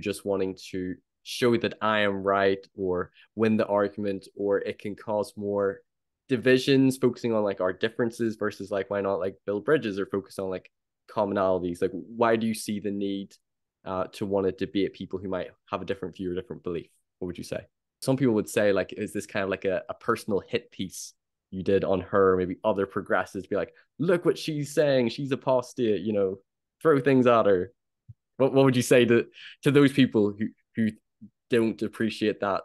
just wanting to show that I am right or win the argument, or it can cause more divisions, focusing on like our differences versus like why not like build bridges or focus on like commonalities. Like, why do you see the need to want to debate people who might have a different view or different belief? What would you say? Some people would say, like, is this kind of like a personal hit piece you did on her? Maybe other progressives be like, look what she's saying, she's apostate, you know, throw things at her. What would you say to those people who don't appreciate that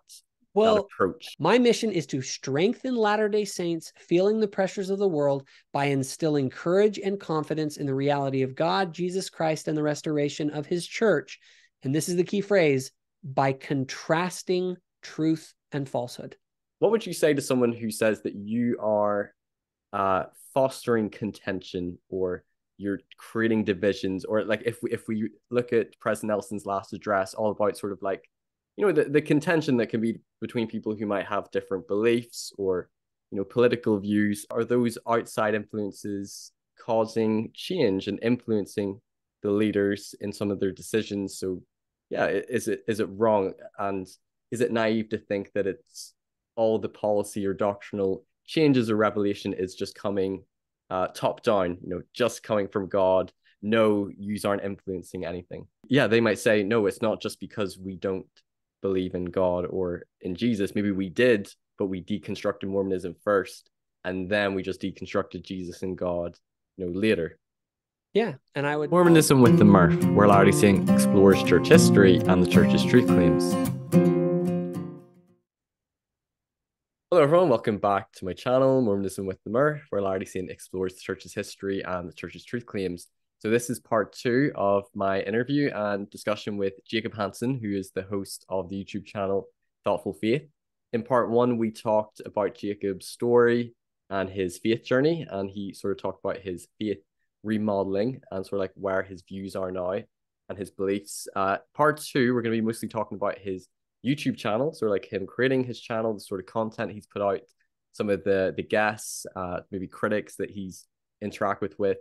Well, approach? my mission is to strengthen Latter-day Saints feeling the pressures of the world by instilling courage and confidence in the reality of God, Jesus Christ, and the restoration of his church. And this is the key phrase: by contrasting truth and falsehood. What would you say to someone who says that you are fostering contention, or you're creating divisions, or like if we look at President Nelson's last address, all about sort of like, you know, the contention that can be between people who might have different beliefs or, you know, political views? Are those outside influences causing change and influencing the leaders in some of their decisions? So yeah, is it wrong, and is it naive to think that it's all the policy or doctrinal changes or revelation is just coming top down, you know, just coming from God? No, yous aren't influencing anything. Yeah, they might say, no, it's not just because we don't believe in God or in Jesus. Maybe we did, but we deconstructed Mormonism first, and then we just deconstructed Jesus and God, you know, later. Yeah, and I would... Mormonism with the Murph, where Latter-day Saint explores church history and the church's truth claims. Hello everyone, welcome back to my channel, Mormonism with the Murph, where Latter-day Saint explores the church's history and the church's truth claims. So this is part 2 of my interview and discussion with Jacob Hansen, who is the host of the YouTube channel Thoughtful Faith. In part 1, we talked about Jacob's story and his faith journey, and he sort of talked about his faith remodeling and sort of like where his views are now and his beliefs. Part 2, we're going to be mostly talking about his YouTube channel, sort of like him creating his channel, the sort of content he's put out, some of the guests, maybe critics that he's interacted with,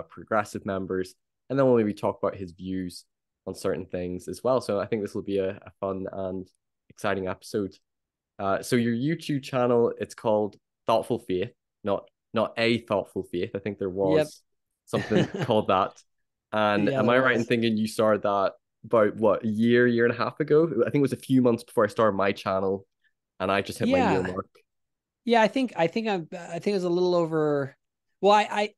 progressive members, and then we'll maybe talk about his views on certain things as well. So I think this will be a fun and exciting episode. So your YouTube channel, it's called Thoughtful Faith, not A Thoughtful Faith. I think there was something called that. And Yeah, am I right in thinking you started that about what, a year and a half ago? I think it was a few months before I started my channel, and I just hit my year mark. Yeah, I think it was a little over. Well, I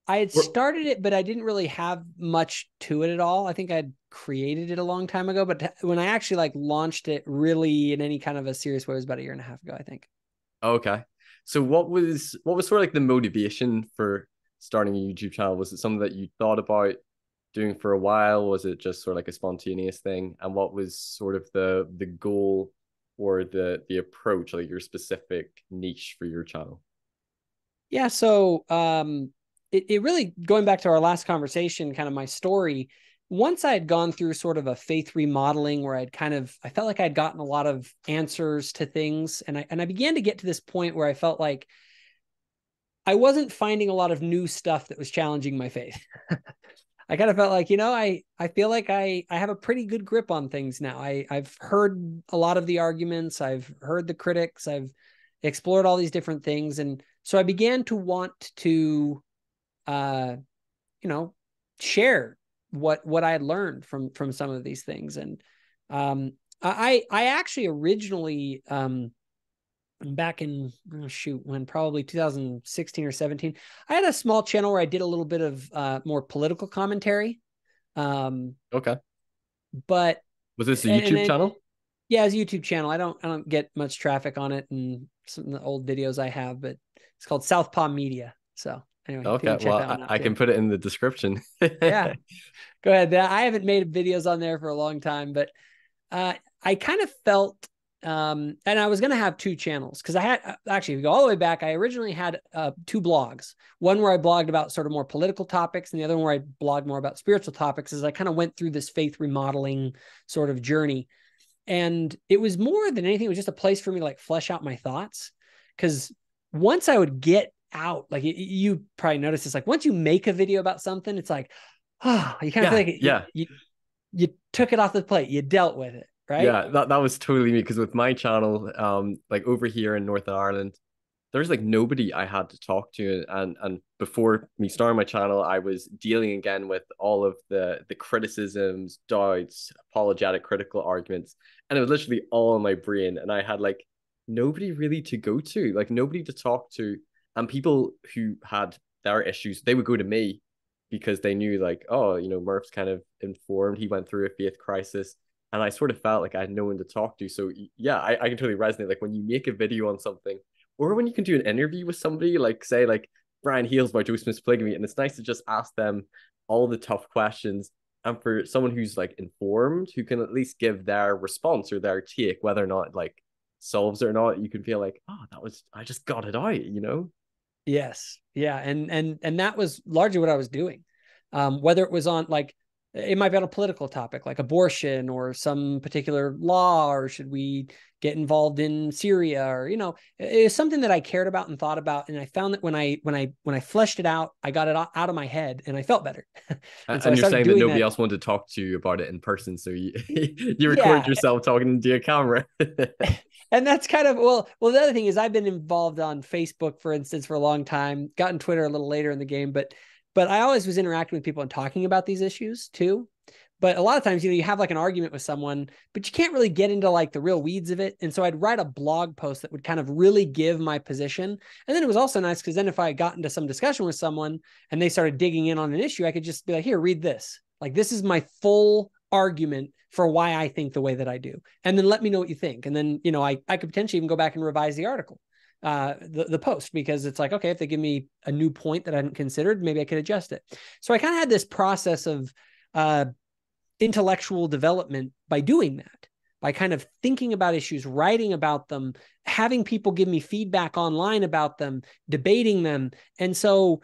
had started it, but I didn't really have much to it at all. I think I'd created it a long time ago, but when I actually like launched it really in any kind of a serious way was about a year and a half ago, I think. Okay. So what was sort of like the motivation for starting a YouTube channel? Was it something that you thought about doing for a while? Was it just sort of like a spontaneous thing? And what was sort of the goal or the approach, like your specific niche for your channel? Yeah, so it really, going back to our last conversation, kind of my story, once I had gone through sort of a faith remodeling where I felt like I'd gotten a lot of answers to things, and I began to get to this point where I felt like I wasn't finding a lot of new stuff that was challenging my faith. I kind of felt like, you know, I feel like I have a pretty good grip on things now. I've heard a lot of the arguments. I've heard the critics. I've explored all these different things. And so I began to want to, you know, share what I had learned from some of these things. And I actually originally, back in, when probably 2016 or 17, I had a small channel where I did a little bit of more political commentary. Okay. But was this a YouTube channel? Yeah, it's a YouTube channel. I don't get much traffic on it, and some of the old videos I have, but it's called Southpaw Media. So anyway, okay, well, I can put it in the description. Yeah, go ahead. I haven't made videos on there for a long time, but I kind of felt, and I was going to have 2 channels, because I had, actually, if you go all the way back, I originally had 2 blogs. One where I blogged about sort of more political topics, and the other one where I blogged more about spiritual topics, as I kind of went through this faith remodeling sort of journey. And it was more than anything, it was just a place for me to like flesh out my thoughts. Because once I would get out, like you probably noticed this, like once you make a video about something, it's like, oh, you kind of feel like you took it off the plate, you dealt with it, right? Yeah, that was totally me because with my channel, like over here in Northern Ireland, there's like nobody I had to talk to, and before me starting my channel, I was dealing again with all of the criticisms, doubts, apologetic, critical arguments, and it was literally all in my brain, and I had like nobody really to go to, like nobody to talk to, and people who had their issues, they would go to me because they knew like, oh, Murph's kind of informed, he went through a faith crisis. And I sort of felt like I had no one to talk to. So yeah, I can totally resonate. Like when you make a video on something, or when you can do an interview with somebody, like say like Brian Heels about Joe Smith's polygamy, and it's nice to just ask them all the tough questions. And for someone who's like informed, who can at least give their response or their take, whether or not it, like solves it or not, you can feel like, oh, I just got it out. Yes. Yeah. And that was largely what I was doing. Whether it was on like, it might be on a political topic like abortion or some particular law, or should we get involved in Syria, or, it was something that I cared about and thought about. And I found that when I fleshed it out, I got it out of my head and I felt better. And so I And you're started saying that doing nobody that. else wanted to talk to you about it in person, so you record Yeah. yourself talking into a camera. And that's kind of, the other thing is I've been involved on Facebook, for instance, for a long time, gotten Twitter a little later in the game, but I always was interacting with people and talking about these issues too. But a lot of times, you have like an argument with someone, but you can't really get into like the real weeds of it. And so I'd write a blog post that would kind of really give my position. And then it was also nice because then if I got into some discussion with someone and they started digging in on an issue, I could just be like, here, read this. Like, this is my full argument for why I think the way that I do. And then let me know what you think. And then, I could potentially even go back and revise the article, the post, because it's like, okay, if they give me a new point that I hadn't considered, maybe I could adjust it. So I kind of had this process of, intellectual development by doing that, by kind of thinking about issues, writing about them, having people give me feedback online about them, debating them. And so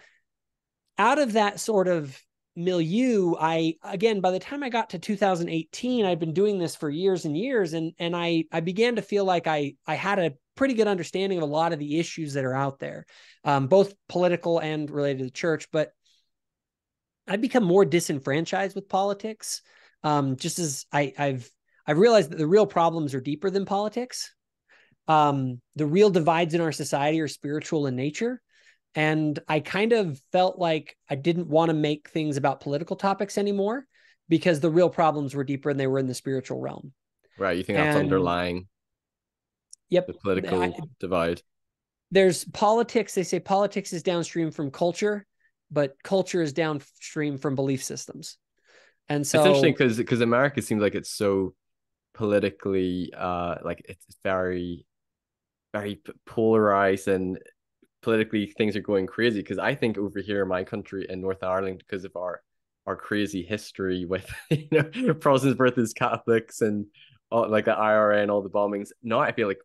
out of that sort of milieu, by the time I got to 2018, I'd been doing this for years and years. And I began to feel like I had a pretty good understanding of a lot of the issues that are out there, both political and related to the church. But I've become more disenfranchised with politics. Just as I've realized that the real problems are deeper than politics. The real divides in our society are spiritual in nature. And I kind of felt like I didn't want to make things about political topics anymore because the real problems were deeper and they were in the spiritual realm. Right, you think that's And underlying yep, the political divide? there's politics. They say politics is downstream from culture, but culture is downstream from belief systems. And It's interesting so, because America seems like it's so politically like it's very very polarized, and politically things are going crazy. Because I think over here in my country in Northern Ireland, because of our crazy history with Protestants versus Catholics and all, like the IRA and all the bombings, now I feel like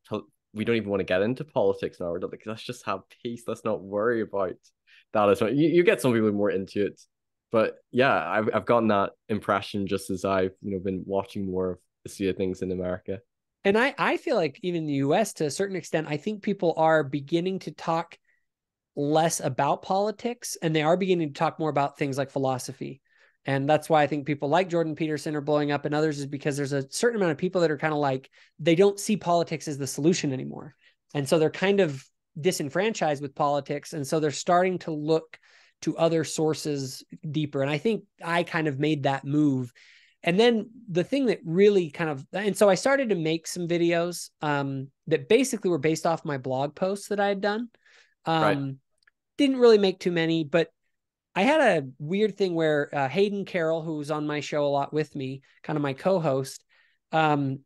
we don't even want to get into politics now. We're like, let's just have peace. Let's not worry about that as well. You get some people more into it, but yeah, I've gotten that impression just as I've been watching more of the sea of things in America. and I feel like even in the US to a certain extent, I think people are beginning to talk less about politics and they are beginning to talk more about things like philosophy. And that's why I think people like Jordan Peterson are blowing up and others, is because there's a certain amount of people that are kind of like, they don't see politics as the solution anymore. And so they're kind of disenfranchised with politics. And so they're starting to look to other sources deeper. And I think I kind of made that move. And then the thing that really kind of, and so I started to make some videos that basically were based off my blog posts that I had done. Right. Didn't really make too many, but I had a weird thing where Hayden Carroll, who was on my show a lot with me, kind of my co-host, I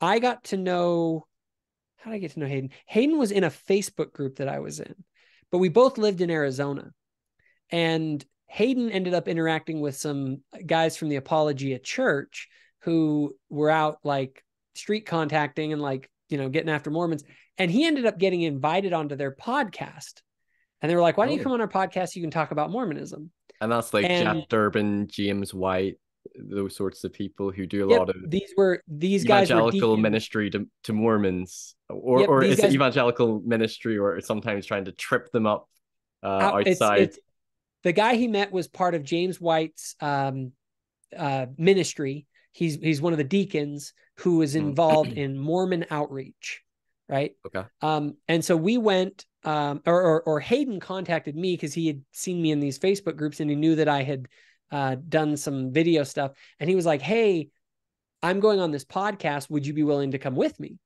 got to know, how did I get to know Hayden? Hayden was in a Facebook group that I was in, but we both lived in Arizona. And Hayden ended up interacting with some guys from the Apologia Church who were out like street contacting and like, getting after Mormons. And he ended up getting invited onto their podcast. And they were like, why don't you Oh. come on our podcast? You can talk about Mormonism. And that's like And Jeff Durbin, James White, those sorts of people who do a yep, lot of these guys were evangelical deacons. ministry to Mormons, or Yep, these is it guys evangelical ministry, or sometimes trying to trip them up out. outside? It's the guy he met was part of James White's ministry. He's one of the deacons who was involved in Mormon outreach, right? Okay. And so we went, or Hayden contacted me because he had seen me in these Facebook groups and he knew that I had done some video stuff. And he was like, "Hey, I'm going on this podcast. Would you be willing to come with me?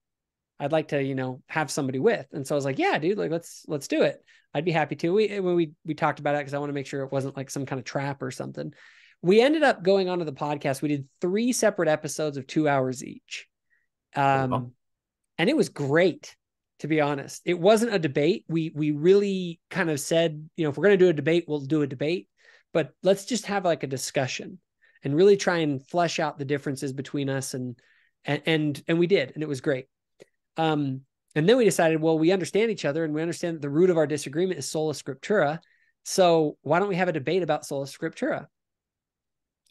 I'd like to, have somebody with." And so I was like, "Yeah, dude, like let's do it. I'd be happy to." We talked about it because I want to make sure it wasn't like some kind of trap or something. We ended up going onto the podcast. We did 3 separate episodes of 2 hours each. And it was great, to be honest. It wasn't a debate. We really kind of said, if we're going to do a debate, we'll do a debate, but let's just have like a discussion and really try and flesh out the differences between us. And we did, and it was great. And then we decided, well, we understand each other and we understand that the root of our disagreement is sola scriptura. So why don't we have a debate about sola scriptura?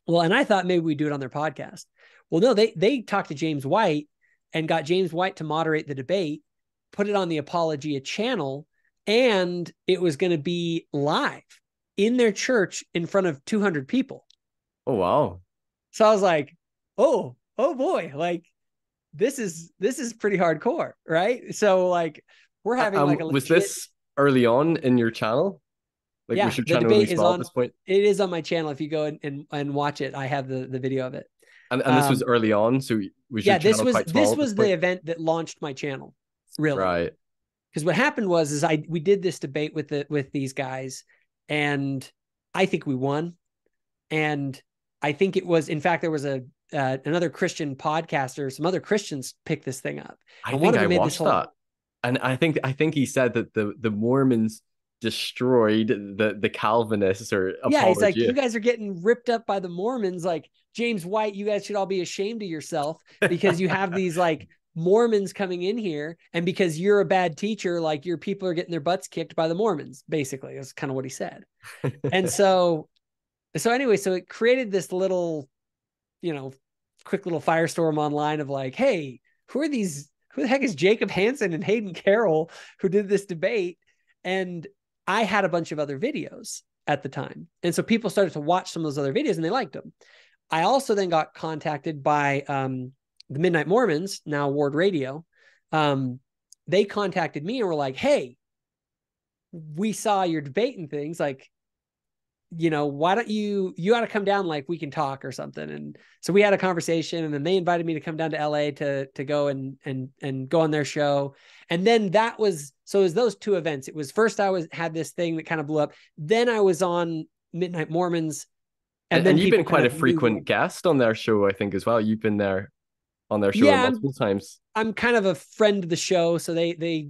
Well, and I thought maybe we'd do it on their podcast. Well, no, they talked to James White and got James White to moderate the debate, put it on the Apologia channel, and it was going to be live in their church in front of 200 people. Oh, wow. So I was like, oh boy, like this is pretty hardcore, right? So like we're having like a legit... Was this early on in your channel? Like, yeah, was your the channel debate really is small on at this point? It is on my channel. If you go and watch it, I have the video of it. And this was early on, so was your channel quite small this at was point? the event that launched my channel, really. Right. Because what happened was we did this debate with these guys, and I think we won. And I think it was, in fact, there was another Christian podcaster, some other Christians picked this thing up. I think I watched that. And I think he said that the Mormons destroyed the Calvinists or apologia. Yeah, he's like, "You guys are getting ripped up by the Mormons. Like, James White, you guys should all be ashamed of yourself because you have these like Mormons coming in here, and because you're a bad teacher, like your people are getting their butts kicked by the Mormons." Basically, that's kind of what he said. And so anyway, so it created this little, quick little firestorm online of like, "Hey, who the heck is Jacob Hansen and Hayden Carroll who did this debate?" And I had a bunch of other videos at the time. And so people started to watch some of those other videos and they liked them. I also then got contacted by the Midnight Mormons, now Ward Radio. They contacted me and were like, "Hey, we saw your debate and things, like, why don't you ought to come down, like we can talk or something." And so we had a conversation, and then they invited me to come down to LA to go and go on their show. And then it was those 2 events. It was first had this thing that kind of blew up. Then I was on Midnight Mormons. And then you've been quite a frequent guest on their show, I think, as well. You've been there on their show multiple times. I'm kind of a friend of the show. So they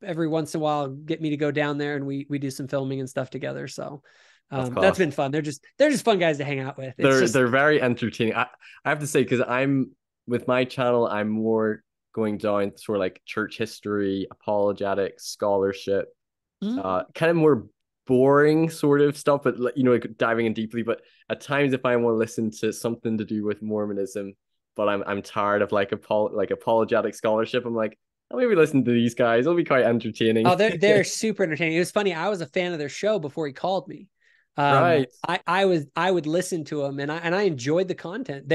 every once in a while get me to go down there and we do some filming and stuff together. So that's been fun. They're just fun guys to hang out with. They're very entertaining. I have to say, because with my channel, I'm more going down sort of like church history, apologetics, scholarship, kind of more boring sort of stuff, but like diving in deeply. But at times, if I want to listen to something to do with Mormonism, but I'm tired of like apologetic scholarship, I'm like, I'll maybe listen to these guys. It'll be quite entertaining. Oh, they're super entertaining. It was funny. I was a fan of their show before he called me. Right. I would listen to them and I enjoyed the content.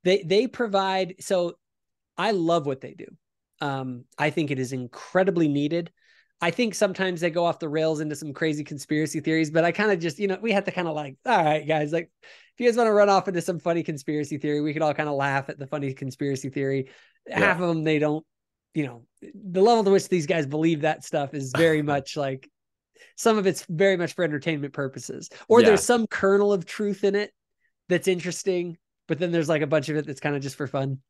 They provide, so I love what they do. I think it is incredibly needed. I think sometimes they go off the rails into some crazy conspiracy theories, but I kind of just, we have to kind of like, all right, guys, like if you guys want to run off into some funny conspiracy theory, we could all kind of laugh at the funny conspiracy theory. Yeah. Half of them, they don't, the level to which these guys believe that stuff is very much like, some of it's very much for entertainment purposes, or there's some kernel of truth in it that's interesting, but then there's like a bunch of it that's kind of just for fun,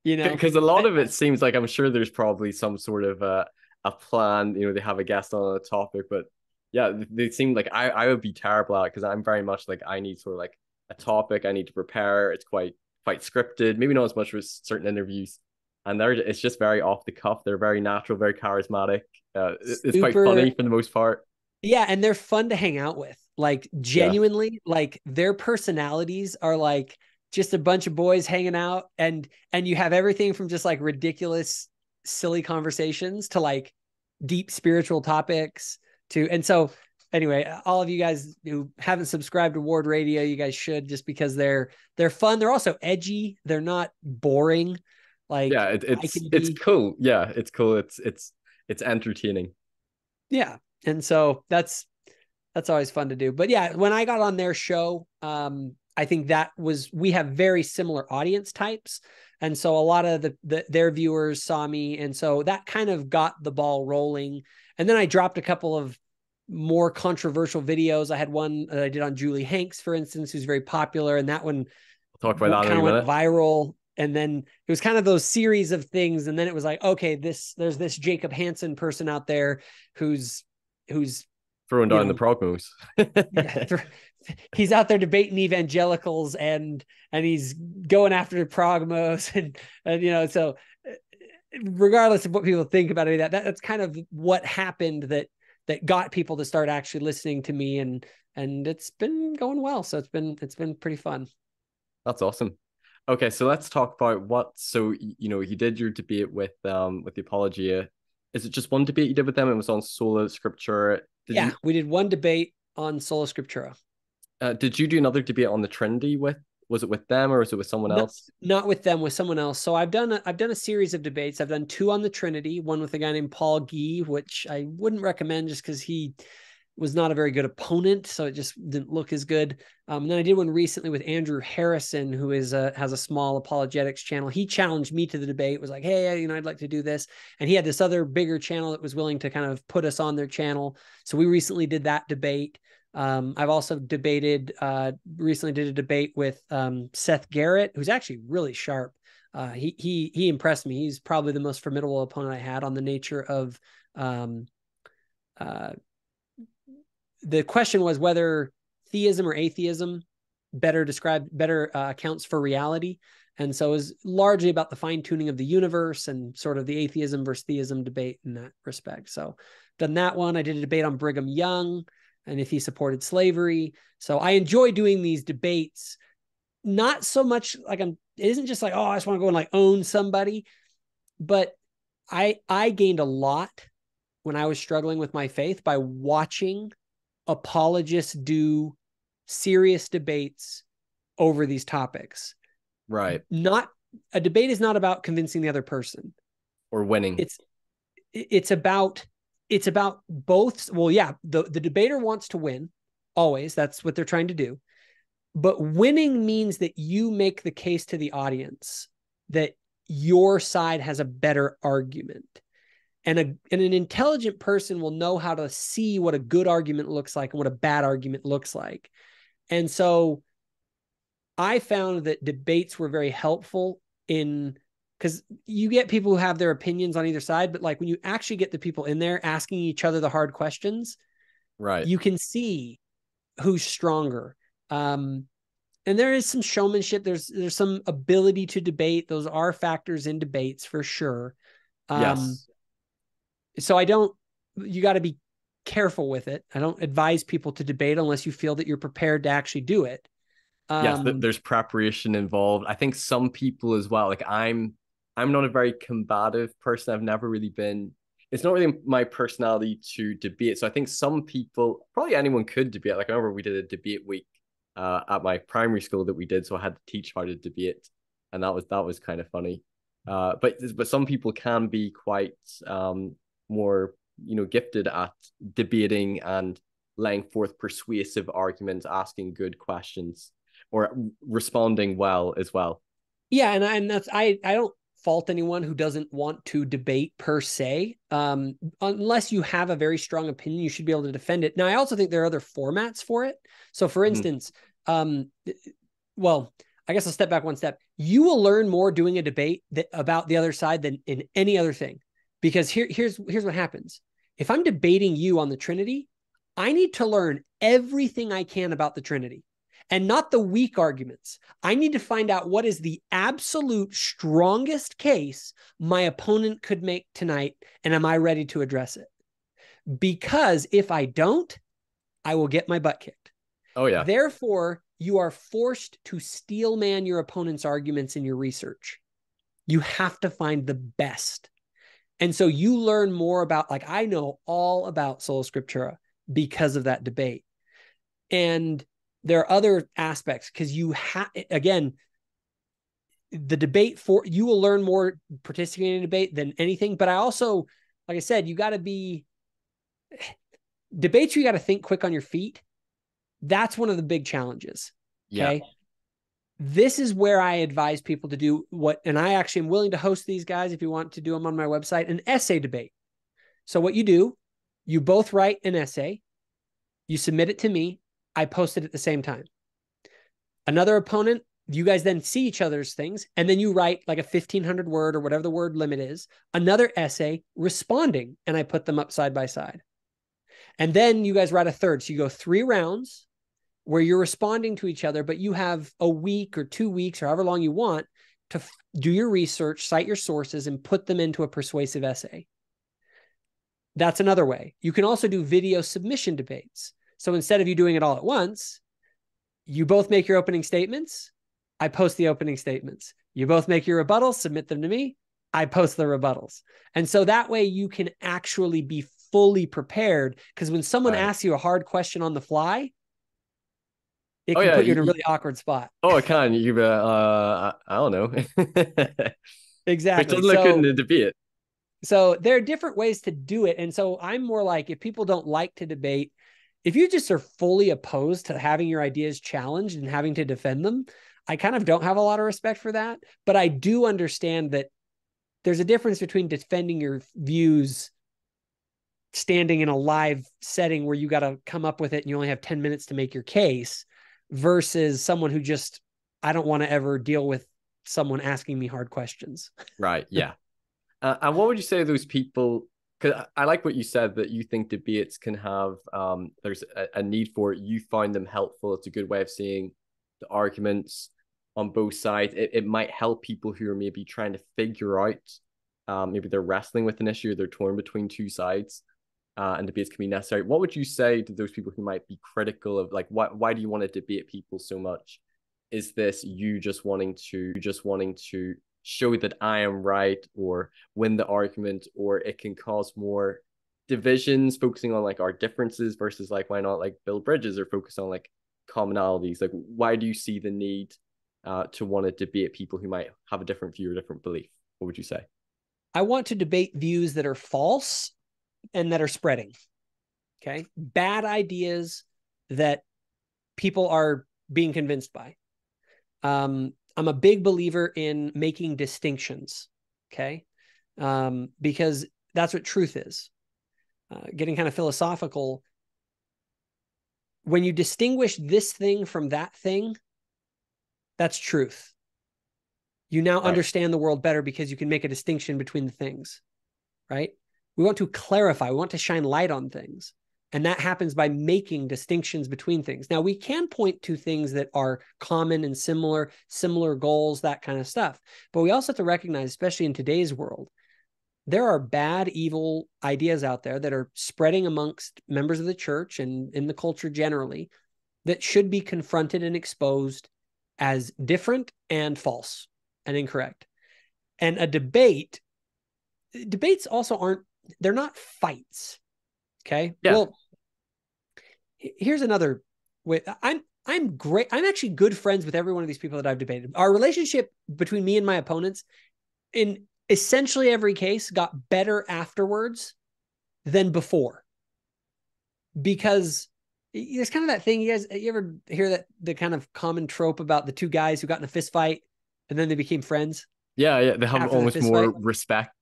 because a lot of it seems like, I'm sure there's probably some sort of a plan, they have a guest on a topic, but yeah, they seem like I would be terrible at it, because I'm very much like, I need sort of like a topic, I need to prepare. It's quite scripted, maybe not as much with certain interviews, and it's just very off the cuff. They're very natural, very charismatic. It's quite funny for the most part. Yeah, and they're fun to hang out with. Like, genuinely, like their personalities are like just a bunch of boys hanging out, and you have everything from just like ridiculous, silly conversations to like deep spiritual topics and so anyway, all of you guys who haven't subscribed to Ward Radio, you guys should, just because they're fun. They're also edgy. They're not boring. Like Yeah, I can it's be, cool. Yeah, it's cool. It's entertaining. yeah. And so that's always fun to do. But yeah, when I got on their show, I think we have very similar audience types. And so a lot of their viewers saw me. And so that kind of got the ball rolling. And then I dropped a couple of more controversial videos. I had one that I did on Julie Hanks, for instance, who's very popular. And that one We'll talk about that kind in of a went minute. viral. And then it was kind of those series of things. And then it was like, okay, there's this Jacob Hansen person out there who's, Throwing you down the know, prognos. yeah, he's out there debating evangelicals and he's going after the progmos and so regardless of what people think about it, that's kind of what happened that got people to start actually listening to me, and it's been going well. So it's been pretty fun. That's awesome. Okay, so let's talk about you did your debate with the Apologia. Is it just one debate you did with them? It was on sola scriptura. Yeah, we did one debate on sola scriptura. Did you do another debate on the Trinity with, was it with them or was it with someone else? Not with them, with someone else. So I've done a series of debates. I've done two on the Trinity, one with a guy named Paul Guy, which I wouldn't recommend just because he was not a very good opponent, so it just didn't look as good. And then I did one recently with Andrew Harrison, who has a small apologetics channel. He challenged me to the debate, was like, hey, I'd like to do this. And he had this other bigger channel that was willing to kind of put us on their channel. So we recently did that debate. I've also recently did a debate with Seth Garrett, who's actually really sharp. He impressed me. He's probably the most formidable opponent I had on the nature of the question was whether theism or atheism better accounts for reality. And so it was largely about the fine tuning of the universe and sort of the atheism versus theism debate in that respect. So done that one. I did a debate on Brigham Young and if he supported slavery. So I enjoy doing these debates, not so much like it isn't just like, oh, I just want to go and like own somebody, but I gained a lot when I was struggling with my faith by watching apologists do serious debates over these topics. Right. Not a debate is not about convincing the other person Or winning. It's about both. Well, yeah, the debater wants to win always. That's what they're trying to do. But winning means that you make the case to the audience that your side has a better argument. And an intelligent person will know how to see what a good argument looks like and what a bad argument looks like. And so I found that debates were very helpful because you get people who have their opinions on either side, but like when you actually get the people in there asking each other the hard questions, right, you can see who's stronger. And there is some showmanship. There's some ability to debate. Those are factors in debates for sure. yes. So you got to be careful with it. I don't advise people to debate unless you feel that you're prepared to actually do it. Yes, there's preparation involved. I think some people as well, like I'm not a very combative person. I've never really been, it's not really my personality to debate. So I think some people, probably anyone could debate. Like I remember we did a debate week at my primary school that we did, so I had to teach how to debate, and that was kind of funny. But some people can be quite more gifted at debating and laying forth persuasive arguments, asking good questions, or responding well as well. Yeah, and that's I don't fault anyone who doesn't want to debate per se. Unless you have a very strong opinion, you should be able to defend it. Now, I also think there are other formats for it. So, for instance, well, I guess I'll step back one step. You will learn more doing a debate about the other side than in any other thing, because here's what happens. If I'm debating you on the Trinity, I need to learn everything I can about the Trinity. And not the weak arguments. I need to find out what is the absolute strongest case my opponent could make tonight, and am I ready to address it? Because if I don't, I will get my butt kicked. Oh, yeah. Therefore, you are forced to steelman your opponent's arguments in your research. You have to find the best. And so you learn more about, like, I know all about Sola Scriptura because of that debate. And there are other aspects, because you have, again, the debate, for you will learn more participating in debate than anything. But I also, like I said, you got to be debates where you got to think quick on your feet. That's one of the big challenges. Okay. Yeah. This is where I advise people to do what, and I actually am willing to host these guys if you want to do them on my website, an essay debate. So what you do, you both write an essay, you submit it to me, I post it at the same time. Another opponent, you guys then see each other's things, and then you write like a 1,500 word or whatever the word limit is, another essay responding, and I put them up side by side. And then you guys write a third. So you go 3 rounds where you're responding to each other, but you have a week or 2 weeks or however long you want to do your research, cite your sources, and put them into a persuasive essay. That's another way. You can also do video submission debates. So instead of you doing it all at once, you both make your opening statements, I post the opening statements. You both make your rebuttals, submit them to me, I post the rebuttals. And so that way you can actually be fully prepared, because when someone asks you a hard question on the fly, it can put you in a really awkward spot. Oh, it can. You, I don't know. Exactly. Which doesn't look good in the debate. So there are different ways to do it. And so I'm more like, if people don't like to debate, if you just are fully opposed to having your ideas challenged and having to defend them, I kind of don't have a lot of respect for that. But I do understand that there's a difference between defending your views standing in a live setting where you got to come up with it and you only have 10 minutes to make your case, versus someone who just, I don't want to ever deal with someone asking me hard questions. Right. Yeah. And what would you say to those people? Because I like what you said, that you think debates can have, there's a need for it. You find them helpful. It's a good way of seeing the arguments on both sides. It might help people who are maybe trying to figure out, maybe they're wrestling with an issue, they're torn between two sides, and debates can be necessary. What would you say to those people who might be critical of, like, why do you want to debate people so much? Is this you just wanting to show that I am right or win the argument, or it can cause more divisions, focusing on like our differences versus like, why not like build bridges or focus on like commonalities? Like, why do you see the need to want to debate people who might have a different view or different belief? What would you say? I want to debate views that are false and that are spreading. Okay. Bad ideas that people are being convinced by. I'm a big believer in making distinctions. Okay. Because that's what truth is. Getting kind of philosophical. When you distinguish this thing from that thing, that's truth. You now understand the world better because you can make a distinction between the things, right? We want to clarify. We want to shine light on things. And that happens by making distinctions between things. Now, we can point to things that are common and similar goals, that kind of stuff. But we also have to recognize, especially in today's world, there are bad, evil ideas out there that are spreading amongst members of the church and in the culture generally that should be confronted and exposed as different and false and incorrect. And debates also they're not fights. Okay. Yeah. Well, here's another way. I'm great. I'm actually good friends with every one of these people that I've debated. Our relationship between me and my opponents in essentially every case got better afterwards than before. Because there's kind of that thing, you ever hear that the kind of common trope about the two guys who got in a fist fight and then they became friends? Yeah. They have almost more fight. respect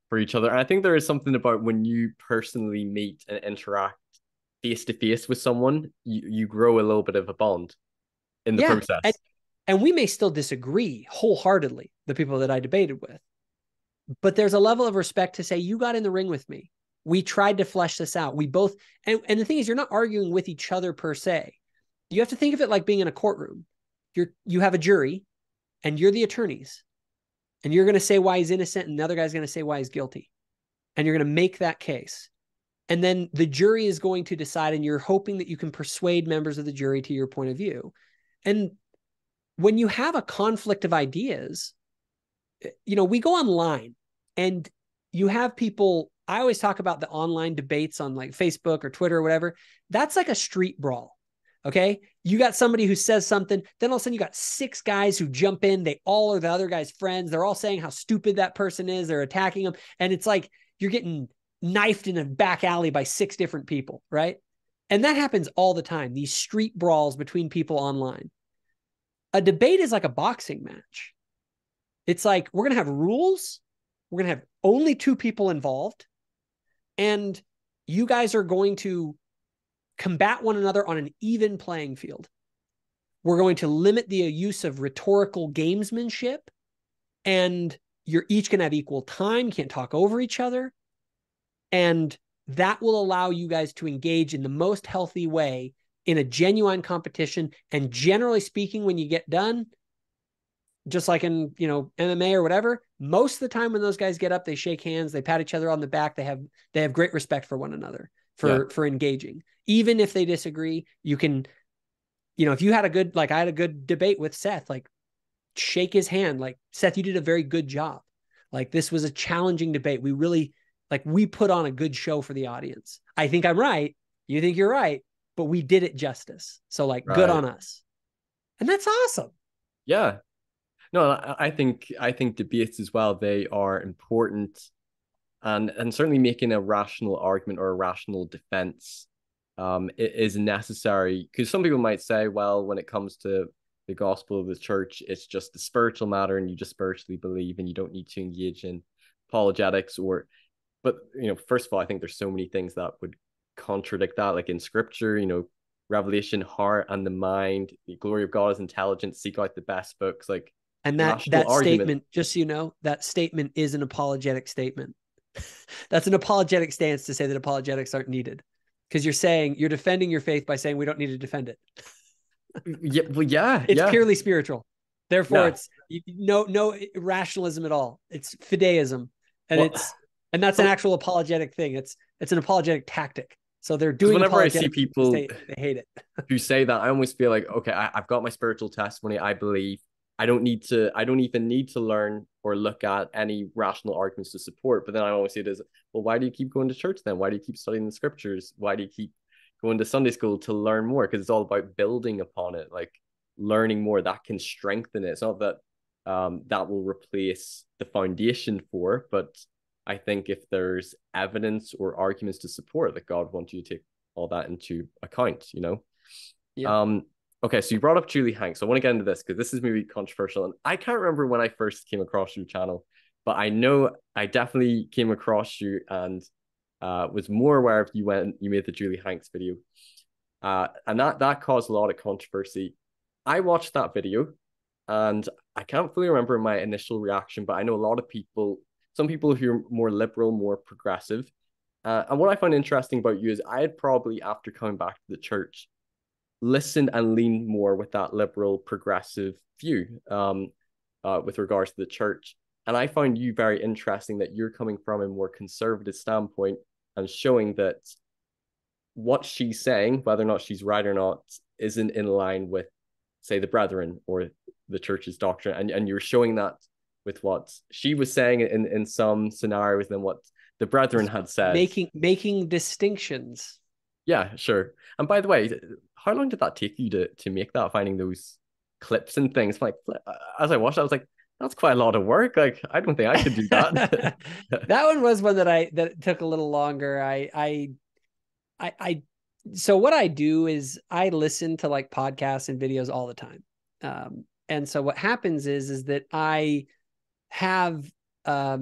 for each other. And I think there is something about when you personally meet and interact face to face with someone, you grow a little bit of a bond in the process. And we may still disagree wholeheartedly, the people that I debated with, but there's a level of respect to say, you got in the ring with me. We tried to flesh this out. We both, and the thing is, you're not arguing with each other per se. You have to think of it like being in a courtroom. You have a jury and you're the attorneys, and you're going to say why he's innocent and the other guy's going to say why he's guilty. And you're going to make that case. And then the jury is going to decide, and you're hoping that you can persuade members of the jury to your point of view. And when you have a conflict of ideas, we go online and you have people I always talk about the online debates on like Facebook or Twitter or whatever. That's like a street brawl. Okay. You got somebody who says something, then all of a sudden you got 6 guys who jump in. They all are the other guy's friends. They're all saying how stupid that person is. They're attacking them. And it's like you're getting knifed in a back alley by 6 different people, right? And that happens all the time. These street brawls between people online. A debate is like a boxing match. It's like we're going to have rules. We're going to have only 2 people involved. And you guys are going to combat one another on an even playing field. We're going to limit the use of rhetorical gamesmanship, and you're each going to have equal time. You can't talk over each other. And that will allow you guys to engage in the most healthy way in a genuine competition. And generally speaking, when you get done, just like in, MMA or whatever, most of the time when those guys get up, they shake hands, they pat each other on the back. They have great respect for one another for engaging. Even if they disagree, you can, if you had I had a good debate with Seth, like shake his hand, like, Seth, you did a very good job. Like, this was a challenging debate. We really, we put on a good show for the audience. I think I'm right. You think you're right, but we did it justice. So good on us. And that's awesome. Yeah. No, I think debates as well, they are important, and certainly making a rational argument or a rational defense it is necessary, because some people might say, well, when it comes to the gospel of the church, it's just a spiritual matter and you just spiritually believe and you don't need to engage in apologetics. But first of all, I think there's so many things that would contradict that, like in scripture, revelation, heart and the mind, the glory of God is intelligence, seek out the best books, like. And that statement, just so you know, that statement is an apologetic statement. That's an apologetic stance to say that apologetics aren't needed, because you're defending your faith by saying we don't need to defend it. Yeah, well, yeah, it's purely spiritual. Therefore, it's no rationalism at all. It's fideism, and that's an actual apologetic thing. It's an apologetic tactic. So they're doing. Whenever I see people they hate it who say that, I always feel like, okay, I've got my spiritual testimony. I believe. I don't even need to learn or look at any rational arguments to support. But then I always see it as, well, why do you keep going to church then? Why do you keep studying the scriptures? Why do you keep going to Sunday school to learn more? Because it's all about building upon it, like learning more that can strengthen it. It's not that that will replace the foundation for, but I think if there's evidence or arguments to support that, God wants you to take all that into account, Yeah. Okay, so you brought up Julie Hanks. So I want to get into this because this is maybe controversial. And I can't remember when I first came across your channel, but I know I definitely came across you and was more aware of you when you made the Julie Hanks video. And that caused a lot of controversy. I watched that video and I can't fully remember my initial reaction, but I know a lot of people, some people who are more liberal, more progressive. And what I find interesting about you is I had probably, after coming back to the church, listened and leaned more with that liberal progressive view with regards to the church. And I find you very interesting that you're coming from a more conservative standpoint and showing that what she's saying, whether or not she's right or not, isn't in line with, say, the brethren or the church's doctrine. And you're showing that with what she was saying in some scenarios than what the brethren had said. Making distinctions. Yeah, sure. And by the way, how long did that take you to make that, finding those clips and things? Like, as I watched, I was like, that's quite a lot of work. Like, I don't think I could do that. That one was one that took a little longer. So what I do is I listen to like podcasts and videos all the time. And so what happens is that I have a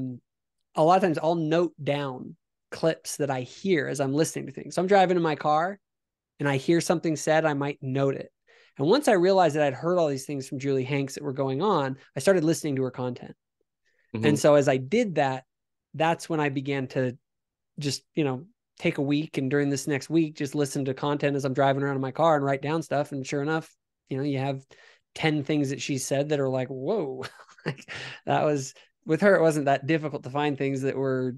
lot of times I'll note down clips that I hear as I'm listening to things. So I'm driving in my car and I hear something said, I might note it. And once I realized that I'd heard all these things from Julie Hanks that were going on, I started listening to her content. Mm-hmm. And so as I did that, that's when I began to just, take a week, and during this next week, just listen to content as I'm driving around in my car and write down stuff. And sure enough, you have 10 things that she said that are like, whoa, that was, with her, it wasn't that difficult to find things that were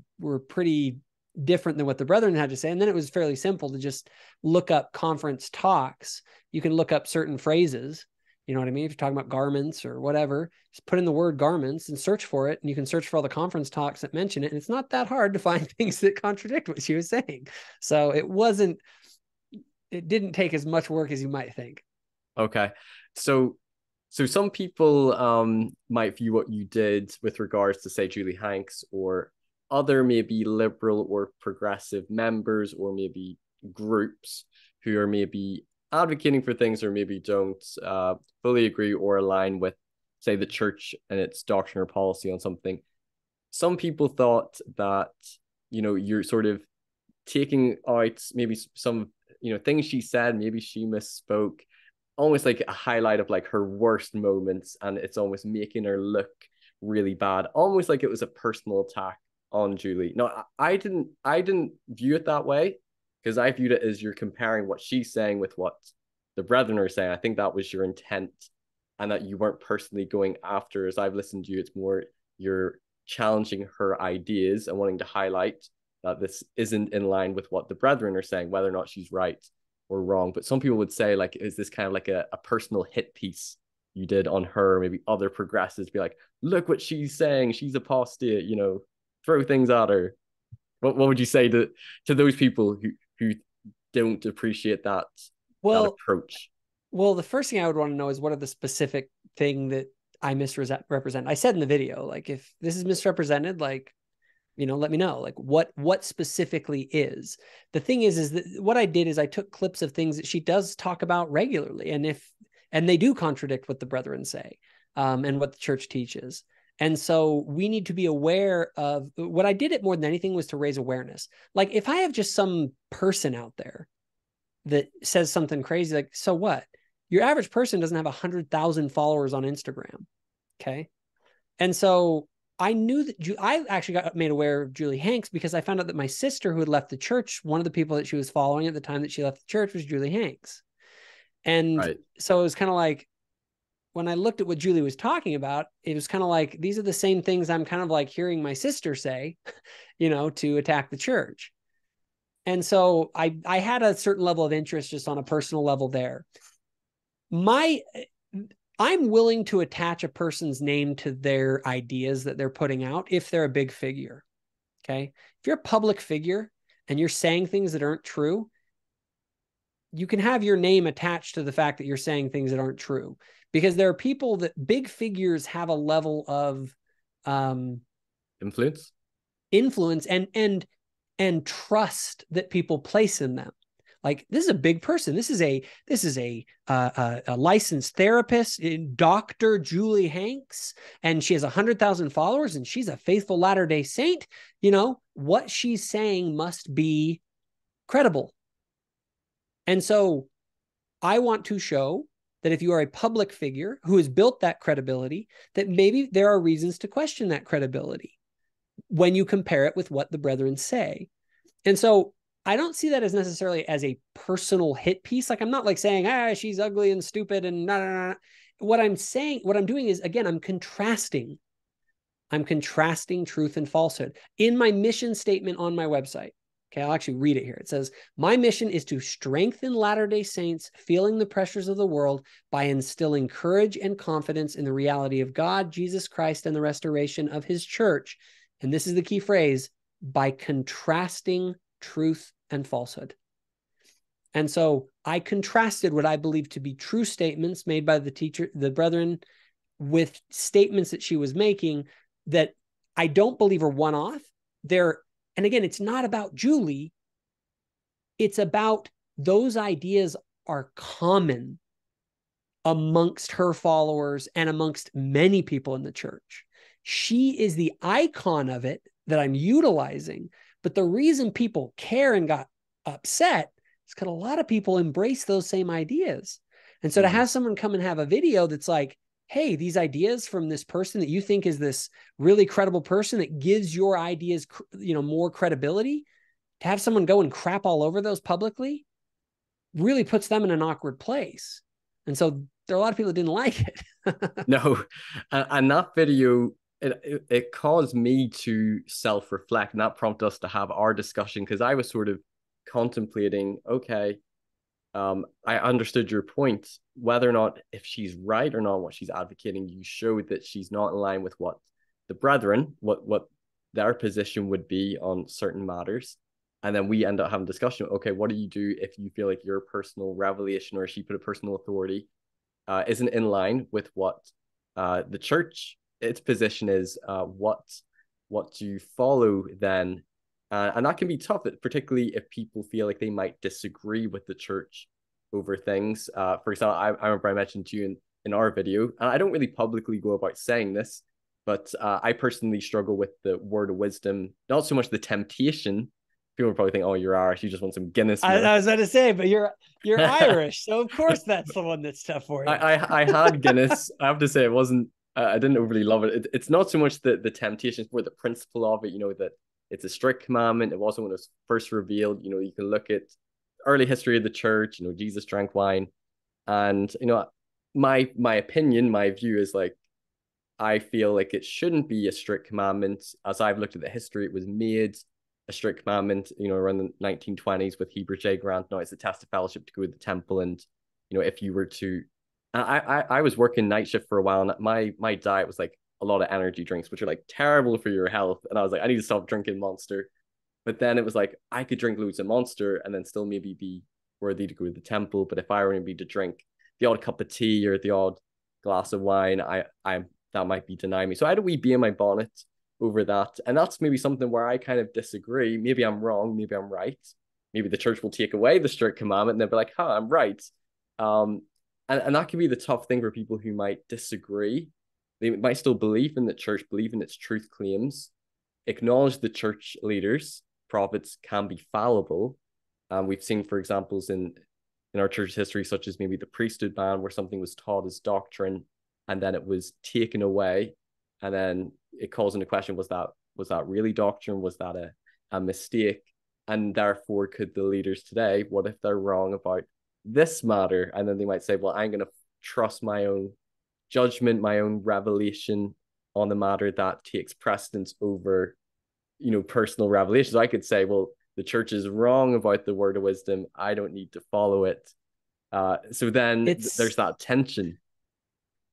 pretty different than what the brethren had to say. And then it was fairly simple to just look up conference talks. You can look up certain phrases You know what I mean? If you're talking about garments or whatever, just put in the word garments and search for it. And you can search for all the conference talks that mention it. And it's not that hard to find things that contradict what she was saying. So it didn't take as much work as you might think. Okay. So some people might view what you did with regards to, say, Julie Hanks or other maybe liberal or progressive members or maybe groups who are maybe advocating for things or maybe don't fully agree or align with, say, the church and its doctrine or policy on something. Some people thought that, you're sort of taking out maybe some, things she said, maybe she misspoke, almost like a highlight of like her worst moments, and it's almost making her look really bad, almost like it was a personal attack on Julie. No, I didn't view it that way, because I viewed it as you're comparing what she's saying with what the brethren are saying. I think that was your intent, and that you weren't personally going after. As I've listened to you, it's more you're challenging her ideas and wanting to highlight that this isn't in line with what the brethren are saying, whether or not she's right or wrong. But some people would say, like, is this kind of like a personal hit piece you did on her? Maybe other progressives be like, look what she's saying, she's apostate, throw things at her. What would you say to those people who don't appreciate that Well, approach? well, the first thing I would want to know is what are the specific thing that I misrepresent. I said in the video, like, if this is misrepresented, like, let me know, like, what specifically is. The thing is that what I did is I took clips of things that she does talk about regularly, and they do contradict what the brethren say, and what the church teaches. And so we need to be aware of what I did. It more than anything was to raise awareness. Like, if I have just some person out there that says something crazy, like, so what? Your average person doesn't have 100,000 followers on Instagram. Okay. And so I knew that I actually got made aware of Julie Hanks because I found out that my sister, who had left the church, one of the people that she was following at the time that she left the church was Julie Hanks. And Right. so it was kind of like, when I looked at what Julie was talking about, it was kind of like, these are the same things I'm kind of like hearing my sister say, to attack the church. And so I had a certain level of interest just on a personal level there. I'm willing to attach a person's name to their ideas that they're putting out if they're a big figure. Okay. If you're a public figure and you're saying things that aren't true, you can have your name attached to the fact that you're saying things that aren't true, because there are people that big figures have a level of Influence. influence and trust that people place in them. Like, this is a big person. This is a licensed therapist, Dr. Julie Hanks, and she has 100,000 followers, and she's a faithful Latter-day Saint. What she's saying must be credible. And so I want to show that if you are a public figure who has built that credibility, that maybe there are reasons to question that credibility when you compare it with what the brethren say. And so I don't see that as necessarily as a personal hit piece. Like, I'm not like saying, she's ugly and stupid and nah, nah, nah. What I'm doing is, again, I'm contrasting truth and falsehood in my mission statement on my website. Okay, I'll actually read it here. It says, my mission is to strengthen Latter-day Saints feeling the pressures of the world by instilling courage and confidence in the reality of God, Jesus Christ, and the restoration of his church. And this is the key phrase: by contrasting truth and falsehood. And so I contrasted what I believe to be true statements made by the brethren, with statements that she was making that I don't believe are one-off. And again, it's not about Julie. It's about those ideas are common amongst her followers and amongst many people in the church. She is the icon of it that I'm utilizing. But the reason people care and got upset is because a lot of people embrace those same ideas. And so to have someone come and have a video that's like, hey, these ideas from this person that you think is this really credible person that gives your ideas, more credibility, to have someone go and crap all over those publicly really puts them in an awkward place. And so there are a lot of people that didn't like it. No, and that video, it caused me to self-reflect, and that prompted us to have our discussion, because I was sort of contemplating, okay, I understood your point. Whether or not if she's right or not what she's advocating, you show that she's not in line with what the brethren, what their position would be on certain matters. And then we end up having discussion. Okay, what do you do if you feel like your personal revelation, or she put a personal authority, isn't in line with what the church its position is? What do you follow then? And that can be tough, particularly if people feel like they might disagree with the church over things. For example, I remember I mentioned to you in our video, and I don't really publicly go about saying this, but I personally struggle with the word of wisdom, not so much the temptation. People probably think, "Oh, you're Irish, you just want some Guinness." I was about to say, but you're Irish, so of course that's the one that's tough for you. I had Guinness. I have to say it wasn't. I didn't overly love it. It's not so much the temptation, it's more the principle of it. You know that it's a strict commandment. It wasn't when it was first revealed. You know, you can look at early history of the church. You know, Jesus drank wine, and you know, my opinion, my view is like I feel like it shouldn't be a strict commandment. As I've looked at the history, it was made a strict commandment, you know, around the 1920s with Heber J. Grant. Now it's a test of fellowship to go to the temple, and you know, if you were to, I was working night shift for a while, and my diet was like a lot of energy drinks, which are like terrible for your health. And I was like, I need to stop drinking Monster. But then it was like I could drink loads of Monster and then still maybe be worthy to go to the temple. But if I were to be to drink the odd cup of tea or the odd glass of wine, I that might be denying me. So I had a wee bee in my bonnet over that. And that's maybe something where I kind of disagree. Maybe I'm wrong, maybe I'm right. Maybe the church will take away the strict commandment and they'll be like, huh, I'm right. And that can be the tough thing for people who might disagree. They might still believe in the church, believe in its truth claims, acknowledge the church leaders, prophets can be fallible. We've seen, for examples in our church history, such as maybe the priesthood ban, where something was taught as doctrine and then it was taken away, and then it calls into question, was that really doctrine? Was that a mistake? And therefore, could the leaders today, what if they're wrong about this matter? And then they might say, well, I'm going to trust my own judgment, my own revelation on the matter that takes precedence over, you know, personal revelations. I could say, well, the church is wrong about the word of wisdom. I don't need to follow it. So then there's that tension.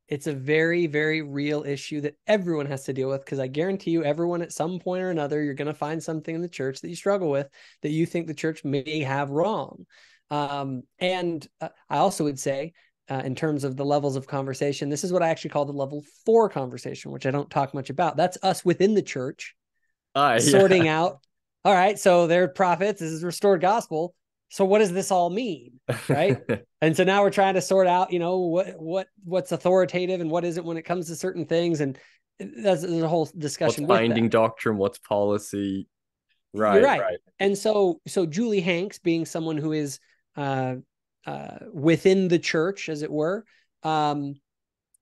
It's a very, very real issue that everyone has to deal with, because I guarantee you, everyone at some point or another, you're going to find something in the church that you struggle with that you think the church may have wrong. And I also would say, in terms of the levels of conversation, this is what I actually call the level 4 conversation, which I don't talk much about. That's us within the church sorting out. All right, so they're prophets. This is restored gospel. So what does this all mean, right? And so now we're trying to sort out, you know, what's authoritative and what isn't when it comes to certain things, and there's a whole discussion. What's binding doctrine? What's policy? Right, you're right. And so Julie Hanks, being someone who is within the church, as it were,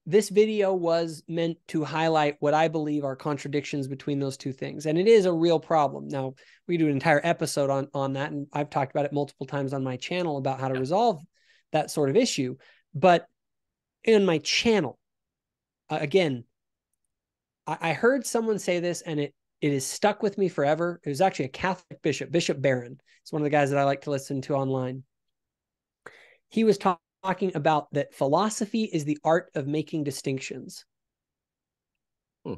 this video was meant to highlight what I believe are contradictions between those two things. And it is a real problem. Now, we do an entire episode on that, and I've talked about it multiple times on my channel about how to resolve that sort of issue. But in my channel, again, I heard someone say this, and it has stuck with me forever. It was actually a Catholic bishop, Bishop Barron. It's one of the guys that I like to listen to online. He was talking about that philosophy is the art of making distinctions.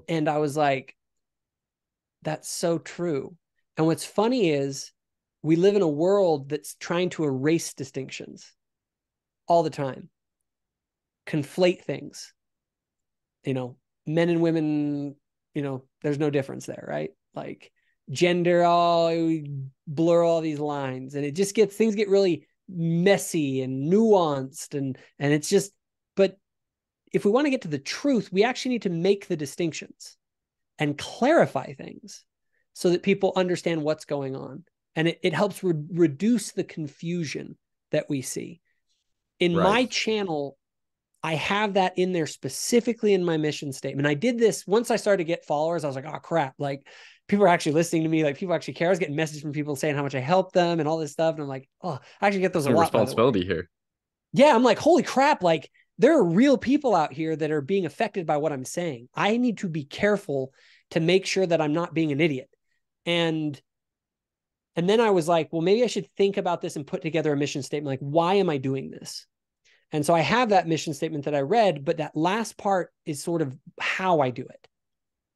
And I was like, that's so true. And what's funny is we live in a world that's trying to erase distinctions all the time, conflate things. You know, men and women, you know, there's no difference there, right? Like gender, blur all these lines, and it just things get really messy and nuanced, and it's just, but if we want to get to the truth, we actually need to make the distinctions and clarify things so that people understand what's going on, and it helps reduce the confusion that we see. In my channel, I have that in there specifically in my mission statement. I did this once I started to get followers. I was like, oh crap, like people are actually listening to me. Like people actually care. I was getting messages from people saying how much I helped them and all this stuff. And I'm like, oh, I actually get those a lot. Responsibility here. Yeah. I'm like, holy crap. Like there are real people out here that are being affected by what I'm saying. I need to be careful to make sure that I'm not being an idiot. And And then I was like, well, maybe I should think about this and put together a mission statement. Like, why am I doing this? And so I have that mission statement that I read, but that last part is sort of how I do it.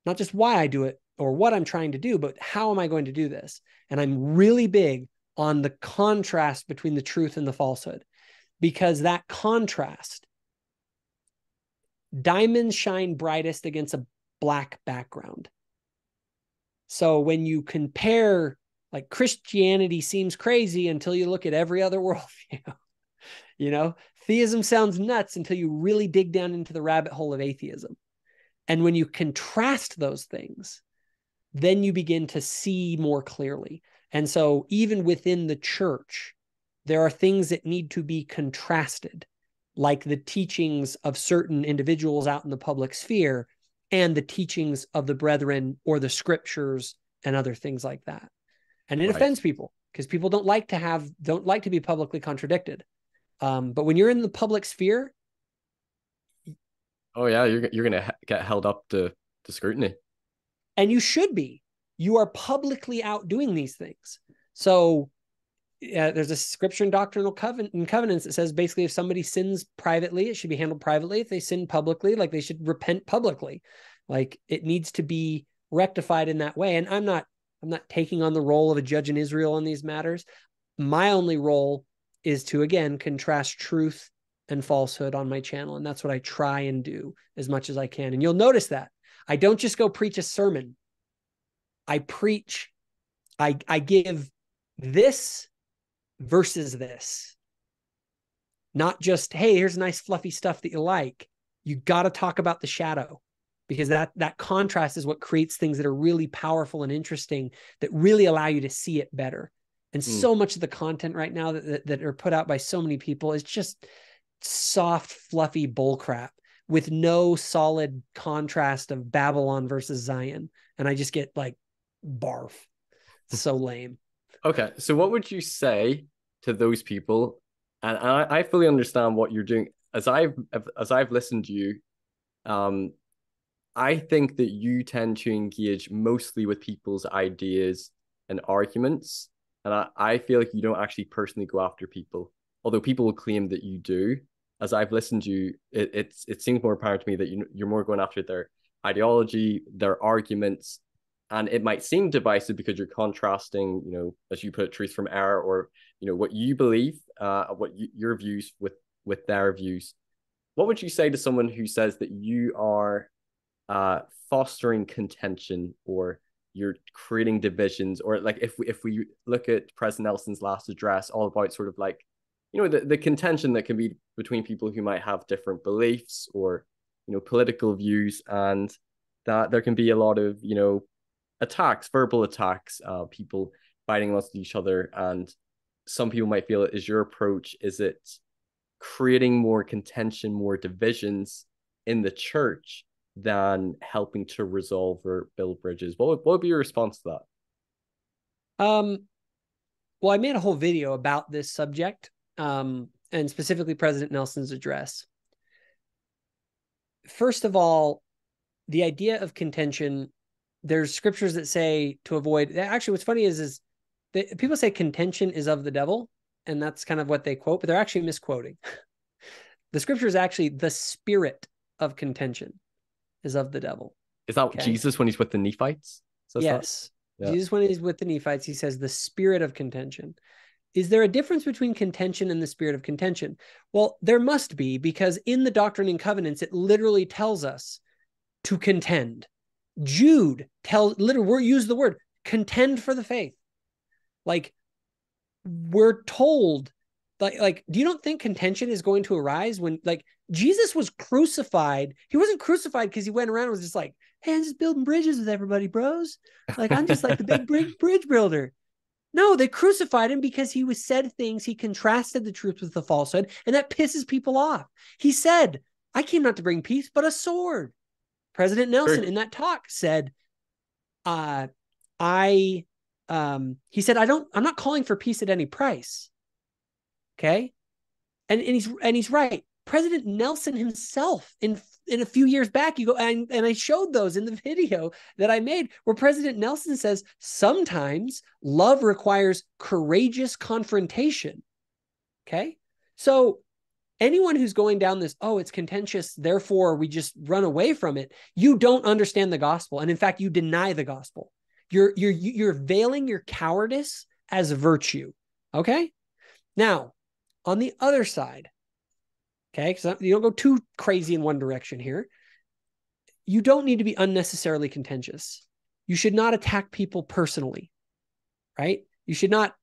Not just why I do it or what I'm trying to do, but how am I going to do this? And I'm really big on the contrast between the truth and the falsehood, because that contrast, diamonds shine brightest against a black background. So when you compare, like, Christianity seems crazy until you look at every other worldview. You know, theism sounds nuts until you really dig down into the rabbit hole of atheism. And when you contrast those things, then you begin to see more clearly. And so even within the church, there are things that need to be contrasted, like the teachings of certain individuals out in the public sphere and the teachings of the brethren or the scriptures and other things like that. And it Right. offends people because people don't like to be publicly contradicted. But when you're in the public sphere, Oh yeah, you're gonna get held up to scrutiny. and you should be, you are publicly out doing these things. So there's a scripture in Doctrinal Covenants that says basically if somebody sins privately, it should be handled privately. If they sin publicly, like, they should repent publicly. Like, it needs to be rectified in that way. And I'm not taking on the role of a judge in Israel on these matters. My only role is to, again, contrast truth and falsehood on my channel. And that's what I try and do as much as I can. And you'll notice that I don't just go preach a sermon. I preach, I give this versus this. Not just, hey, here's nice fluffy stuff that you like. You got to talk about the shadow, because that contrast is what creates things that are really powerful and interesting, that really allow you to see it better. And so much of the content right now that are put out by so many people is just soft, fluffy bullcrap with no solid contrast of Babylon versus Zion. And I just get like, barf. So lame. Okay, so what would you say to those people? And I fully understand what you're doing. As I've listened to you, um, I think that you tend to engage mostly with people's ideas and arguments, and I feel like you don't actually personally go after people. Although people will claim that you do. As I've listened to you, it seems more apparent to me that you're more going after their ideology, their arguments, and it might seem divisive because you're contrasting, as you put it, truth from error, or what you believe, your views with their views. What would you say to someone who says that you are fostering contention, or you're creating divisions, or like if we look at President Nelson's last address, all about sort of like the contention that can be between people who might have different beliefs or political views, and that there can be a lot of attacks, verbal attacks, people fighting amongst each other, and some people might feel, is your approach, is it creating more contention, more divisions in the church than helping to resolve or build bridges? What would be your response to that? Well, I made a whole video about this subject, and specifically President Nelson's address. First of all, the idea of contention, there's scriptures that say to avoid. Actually, what's funny is that people say contention is of the devil, and that's kind of what they quote, but they're actually misquoting. The scripture is actually the spirit of contention is of the devil. Is that Jesus when he's with the Nephites? Yes. Yeah. Jesus, when he's with the Nephites, he says the spirit of contention. Is there a difference between contention and the spirit of contention? Well, there must be, because in the Doctrine and Covenants, it literally tells us to contend. Jude literally use the word contend for the faith. Like, we're told, like, do you not think contention is going to arise when, like, Jesus was crucified? He wasn't crucified because he went around and was just like, hey, I'm just building bridges with everybody, bros. Like, I'm just like the big bridge builder. No, they crucified him because he said things. He contrasted the truth with the falsehood, and that pisses people off. He said, I came not to bring peace, but a sword. President Nelson in that talk said, he said, I'm not calling for peace at any price. Okay. And he's right. President Nelson himself in a few years back, you go and I showed those in the video that I made where President Nelson says sometimes love requires courageous confrontation. Okay. So anyone who's going down this, oh, it's contentious, therefore we just run away from it, you don't understand the gospel. And in fact, you deny the gospel. You're veiling your cowardice as virtue. Okay. Now, on the other side, okay, because you don't go too crazy in one direction here. You don't need to be unnecessarily contentious. You should not attack people personally, right? You should not,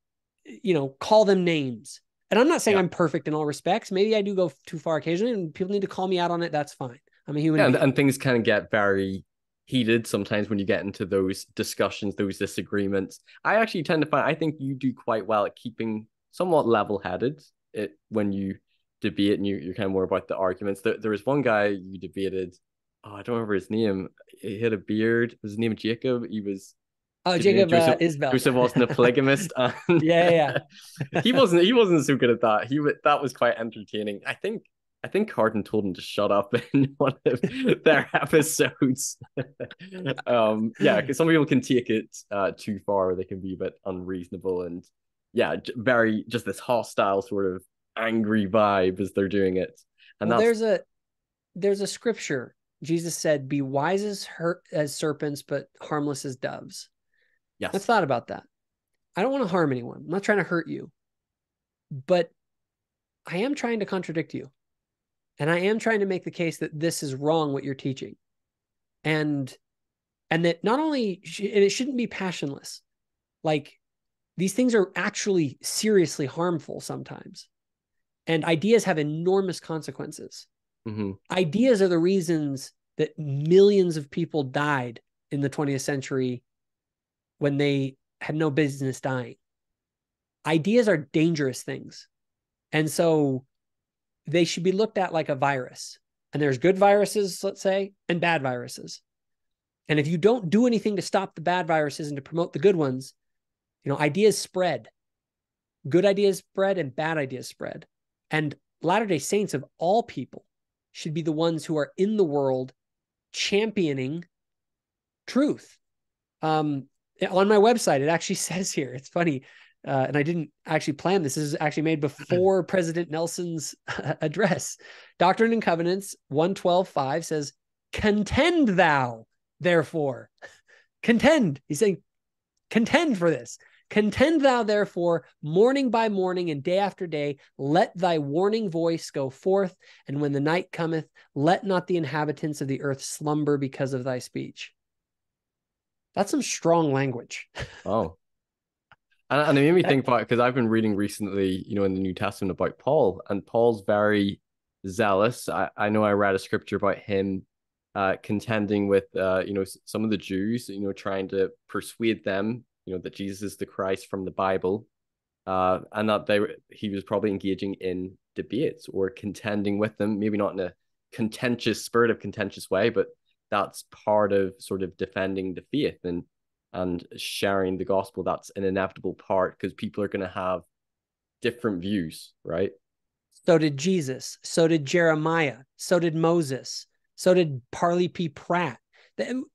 call them names. And I'm not saying I'm perfect in all respects. Maybe I do go too far occasionally, and people need to call me out on it. That's fine. I'm a human being. And things can get very heated sometimes when you get into those discussions, those disagreements. I actually tend to find, I think you do quite well at keeping somewhat level-headed when you debate, and you're kind of more about the arguments. There was one guy you debated. Oh, I don't remember his name. He had a beard. Was his name Jacob? He was. Oh, Jacob Isbell. Joseph wasn't a polygamist. And yeah. he wasn't so good at that. That was quite entertaining. I think Carden told him to shut up in one of their episodes. Because some people can take it too far, or they can be a bit unreasonable, and very just this hostile sort of angry vibe as they're doing it. And there's a scripture. Jesus said, "Be wise as serpents, but harmless as doves." Yes, I've thought about that. I don't want to harm anyone. I'm not trying to hurt you, but I am trying to contradict you. And I am trying to make the case that this is wrong, what you're teaching. And that not only, and it shouldn't be passionless. Like, these things are actually seriously harmful sometimes. And ideas have enormous consequences. Mm-hmm. Ideas are the reasons that millions of people died in the 20th century when they had no business dying. Ideas are dangerous things. And so they should be looked at like a virus. And there's good viruses, let's say, and bad viruses. And if you don't do anything to stop the bad viruses and to promote the good ones, ideas spread. Good ideas spread and bad ideas spread. And Latter-day Saints of all people should be the ones who are in the world championing truth. On my website, it actually says here, it's funny, and I didn't actually plan this. This is actually made before President Nelson's address. Doctrine and Covenants 112.5 says, "Contend thou, therefore." Contend. He's saying, contend for this. "Contend thou, therefore, morning by morning and day after day. Let thy warning voice go forth. And when the night cometh, let not the inhabitants of the earth slumber because of thy speech." That's some strong language. Oh. And it made me think about it because I've been reading recently, in the New Testament about Paul, and Paul's very zealous. I know I read a scripture about him contending with, some of the Jews, trying to persuade them, that Jesus is the Christ from the Bible, and that he was probably engaging in debates or contending with them, maybe not in a contentious way, but that's part of sort of defending the faith and sharing the gospel. That's an inevitable part because people are going to have different views, right? So did Jesus. So did Jeremiah. So did Moses. So did Parley P. Pratt.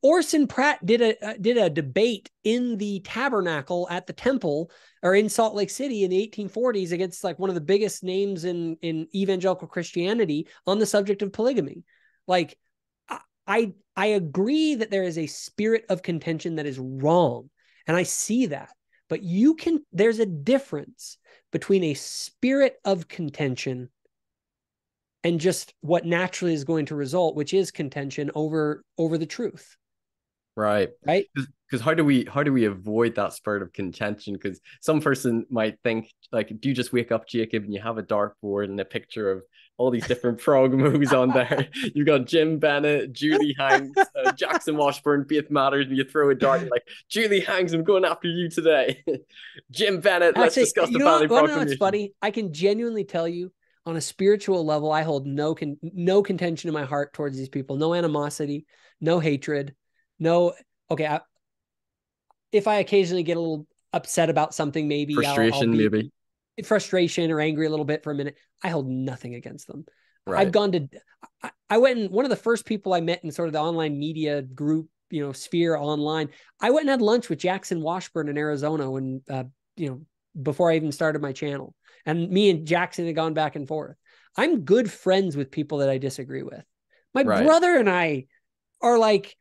Orson Pratt did a debate in the tabernacle at the temple or in Salt Lake City in the 1840s against like one of the biggest names in evangelical Christianity on the subject of polygamy. Like, I agree that there is a spirit of contention that is wrong, and I see that. But there's a difference between a spirit of contention and just what naturally is going to result, which is contention over the truth. Right. Right. Because how do we avoid that spirit of contention? Because some person might think, like, do you just wake up, Jacob, and you have a dartboard and a picture of all these different prog moves on there? You got Jim Bennett, Julie Hanks, Jackson Washburn, Faith Matters, and you throw a dart, like, Julie Hanks, I'm going after you today. Jim Bennett, let's discuss the family proclamation. It's funny. I can genuinely tell you, on a spiritual level, I hold no contention in my heart towards these people, no animosity, no hatred, no. Okay, if I occasionally get a little upset about something, maybe frustration or angry a little bit for a minute, I hold nothing against them. I've Right. gone to, I went and one of the first people I met in sort of the online media group, sphere online, I went and had lunch with Jackson Washburn in Arizona when, before I even started my channel. And me and Jackson had gone back and forth. I'm good friends with people that I disagree with. My Right. brother and I are like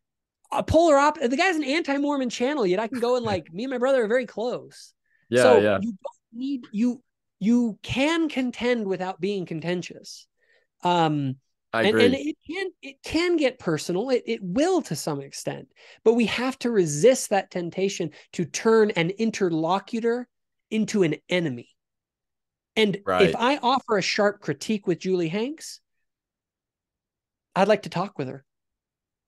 a polar opposite. The guy's an anti-Mormon channel, yet I can go and like me and my brother are very close. Yeah, So yeah. you don't need you can contend without being contentious. Um, I and agree. it can get personal. It will to some extent, but we have to resist that temptation to turn an interlocutor into an enemy. And if Right. I offer a sharp critique with Julie Hanks, I'd like to talk with her.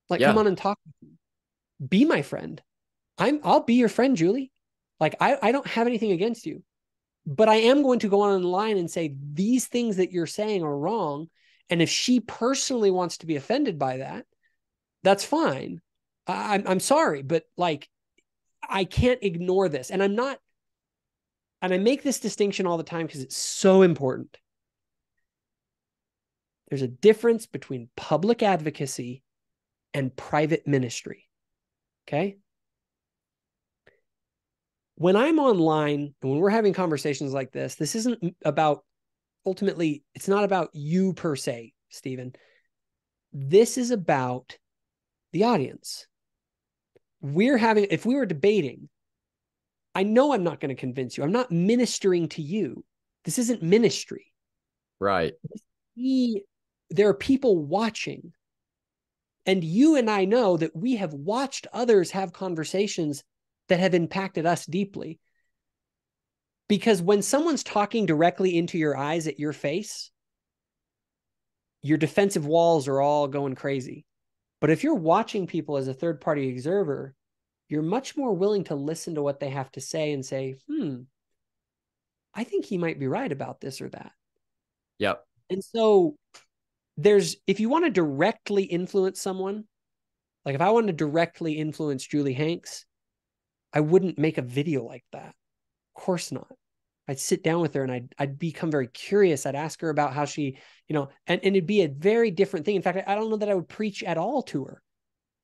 Like, come Yeah. on and talk. Be my friend. I'll be your friend, Julie. Like, I don't have anything against you, but I am going to go online and say these things that you're saying are wrong. And if she personally wants to be offended by that, that's fine. I'm sorry, but like, I can't ignore this. And I'm not, and I make this distinction all the time because it's so important. There's a difference between public advocacy and private ministry. Okay. When I'm online and when we're having conversations like this isn't about ultimately, it's not about you per se, Stephen. This is about the audience. If we were debating, I know I'm not going to convince you. I'm not ministering to you. This isn't ministry. Right. There are people watching. And you and I know that we have watched others have conversations that have impacted us deeply. Because when someone's talking directly into your eyes at your face, your defensive walls are all going crazy. But if you're watching people as a third party observer, you're much more willing to listen to what they have to say and say, I think he might be right about this or that. Yep. And so if you want to directly influence someone, like if I wanted to directly influence Julie Hanks, I wouldn't make a video like that. Of course not. I'd sit down with her and I'd become very curious. I'd ask her about how she, and it'd be a very different thing. In fact, I don't know that I would preach at all to her.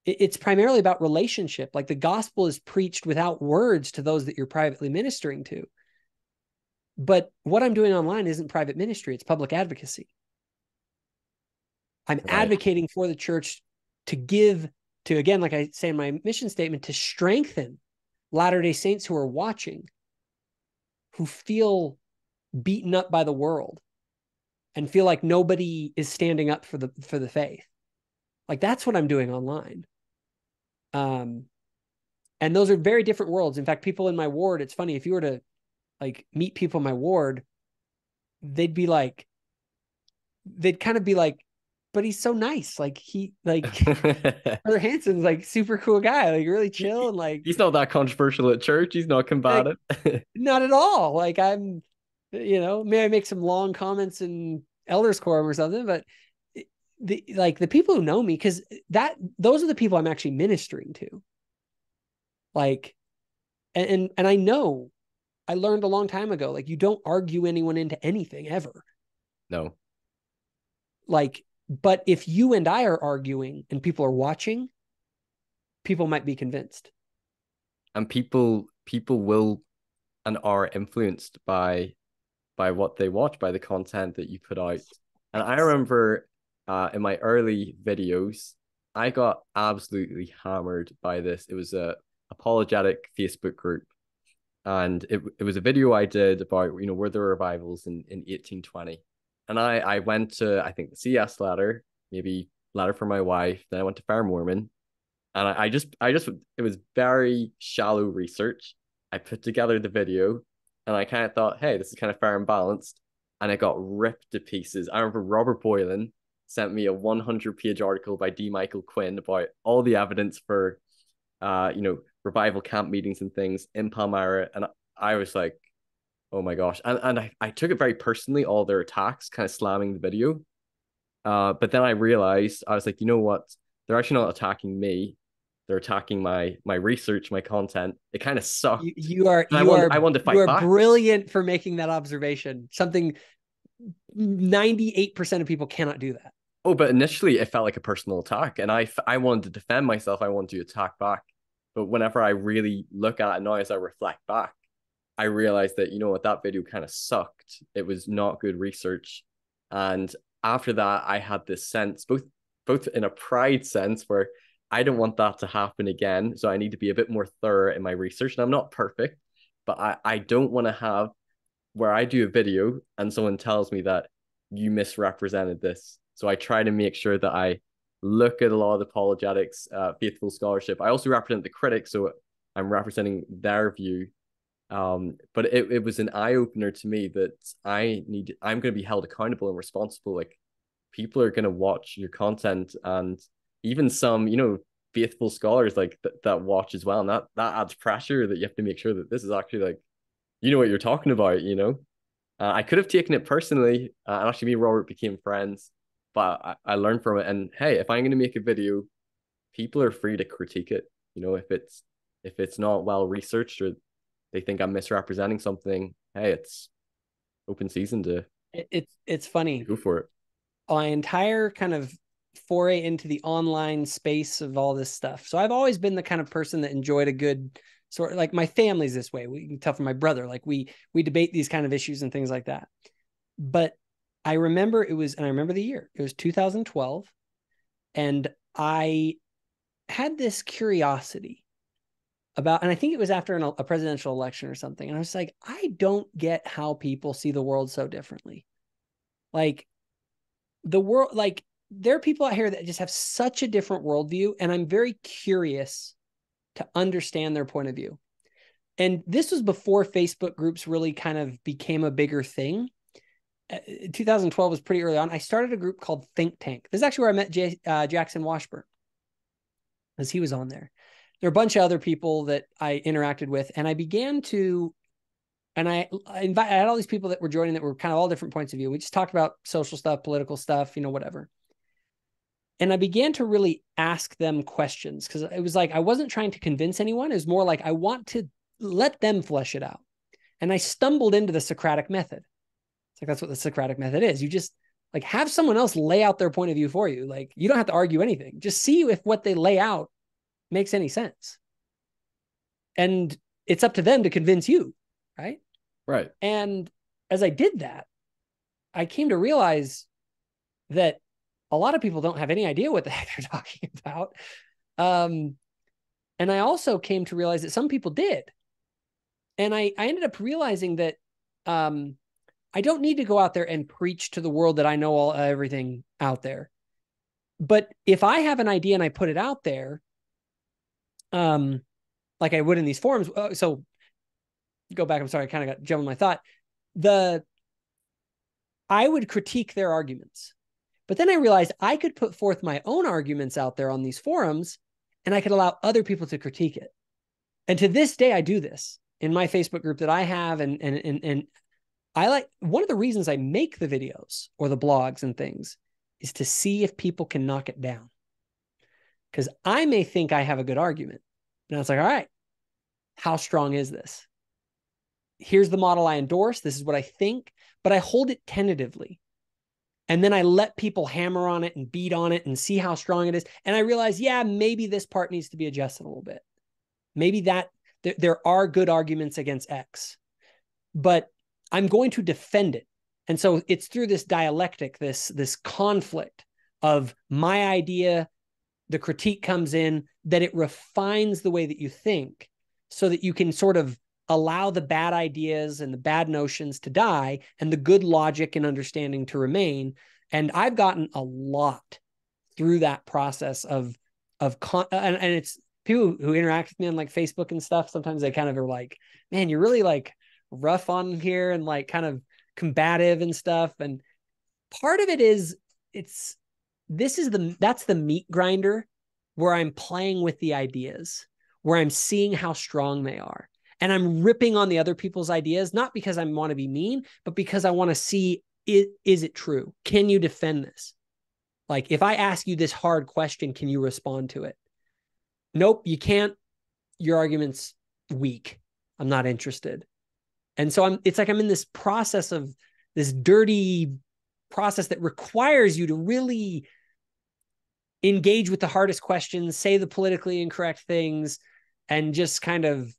It's primarily about relationship. Like the gospel is preached without words to those that you're privately ministering to. But what I'm doing online isn't private ministry, it's public advocacy. I'm Right. advocating for the church to give to, again, like I say in my mission statement, to strengthen Latter-day Saints who are watching, who feel beaten up by the world and feel like nobody is standing up for the faith. Like that's what I'm doing online. And those are very different worlds. In fact, people in my ward, it's funny, if you were to like meet people in my ward, they'd kind of be like, but he's so nice. Like Brother Hansen's like super cool guy, like really chill and like He's not that controversial at church. He's not like combative. not at all. Like may I make some long comments in elders quorum or something, but the people who know me, because those are the people I'm actually ministering to. Like, and I know I learned a long time ago, like you don't argue anyone into anything ever. No. Like, but if you and I are arguing and people are watching, people might be convinced. And people will and are influenced by what they watch, by the content that you put out. And I remember in my early videos, I got absolutely hammered by this. It was a apologetic Facebook group. And it was a video I did about, were there revivals in 1820. And I went to, I think, the CS ladder, maybe ladder for my wife. Then I went to Fair Mormon. And I just, it was very shallow research. I put together the video and I kind of thought, hey, this is kind of fair and balanced. And it got ripped to pieces. I remember Robert Boylan sent me a 100-page article by D. Michael Quinn about all the evidence for, revival camp meetings and things in Palmyra. And I was like, oh my gosh. And I took it very personally, all their attacks, kind of slamming the video. But then I realized, I was like, you know what? They're actually not attacking me. They're attacking my research, my content. It kind of You, sucked. you are And you are I wanted to you fight are back. brilliant for making that observation. Something 98% of people cannot do that. Oh, but initially it felt like a personal attack, and I wanted to defend myself. I wanted to attack back. But whenever I really look at it now, as I reflect back, I realized that, you know what, that video kind of sucked. It was not good research. And after that, I had this sense, both in a pride sense where I don't want that to happen again. So I need to be a bit more thorough in my research. And I'm not perfect, but I don't want to have where I do a video and someone tells me that you misrepresented this. So I try to make sure that I look at a lot of the apologetics, faithful scholarship. I also represent the critics, so I'm representing their view. But it was an eye opener to me that I'm going to be held accountable and responsible. Like, people are going to watch your content, and even some, faithful scholars like that watch as well. And that adds pressure that you have to make sure that this is actually like, what you're talking about. I could have taken it personally, and actually me and Robert became friends, but I learned from it. And hey, if I'm going to make a video, people are free to critique it. If it's not well researched, or they think I'm misrepresenting something, hey, it's open season to it's funny. Go for it. My entire kind of foray into the online space of all this stuff. So I've always been the kind of person that enjoyed a good sort of, like, my family's this way. We can tell from my brother, like we debate these kind of issues and things like that. But I remember and I remember the year, it was 2012. And I had this curiosity about, and I think it was after a presidential election or something. And I was like, I don't get how people see the world so differently. Like, the world, like, there are people out here that just have such a different worldview, and I'm very curious to understand their point of view. And this was before Facebook groups really kind of became a bigger thing. 2012 was pretty early on. I started a group called Think Tank. This is actually where I met Jackson Washburn, because he was on there. There are a bunch of other people that I interacted with, and I began to, and I had all these people that were joining that were kind of all different points of view. We just talked about social stuff, political stuff, whatever. And I began to really ask them questions, because it was like I wasn't trying to convince anyone. It was more like I want to let them flesh it out. And I stumbled into the Socratic method. It's like, that's what the Socratic method is. You just, like, have someone else lay out their point of view for you. Like, you don't have to argue anything. Just see if what they lay out makes any sense. And it's up to them to convince you, right? Right. And as I did that, I came to realize that a lot of people don't have any idea what the heck they're talking about. And I also came to realize that some people did. And I ended up realizing that I don't need to go out there and preach to the world that I know everything out there. But if I have an idea and I put it out there, like I would in these forums, so go back, I'm sorry, I kind of got jumping my thought. I would critique their arguments. But then I realized I could put forth my own arguments out there on these forums, and I could allow other people to critique it. And to this day, I do this in my Facebook group that I have. And I like, one of the reasons I make the videos or the blogs and things is to see if people can knock it down. Because I may think I have a good argument. And I was like, all right, how strong is this? Here's the model I endorse. This is what I think, but I hold it tentatively. And then I let people hammer on it and beat on it and see how strong it is. And I realize, yeah, maybe this part needs to be adjusted a little bit. Maybe there are good arguments against X, but I'm going to defend it. And so it's through this dialectic, this conflict of my idea, the critique comes in, that it refines the way that you think, so that you can sort of allow the bad ideas and the bad notions to die and the good logic and understanding to remain. And I've gotten a lot through that process and it's people who interact with me on like Facebook and stuff. Sometimes they kind of are like, man, you're really like rough on here and like kind of combative and stuff. And part of it is that's the meat grinder, where I'm playing with the ideas, where I'm seeing how strong they are. And I'm ripping on the other people's ideas, not because I want to be mean, but because I want to see, is it true? Can you defend this? Like, if I ask you this hard question, can you respond to it? Nope, you can't. Your argument's weak. I'm not interested. And so it's like I'm in this process of this dirty process that requires you to really engage with the hardest questions, say the politically incorrect things, and just kind of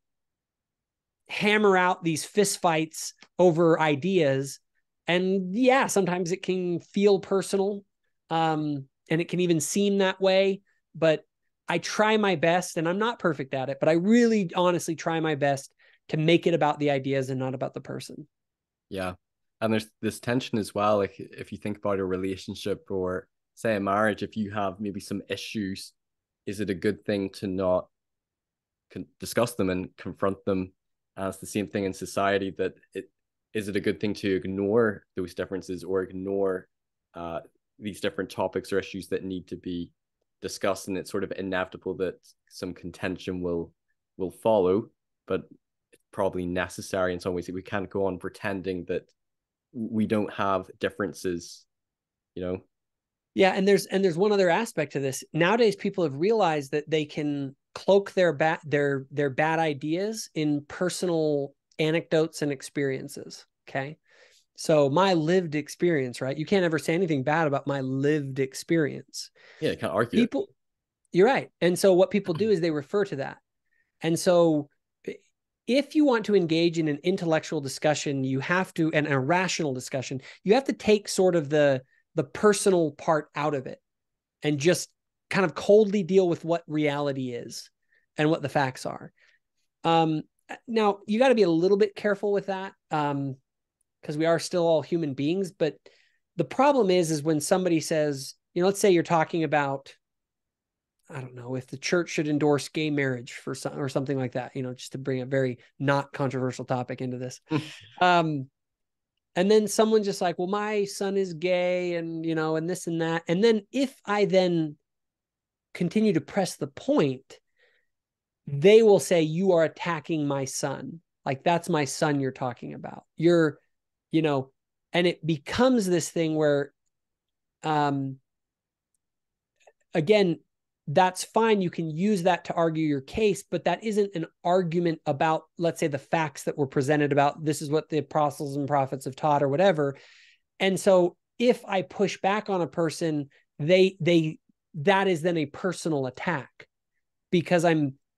hammer out these fistfights over ideas. And yeah, sometimes it can feel personal, and it can even seem that way. But I try my best, and I'm not perfect at it, but I really honestly try my best to make it about the ideas and not about the person. Yeah. And there's this tension as well. Like if you think about a relationship or say a marriage, if you have maybe some issues, is it a good thing to not discuss them and confront them? And it's the same thing in society, that is it a good thing to ignore those differences or ignore uh, these different topics or issues that need to be discussed? And it's sort of inevitable that some contention will follow, but it's probably necessary in some ways. We can't go on pretending that we don't have differences, you know? Yeah, and there's one other aspect to this. Nowadays, people have realized that they can cloak their bad ideas in personal anecdotes and experiences. Okay, so my lived experience, right? You can't ever say anything bad about my lived experience. Yeah, you can't argue it. People, you're right. And so what people do is they refer to that. And so if you want to engage in an intellectual discussion, you have to, and a rational discussion, you have to take sort of the personal part out of it and just kind of coldly deal with what reality is and what the facts are. Now you got to be a little bit careful with that, because we are still all human beings. But the problem is when somebody says, let's say you're talking about, I don't know, if the church should endorse gay marriage for some or something like that, just to bring a very not controversial topic into this. And then someone just like, well, my son is gay and, and this and that. And then if I then continue to press the point, they will say, you are attacking my son. Like, that's my son you're talking about. And it becomes this thing where, again, that's fine. You can use that to argue your case, but that isn't an argument about, let's say, the facts that were presented about this is what the apostles and prophets have taught or whatever. And so if I push back on a person, that is then a personal attack, because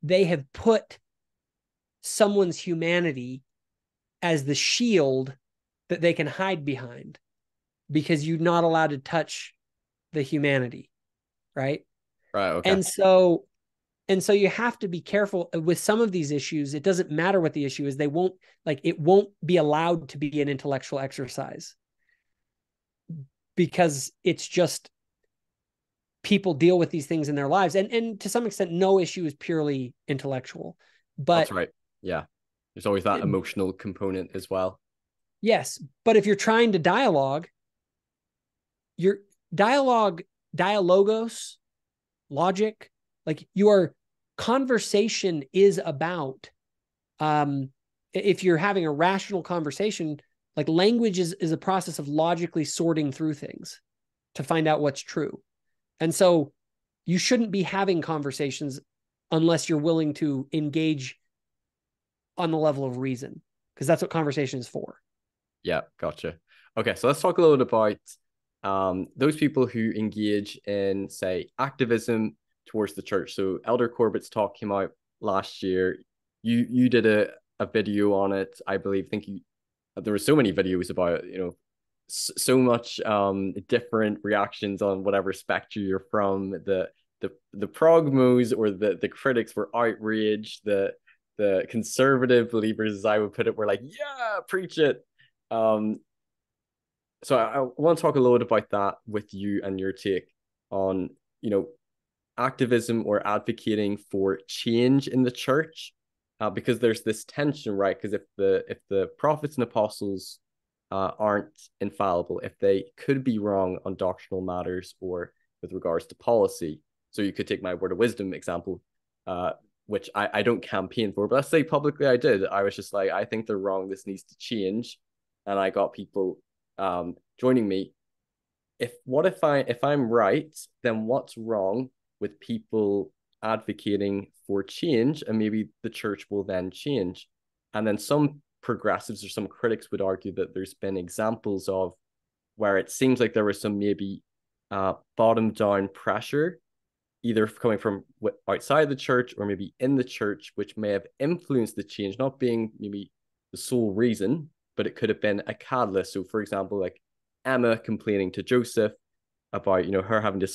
they have put someone's humanity as the shield that they can hide behind, because you're not allowed to touch the humanity, right? Right. Okay. And so you have to be careful with some of these issues. It doesn't matter what the issue is. It won't be allowed to be an intellectual exercise, because it's just people deal with these things in their lives. And to some extent, no issue is purely intellectual. That's But right. Yeah. There's always that emotional component as well. yes, but if you're trying to your dialogos, logic, like your conversation is about, if you're having a rational conversation, like language is a process of logically sorting through things to find out what's true. And so you shouldn't be having conversations unless you're willing to engage on the level of reason, because that's what conversation is for. Yeah, gotcha. Okay, so let's talk a little bit about those people who engage in, say, activism towards the church. So Elder Corbett's talk came out last year. You did a video on it, I believe. There were so many videos about it, so much different reactions on whatever spectrum you're from. The progmos or the critics were outraged. The conservative believers, as I would put it, were like, yeah, preach it. So I want to talk a little bit about that with you and your take on, activism or advocating for change in the church, because there's this tension, right? Because if the prophets and apostles aren't infallible, if they could be wrong on doctrinal matters or with regards to policy, so you could take my word of wisdom example, which I don't campaign for, but let's say publicly I did. I was just like, I think they're wrong. This needs to change, and I got people joining me. If I'm right, then what's wrong with people advocating for change, and maybe the church will then change? And then some progressives or some critics would argue that there's been examples of where it seems like there was some maybe bottom down pressure, either coming from outside the church or maybe in the church, which may have influenced the change, not being maybe the sole reason, but it could have been a catalyst. So, for example, like Emma complaining to Joseph about, her having to,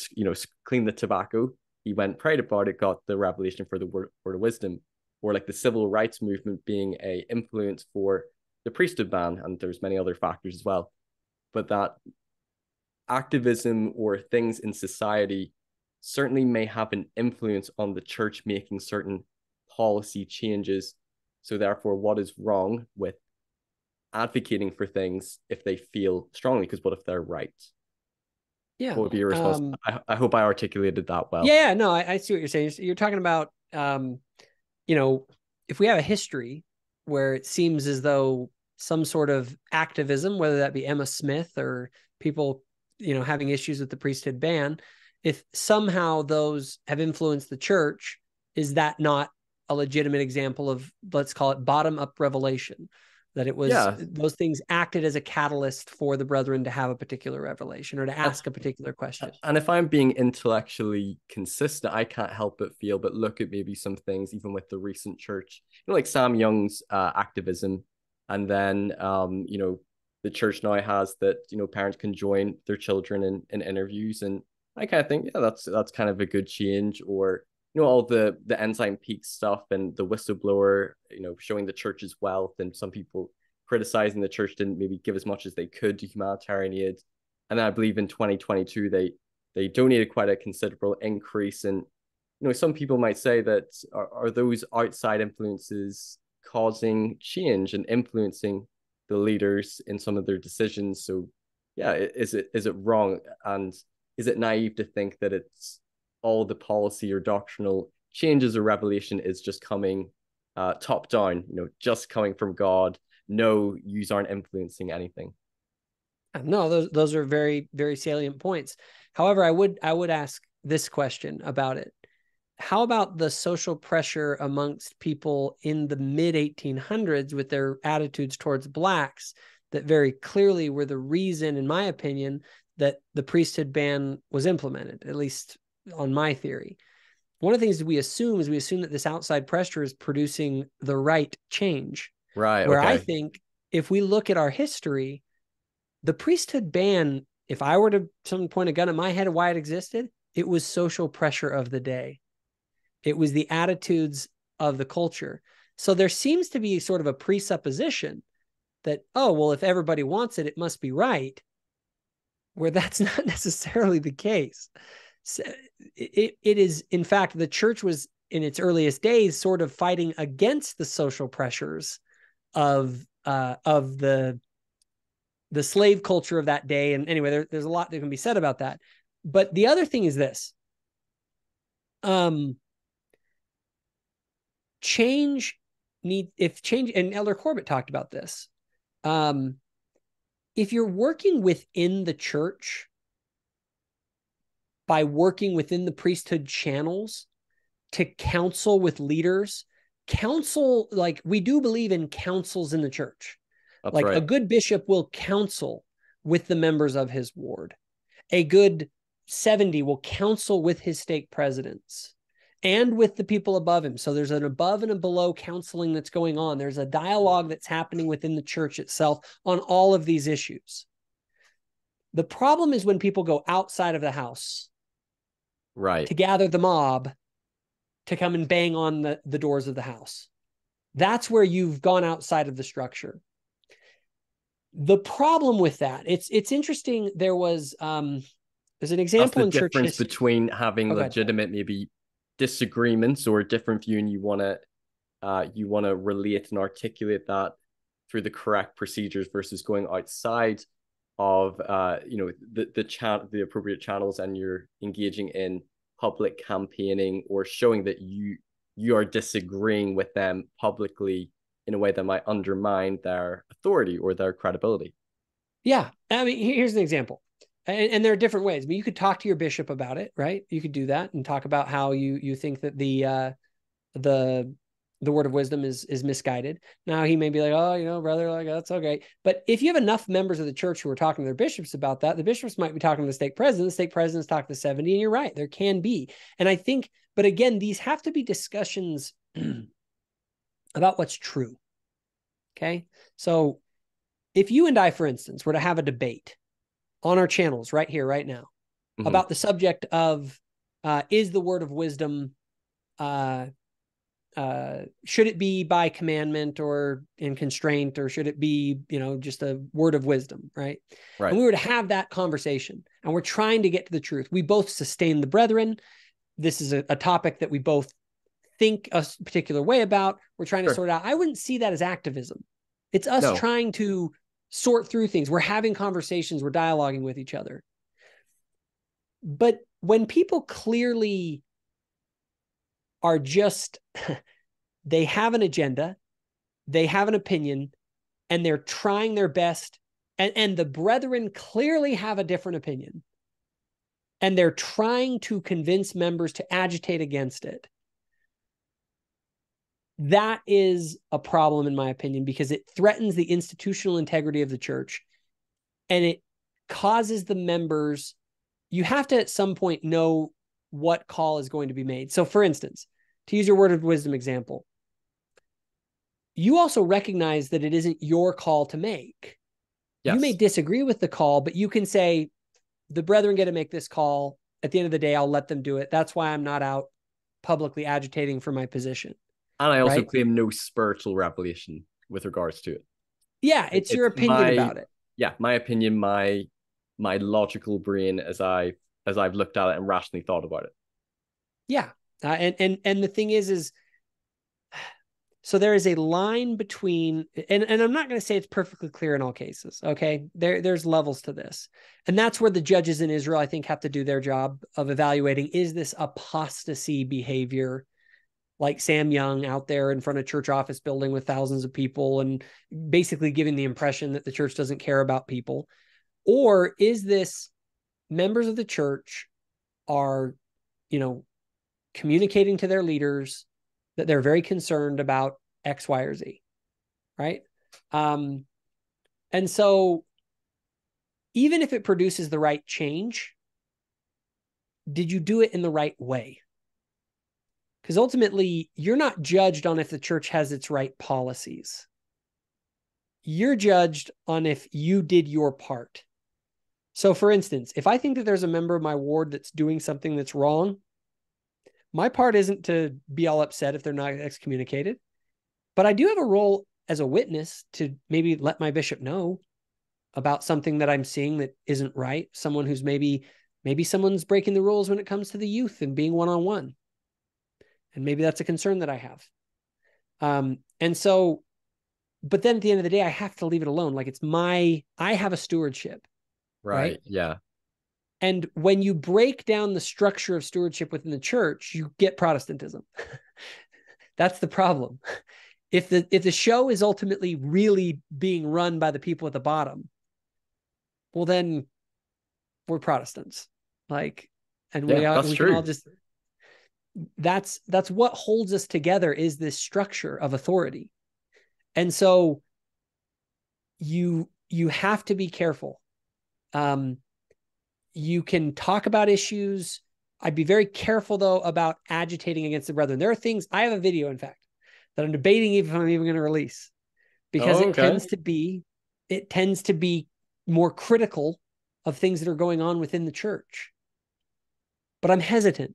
clean the tobacco. He went, prayed about it, got the revelation for the word of wisdom. Or like the civil rights movement being a influence for the priesthood ban, and there's many other factors as well. But that activism or things in society certainly may have an influence on the church making certain policy changes. So therefore, what is wrong with advocating for things if they feel strongly? Because what if they're right? Yeah. What would be your response? I hope I articulated that well. Yeah, no, I see what you're saying. You're talking about, if we have a history where it seems as though some sort of activism, whether that be Emma Smith or people, having issues with the priesthood ban, if somehow those have influenced the church, is that not a legitimate example of, let's call it bottom up revelation? That it was, those things acted as a catalyst for the brethren to have a particular revelation or to ask a particular question. And if I'm being intellectually consistent, I can't help but look at maybe some things, even with the recent church, like Sam Young's activism. And then, the church now has that, parents can join their children in interviews. And I kind of think, yeah, that's kind of a good change. Or, all the Ensign Peak stuff and the whistleblower, showing the church's wealth, and some people criticizing the church didn't maybe give as much as they could to humanitarian aid. And then I believe in 2022 they donated quite a considerable increase. And some people might say that are those outside influences causing change and influencing the leaders in some of their decisions? So yeah, is it wrong, and is it naive to think that it's all the policy or doctrinal changes or revelation is just coming top down, just coming from God? No, yous aren't influencing anything. No, those are very, very salient points. However, I would ask this question about it. How about the social pressure amongst people in the mid 1800s with their attitudes towards blacks that very clearly were the reason, in my opinion, that the priesthood ban was implemented, at least on my theory? One of the things we assume that this outside pressure is producing the right change. Right. Where Okay. I think if we look at our history, the priesthood ban, if I were to point a gun at my head of why it existed, it was social pressure of the day. It was the attitudes of the culture. So there seems to be sort of a presupposition that, oh, well, if everybody wants it, it must be right, where that's not necessarily the case. So it is, in fact, the church was in its earliest days sort of fighting against the social pressures of the slave culture of that day. And anyway, there's a lot that can be said about that. But the other thing is this. Change, and Elder Corbett talked about this. If you're working within the church by working within the priesthood channels to counsel with leaders, like we do believe in councils in the church. That's like right. A good bishop will counsel with the members of his ward. A good 70 will counsel with his stake presidents and with the people above him. So there's an above and a below counseling that's going on. There's a dialogue that's happening within the church itself on all of these issues. The problem is when people go outside of the house, right, to gather the mob to come and bang on the doors of the house. That's where you've gone outside of the structure. The problem with that, it's interesting. There's an example in church history. That's the difference between having legitimate maybe disagreements or a different view, and you want to relate and articulate that through the correct procedures versus going outside of the appropriate channels, and you're engaging in public campaigning or showing that you are disagreeing with them publicly in a way that might undermine their authority or their credibility. Yeah. I mean, here's an example. And there are different ways. I mean, you could talk to your bishop about it, right? You could do that and talk about how you think that the the word of wisdom is misguided. Now he may be like, oh, brother, like that's okay. But if you have enough members of the church who are talking to their bishops about that, the bishops might be talking to the stake presidents talk to 70, and you're right, there can be. And I think, but again, these have to be discussions about what's true. Okay. So if you and I, for instance, were to have a debate on our channels right here, right now, about the subject of is the word of wisdom, should it be by commandment or in constraint, or should it be, just a word of wisdom, right? Right. And we were to have that conversation, and we're trying to get to the truth. We both sustain the brethren. This is a topic that we both think a particular way about. We're trying to sort it out. I wouldn't see that as activism. It's us trying to sort through things. We're having conversations. We're dialoguing with each other. But when people clearly are just, they have an agenda, they have an opinion, and they're trying their best, and the brethren clearly have a different opinion, and they're trying to convince members to agitate against it, that is a problem, in my opinion, because it threatens the institutional integrity of the church, and it causes the members, you have to at some point know what call is going to be made. So for instance, to use your word of wisdom example, you also recognize that it isn't your call to make. Yes. You may disagree with the call, but you can say, the brethren get to make this call. At the end of the day, I'll let them do it. That's why I'm not out publicly agitating for my position. And I also claim no spiritual revelation with regards to it. Yeah, it's your opinion about it. Yeah, my opinion, my logical brain as I've looked at it and rationally thought about it. Yeah. And the thing is so there is a line between, and I'm not going to say it's perfectly clear in all cases. Okay. There's levels to this. And that's where the judges in Israel, I think, have to do their job of evaluating, is this apostasy behavior, like Sam Young out there in front of church office building with thousands of people and basically giving the impression that the church doesn't care about people? Or is this members of the church are, communicating to their leaders that they're very concerned about X, Y, or Z, right? And so even if it produces the right change, did you do it in the right way? Because ultimately, you're not judged on if the church has its right policies. You're judged on if you did your part. So for instance, if I think that there's a member of my ward that's doing something that's wrong, my part isn't to be all upset if they're not excommunicated, but I do have a role as a witness to maybe let my bishop know about something that I'm seeing that isn't right. Someone who's maybe someone's breaking the rules when it comes to the youth and being one-on-one. And maybe that's a concern that I have. And so, but then at the end of the day, I have to leave it alone. Like I have a stewardship. Right? Yeah. And when you break down the structure of stewardship within the church, you get Protestantism. That's the problem. If the show is ultimately really being run by the people at the bottom, well, then we're Protestants. And we can all just, that's what holds us together, is this structure of authority. And so you have to be careful. You can talk about issues. I'd be very careful, though, about agitating against the brethren. There are things, I have a video, in fact, that I'm debating if I'm even going to release, because it tends to be more critical of things that are going on within the church. But I'm hesitant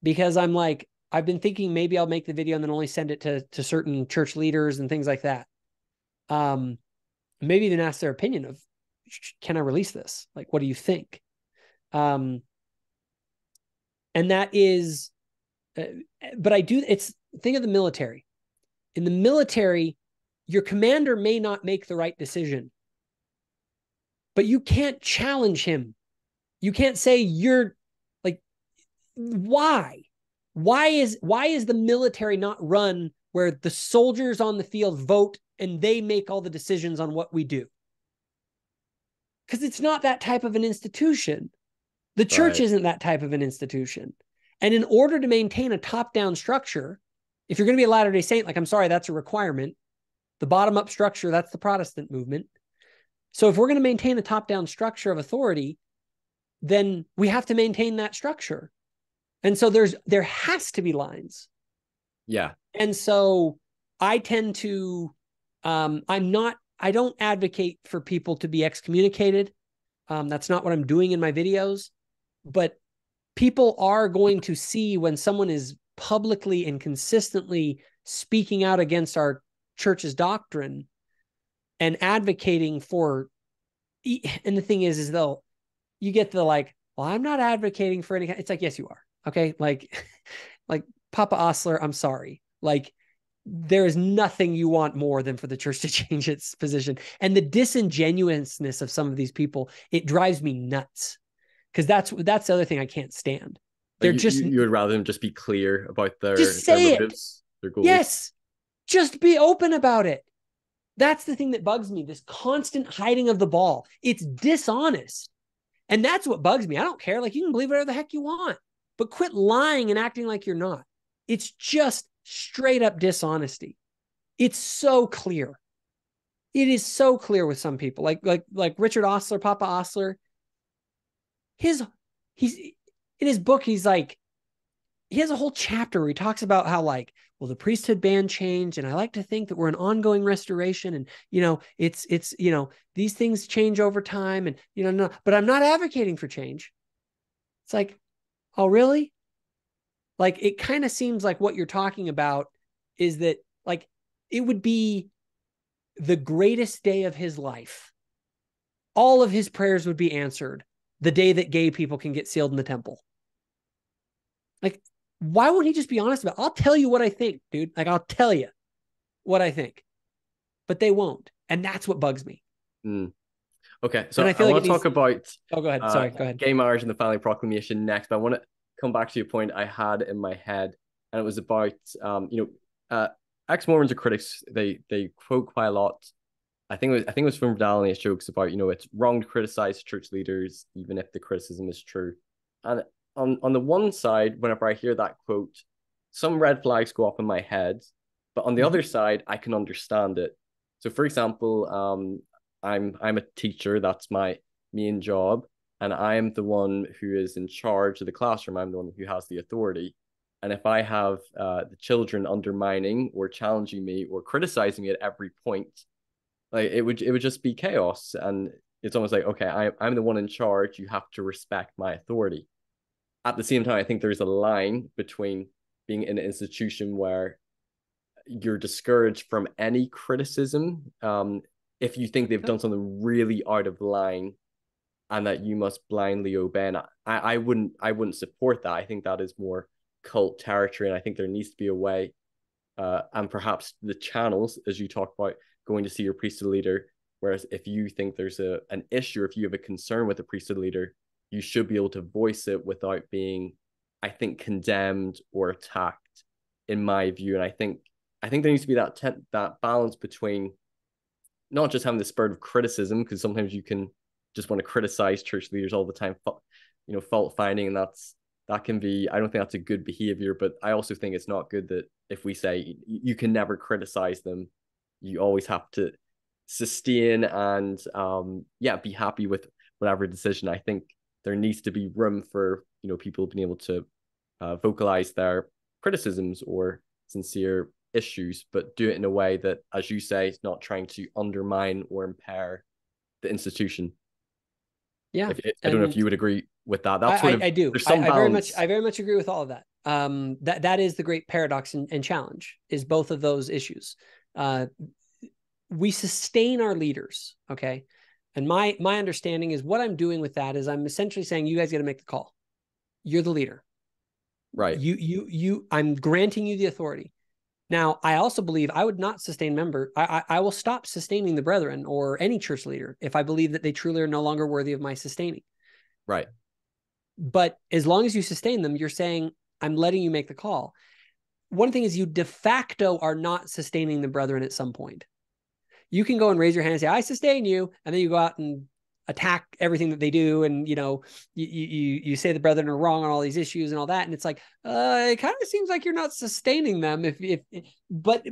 because I'm like, I've been thinking maybe I'll make the video and then only send it to certain church leaders and things like that. Maybe even ask their opinion of, can I release this? Like, what do you think? And that is, but think of the military. In the military, your commander may not make the right decision, but you can't challenge him. You can't say you're like, why? Why is the military not run where the soldiers on the field vote and they make all the decisions on what we do? Because it's not that type of an institution. The church isn't that type of an institution. And in order to maintain a top-down structure, If you're going to be a Latter-day Saint, like, I'm sorry, that's a requirement. The bottom-up structure, that's the Protestant movement. So if we're going to maintain a top-down structure of authority, then we have to maintain that structure. And so there has to be lines. Yeah. And so I tend to, I don't advocate for people to be excommunicated. That's not what I'm doing in my videos. But people are going to see when someone is publicly and consistently speaking out against our church's doctrine and advocating for, and the thing is though, you get the like, well, I'm not advocating for any, it's like, yes, you are. Okay. Like Papa Osler, I'm sorry. Like, there is nothing you want more than for the church to change its position. And the disingenuousness of some of these people, it drives me nuts. Because that's the other thing I can't stand. They're you would rather them just be clear about just their say it. motives, their goals. Yes. Just be open about it. That's the thing that bugs me, this constant hiding of the ball. It's dishonest. And that's what bugs me. I don't care. Like, you can believe whatever the heck you want, but quit lying and acting like you're not. It's just straight up dishonesty. It's so clear. It is so clear with some people, like Richard Osler, Papa Osler. He's in his book, he's like, he has a whole chapter where he talks about how, like, well, the priesthood ban changed, and I like to think that we're an ongoing restoration, and it's these things change over time, and no, but I'm not advocating for change. It's like, oh, really? Like, it kind of seems like what you're talking about is that, like, it would be the greatest day of his life. All of his prayers would be answered the day that gay people can get sealed in the temple. Like, why won't he just be honest about it? I'll tell you what I think, dude. Like, I'll tell you what I think. But they won't. And that's what bugs me. Mm. Okay, so and I feel want to talk about go ahead. Sorry, go ahead. Gay marriage and the family proclamation next, but I want to come back to your point I had in my head, and it was about ex-Mormons or critics. They quote quite a lot. I think it was from Dallinius jokes about it's wrong to criticize church leaders even if the criticism is true. And on the one side, whenever I hear that quote, some red flags go off in my head, but on the other side, I can understand it. So, for example, I'm a teacher. That's my main job, and I am the one who is in charge of the classroom. I'm the one who has the authority. And if I have the children undermining or challenging me or criticizing me at every point, like it would just be chaos. And it's almost like, okay, I'm the one in charge. You have to respect my authority. At the same time, I think there's a line between being in an institution where you're discouraged from any criticism if you think they've done something really out of line and that you must blindly obey. And I wouldn't support that. I think that is more cult territory, and I think there needs to be a way and perhaps the channels, as you talk about, going to see your priesthood leader. Whereas if you think there's an issue, or if you have a concern with a priesthood leader, you should be able to voice it without being, I think, condemned or attacked, in my view. And I think there needs to be that balance between not just having the spirit of criticism, because sometimes you can just want to criticize church leaders all the time, fault finding, and that can be, I don't think that's a good behavior. But I also think it's not good that if we say you can never criticize them, you always have to sustain and be happy with whatever decision. I think there needs to be room for people being able to vocalize their criticisms or sincere issues, but do it in a way that, as you say, is not trying to undermine or impair the institution. Yeah, I don't know if you would agree with that. That's I do. There's some balance. I very much agree with all of that. That is the great paradox and challenge, is both of those issues. We sustain our leaders, okay? And my understanding is what I'm doing with that is I'm essentially saying, you guys got to make the call. You're the leader. Right. I'm granting you the authority. Now, I also believe I would not sustain I will stop sustaining the brethren or any church leader if I believe that they truly are no longer worthy of my sustaining. Right. But as long as you sustain them, you're saying, I'm letting you make the call. One thing is, you de facto are not sustaining the brethren at some point. You can go and raise your hand and say, I sustain you. And then you go out and attack everything that they do, and you say the brethren are wrong on all these issues and all that, and it's like it kind of seems like you're not sustaining them but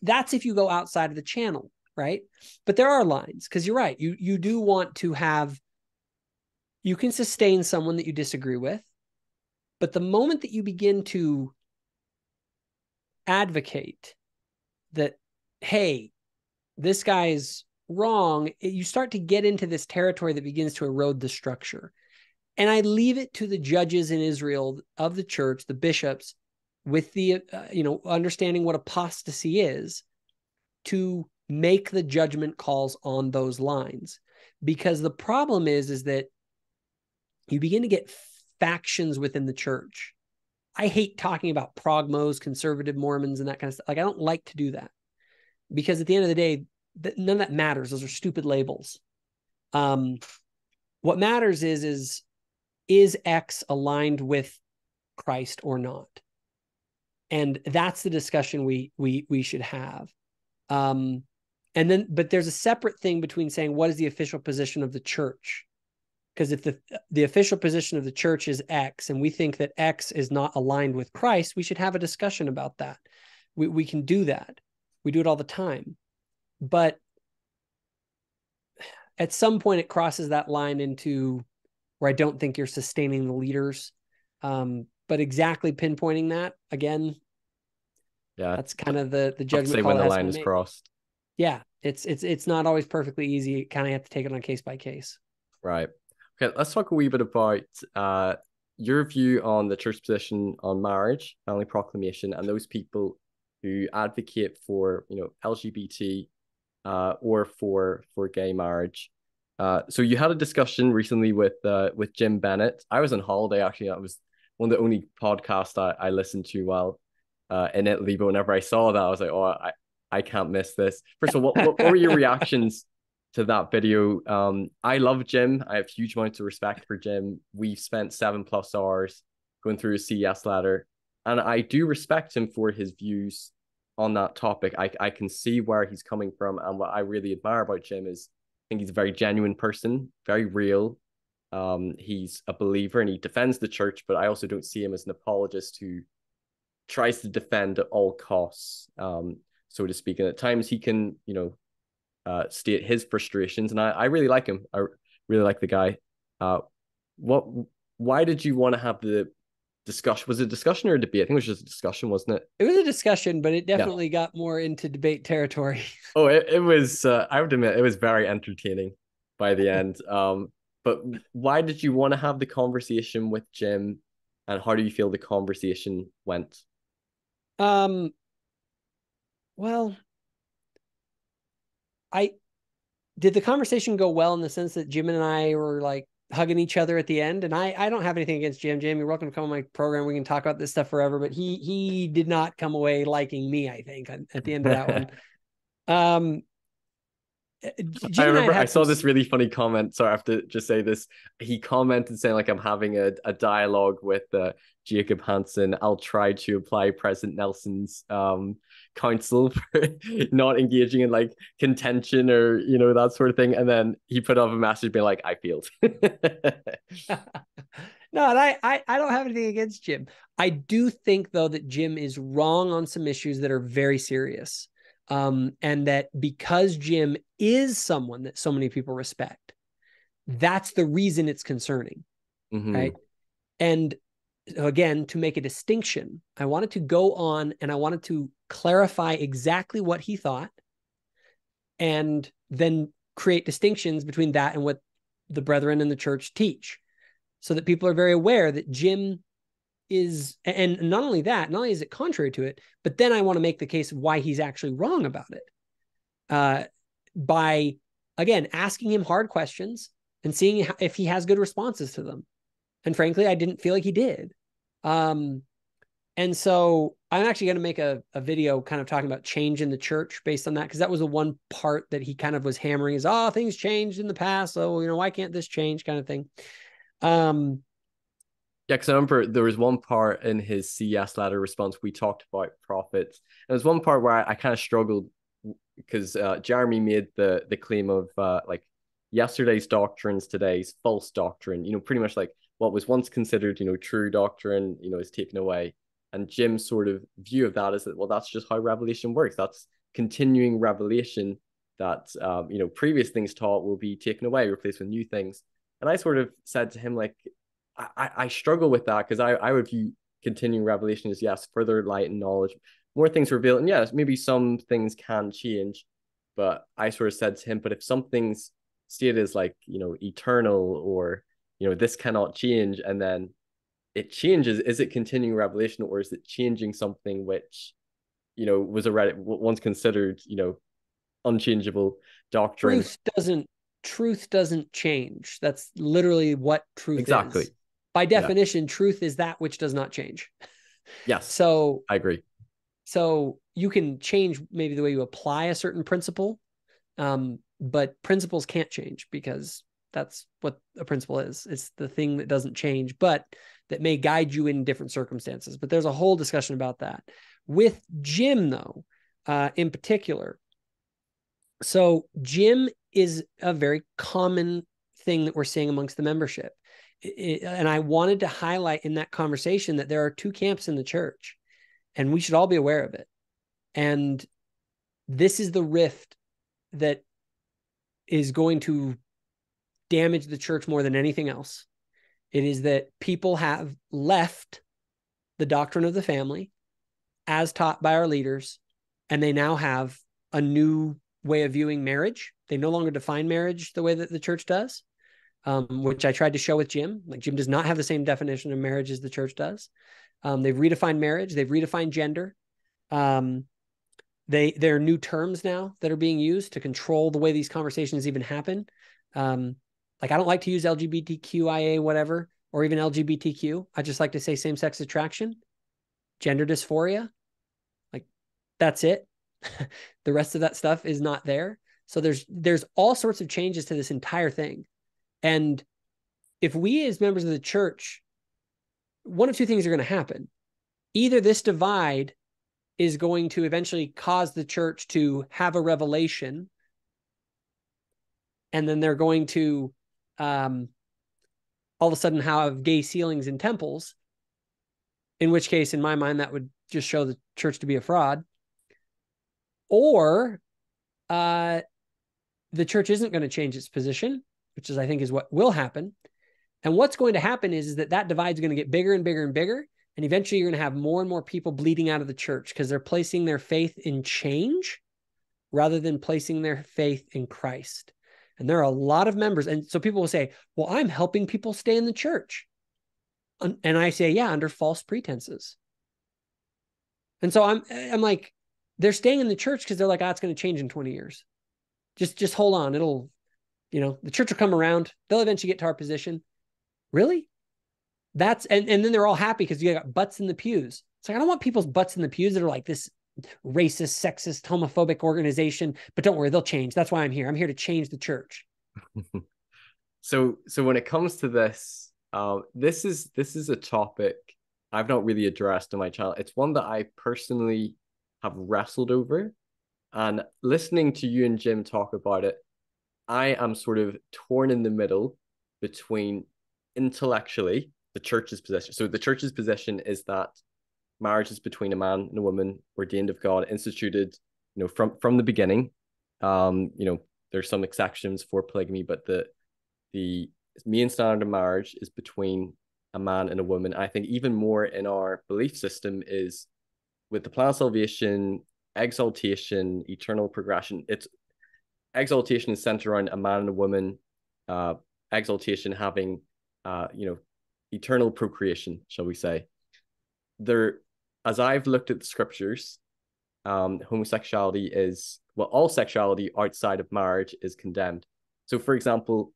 that's if you go outside of the channel, right? But there are lines, because you're right, you do want to have, you can sustain someone that you disagree with, but the moment that you begin to advocate that, hey, this guy's wrong, you start to get into this territory that begins to erode the structure. And I leave it to the judges in Israel of the church, the bishops, with the understanding what apostasy is, to make the judgment calls on those lines. Because the problem is that you begin to get factions within the church. I hate talking about progmos, conservative Mormons, and that kind of stuff. Like, I don't like to do that, because at the end of the day, none of that matters. Those are stupid labels. What matters is X aligned with Christ or not? And that's the discussion we should have. And then, but there's a separate thing between saying, what is the official position of the church? Because if the official position of the church is X, and we think that X is not aligned with Christ, we should have a discussion about that. We can do that. We do it all the time. But at some point, it crosses that line into where I don't think you're sustaining the leaders. But exactly pinpointing that, again, Yeah, that's kind of the judgment say call when the that has line to be is made. crossed. Yeah, it's not always perfectly easy. You kind of have to take it on case by case. Right. Okay, let's talk a wee bit about your view on the church position on marriage, family proclamation, and those people who advocate for, LGBT or for gay marriage. So you had a discussion recently with Jim Bennett. I was on holiday, actually. That was one of the only podcasts I listened to while in Italy. But whenever I saw that, I was like, oh, I can't miss this. First of all, what were your reactions to that video? I love Jim. I have huge amounts of respect for Jim. We've spent 7+ hours going through his CS letter, and I do respect him for his views on that topic. I can see where he's coming from, and what I really admire about Jim is I think he's a very genuine person, very real. He's a believer and he defends the church, but I also don't see him as an apologist who tries to defend at all costs, so to speak. And at times he can, state his frustrations, and I really like him. I really like the guy. What? Why did you want to have the discussion? Was it a discussion or a debate? I think it was just a discussion, wasn't it? It was a discussion, but it definitely got more into debate territory. Oh, it was. I would admit it was very entertaining by the end. But why did you want to have the conversation with Jim, and how do you feel the conversation went? Well, did the conversation go well in the sense that Jim and I were like hugging each other at the end? And I don't have anything against Jim. Jim, you're welcome to come on my program. We can talk about this stuff forever. But he did not come away liking me, I think, at the end of that one. I remember I saw this really funny comment. Sorry, I have to just say this. He commented saying, like, I'm having a dialogue with Jacob Hansen. I'll try to apply President Nelson's counsel for not engaging in like contention or that sort of thing. And then he put up a message being like, I failed. No, and I don't have anything against Jim. I do think, though, that Jim is wrong on some issues that are very serious. And that because Jim is someone that so many people respect, that's the reason it's concerning, right? And again, to make a distinction, I wanted to go on and I wanted to clarify exactly what he thought, and then create distinctions between that and what the brethren in the church teach, so that people are very aware that Jim is, and not only that, not only is it contrary to it, but then I want to make the case of why he's actually wrong about it, by, again, asking him hard questions and seeing if he has good responses to them. And frankly, I didn't feel like he did. And so I'm actually going to make a video kind of talking about change in the church based on that, because that was the one part that he kind of was hammering is, oh, things changed in the past, so why can't this change, kind of thing. Yeah, because I remember there was one part in his CS letter response we talked about prophets. And there's one part where I kind of struggled because Jeremy made the claim of like yesterday's doctrine's today's false doctrine. Pretty much like what was once considered, true doctrine, is taken away. And Jim's sort of view of that is that, well, that's just how revelation works. That's continuing revelation that, previous things taught will be taken away, replaced with new things. And I sort of said to him, like, I struggle with that because I would view continuing revelation as, yes, further light and knowledge, more things revealed. And yes, maybe some things can change. But I sort of said to him, but if something's stated as like, eternal or, this cannot change, and then it changes, is it continuing revelation, or is it changing something which, was already once considered, unchangeable doctrine? Truth doesn't change. That's literally what truth Exactly. is. By Yeah. definition, truth is that which does not change. Yes. So I agree. you can change maybe the way you apply a certain principle, but principles can't change because that's what a principle is. It's the thing that doesn't change, but that may guide you in different circumstances. But there's a whole discussion about that. With Jim, though, in particular, so Jim is a very common thing that we're seeing amongst the membership. And I wanted to highlight in that conversation that there are two camps in the church, and we should all be aware of it. And this is the rift that is going to damage the church more than anything else. It is that people have left the doctrine of the family as taught by our leaders, and they now have a new way of viewing marriage. They no longer define marriage the way that the church does, which I tried to show with Jim. Like, Jim does not have the same definition of marriage as the church does. They've redefined marriage. They've redefined gender. There are new terms now that are being used to control the way these conversations even happen. Like, I don't like to use LGBTQIA, whatever, or even LGBTQ. I just like to say same-sex attraction, gender dysphoria. Like, that's it. The rest of that stuff is not there. So there's all sorts of changes to this entire thing. And if we as members of the church, one of two things are going to happen. Either this divide is going to eventually cause the church to have a revelation, and then they're going to all of a sudden have gay ceilings in temples, in which case, in my mind, that would just show the church to be a fraud. Or the church isn't going to change its position, which is, I think, is what will happen. And what's going to happen is that divide is going to get bigger and bigger and bigger. And eventually you're going to have more and more people bleeding out of the church because they're placing their faith in change rather than placing their faith in Christ. And there are a lot of members. And so people will say, well, I'm helping people stay in the church. And I say, yeah, under false pretenses. And so I'm like, they're staying in the church because they're like, it's going to change in 20 years. Just hold on. It'll, the church will come around. They'll eventually get to our position. Really? And then they're all happy because you got butts in the pews. It's like, I don't want people's butts in the pews that are like this racist, sexist, homophobic organization, but don't worry, they'll change. That's why I'm here. I'm here to change the church. So when it comes to this, this is a topic I've not really addressed on my channel. It's one that I personally have wrestled over, and listening to you and Jim talk about it, I am sort of torn in the middle between intellectually the church's position. So the church's position is that marriage is between a man and a woman, ordained of God, instituted, from the beginning. There's some exceptions for polygamy, but the main standard of marriage is between a man and a woman. I think even more in our belief system is with the plan of salvation, exaltation, eternal progression. It's exaltation is centered around a man and a woman. Exaltation having, eternal procreation, shall we say? As I've looked at the scriptures, homosexuality is, well, all sexuality outside of marriage is condemned. So, for example,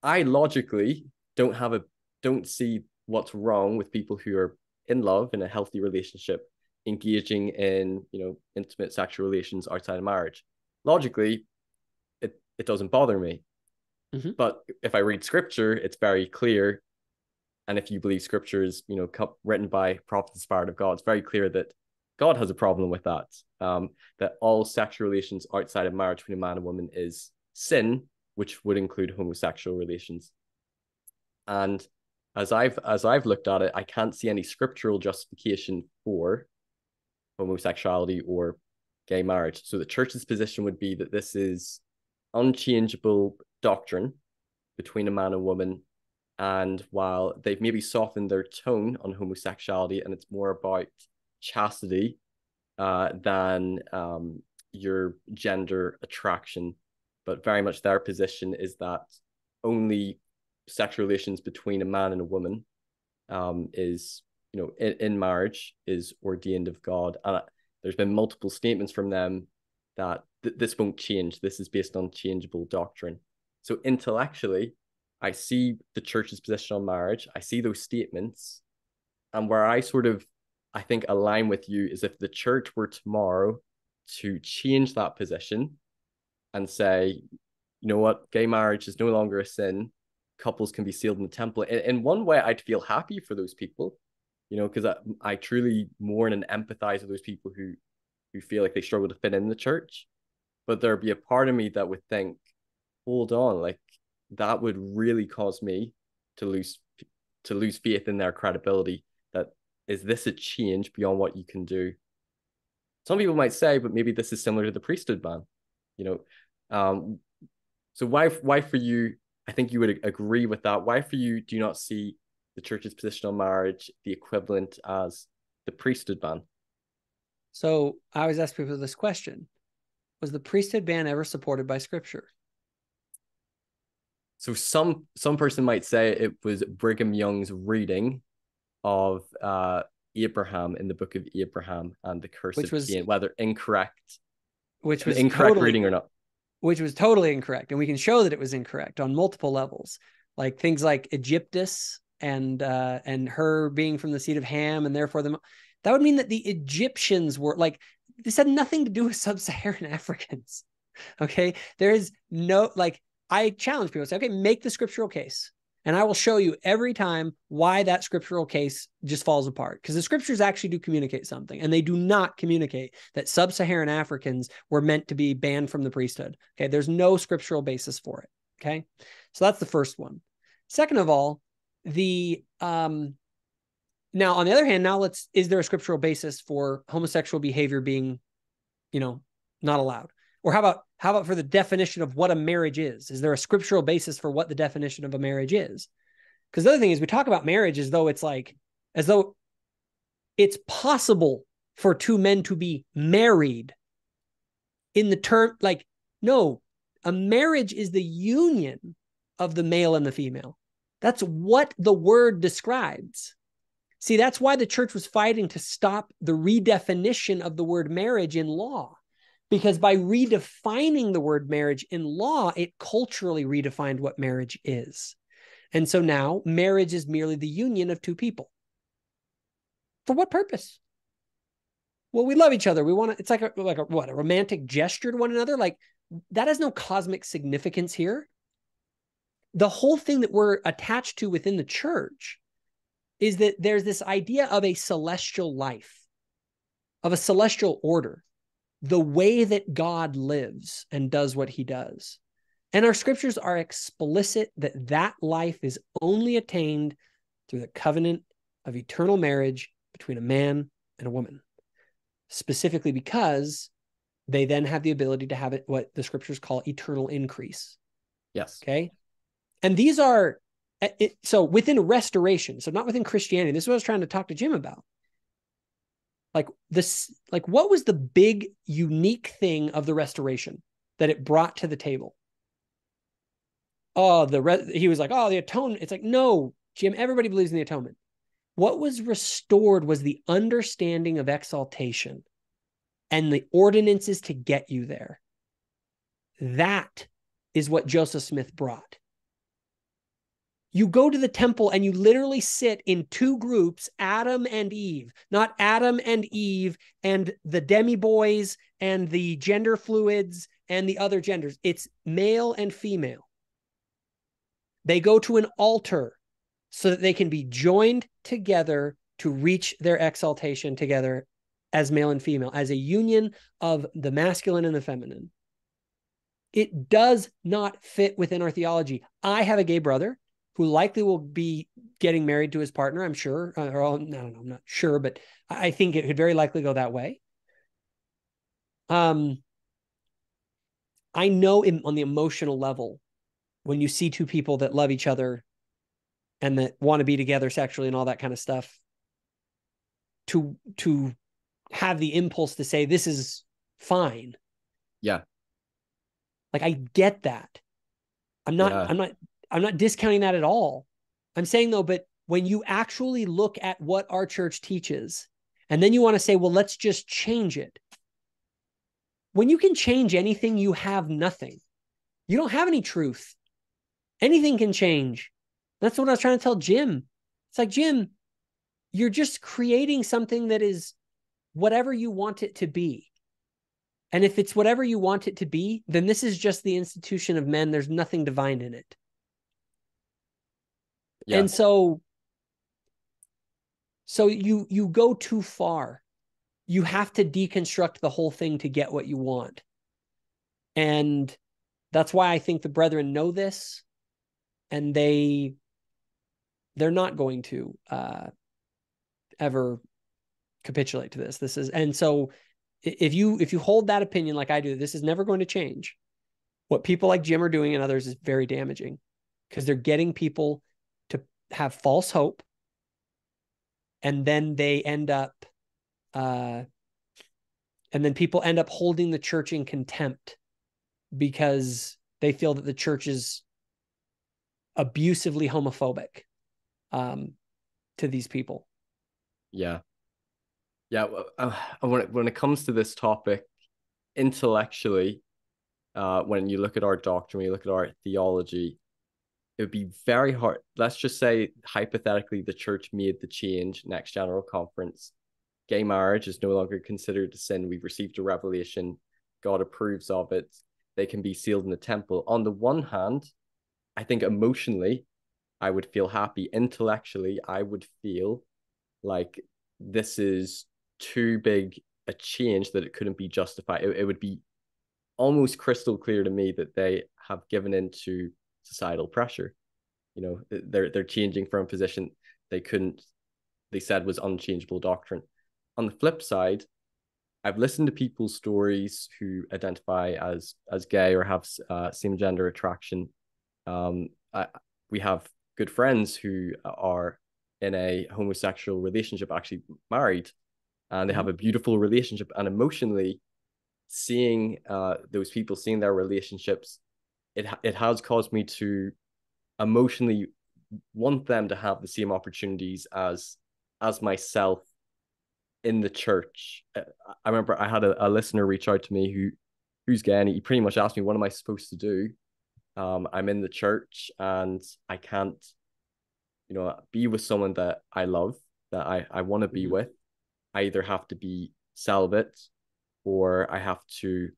I logically don't see what's wrong with people who are in love in a healthy relationship engaging in intimate sexual relations outside of marriage. Logically, it doesn't bother me. Mm-hmm. But if I read scripture, it's very clear, and if you believe scripture is written by prophets inspired of God, it's very clear that God has a problem with that. That all sexual relations outside of marriage between a man and woman is sin, which would include homosexual relations. And as I've looked at it, I can't see any scriptural justification for homosexuality or gay marriage. So the church's position would be that this is unchangeable doctrine between a man and woman. And while they've maybe softened their tone on homosexuality, and it's more about chastity than your gender attraction, but very much their position is that only sexual relations between a man and a woman is, in marriage is ordained of God. And there's been multiple statements from them that this won't change. This is based on changeable doctrine. So intellectually, I see the church's position on marriage. I see those statements. And where I I think, align with you is if the church were tomorrow to change that position and say, you know what, gay marriage is no longer a sin. Couples can be sealed in the temple. In one way, I'd feel happy for those people, because I truly mourn and empathize with those people who feel like they struggle to fit in the church. But there'd be a part of me that would think, hold on, like that would really cause me to lose faith in their credibility. That is this a change beyond what you can do? Some people might say, but maybe this is similar to the priesthood ban, So why for you? I think you would agree with that. Why for you do you not see the church's position on marriage the equivalent as the priesthood ban? So I always ask people this question: was the priesthood ban ever supported by Scripture? So some person might say it was Brigham Young's reading of Abraham in the book of Abraham and the curse of Cain, whether incorrect, which was incorrect reading or not. Which was totally incorrect. And we can show that it was incorrect on multiple levels, like things like Egyptus and her being from the seed of Ham, and therefore that would mean that the Egyptians were like, this had nothing to do with sub-Saharan Africans. Okay. There is no, like, I challenge people to say, okay, make the scriptural case. And I will show you every time why that scriptural case just falls apart. Because the scriptures actually do communicate something, and they do not communicate that sub-Saharan Africans were meant to be banned from the priesthood. Okay, there's no scriptural basis for it. Okay, so that's the first one. Second of all, now on the other hand, is there a scriptural basis for homosexual behavior being, not allowed? Or how about for the definition of what a marriage is? Is there a scriptural basis for what the definition of a marriage is? Because the other thing is, we talk about marriage as though it's possible for two men to be married in the term, like, no, a marriage is the union of the male and the female. That's what the word describes. See, that's why the church was fighting to stop the redefinition of the word marriage in law. Because by redefining the word marriage in law, it culturally redefined what marriage is. And so now marriage is merely the union of two people. For what purpose? Well, we love each other. We want to, it's like a romantic gesture to one another. Like, that has no cosmic significance here. The whole thing that we're attached to within the church is that there's this idea of a celestial life, of a celestial order, the way that God lives and does what he does. And our scriptures are explicit that life is only attained through the covenant of eternal marriage between a man and a woman, specifically because they then have the ability to have what the scriptures call eternal increase. Yes. Okay. And these are, so within restoration, so not within Christianity, this is what I was trying to talk to Jim about. What was the big unique thing of the restoration that it brought to the table? He was like, the atonement. It's like, no, Jim, everybody believes in the atonement. What was restored was the understanding of exaltation and the ordinances to get you there. That is what Joseph Smith brought. You go to the temple and you literally sit in two groups, Adam and Eve, not Adam and Eve and the demi-boys and the gender fluids and the other genders. It's male and female. They go to an altar so that they can be joined together to reach their exaltation together as male and female, as a union of the masculine and the feminine. It does not fit within our theology. I have a gay brother who likely will be getting married to his partner, I'm sure. Or I don't know, I'm not sure, but I think it could very likely go that way. I know on the emotional level, when you see two people that love each other and that want to be together sexually and all that kind of stuff, to have the impulse to say this is fine. Yeah. Like, I get that. I'm not discounting that at all. I'm saying though, but when you actually look at what our church teaches, and then you want to say, well, let's just change it. When you can change anything, you have nothing. You don't have any truth. Anything can change. That's what I was trying to tell Jim. It's like, Jim, you're just creating something that is whatever you want it to be. And if it's whatever you want it to be, then this is just the institution of men. There's nothing divine in it. Yeah. And so you go too far. You have to deconstruct the whole thing to get what you want. And that's why I think the brethren know this, and they're not going to ever capitulate to this. And so if you hold that opinion like I do, this is never going to change. What people like Jim are doing and others is very damaging, because they're getting people to have false hope, and then they end up and then people end up holding the church in contempt because they feel that the church is abusively homophobic to these people. Yeah. Yeah. When it comes to this topic, intellectually, when you look at our doctrine, when you look at our theology, it would be very hard. Let's just say, hypothetically, the church made the change next General Conference. Gay marriage is no longer considered a sin. We've received a revelation. God approves of it. They can be sealed in the temple. On the one hand, I think emotionally, I would feel happy. Intellectually, I would feel like this is too big a change that it couldn't be justified. It would be almost crystal clear to me that they have given into societal pressure. You know, they're changing from a position they said was unchangeable doctrine. On the flip side, I've listened to people's stories who identify as gay or have same gender attraction. We have good friends who are in a homosexual relationship, actually married, and they have a beautiful relationship. And emotionally, seeing those people, seeing their relationships, it has caused me to emotionally want them to have the same opportunities as myself in the church. I remember I had a listener reach out to me who's gay, and he pretty much asked me, what am I supposed to do? I'm in the church and I can't, be with someone that I love, that I want to be with. I either have to be celibate, or I have to,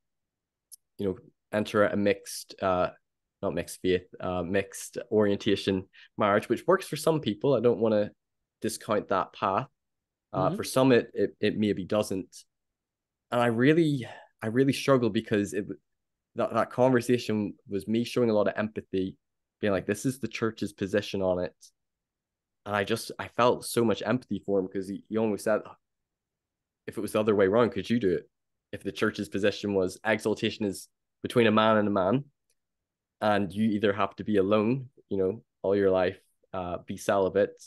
enter a mixed, not mixed faith, mixed orientation marriage, which works for some people. I don't want to discount that path. For some, it maybe doesn't. And I really struggle, because that conversation was me showing a lot of empathy, being like, this is the church's position on it. And I felt so much empathy for him, because he almost said, if it was the other way around, could you do it? If the church's position was exaltation is between a man and a man, and you either have to be alone, all your life, be celibate,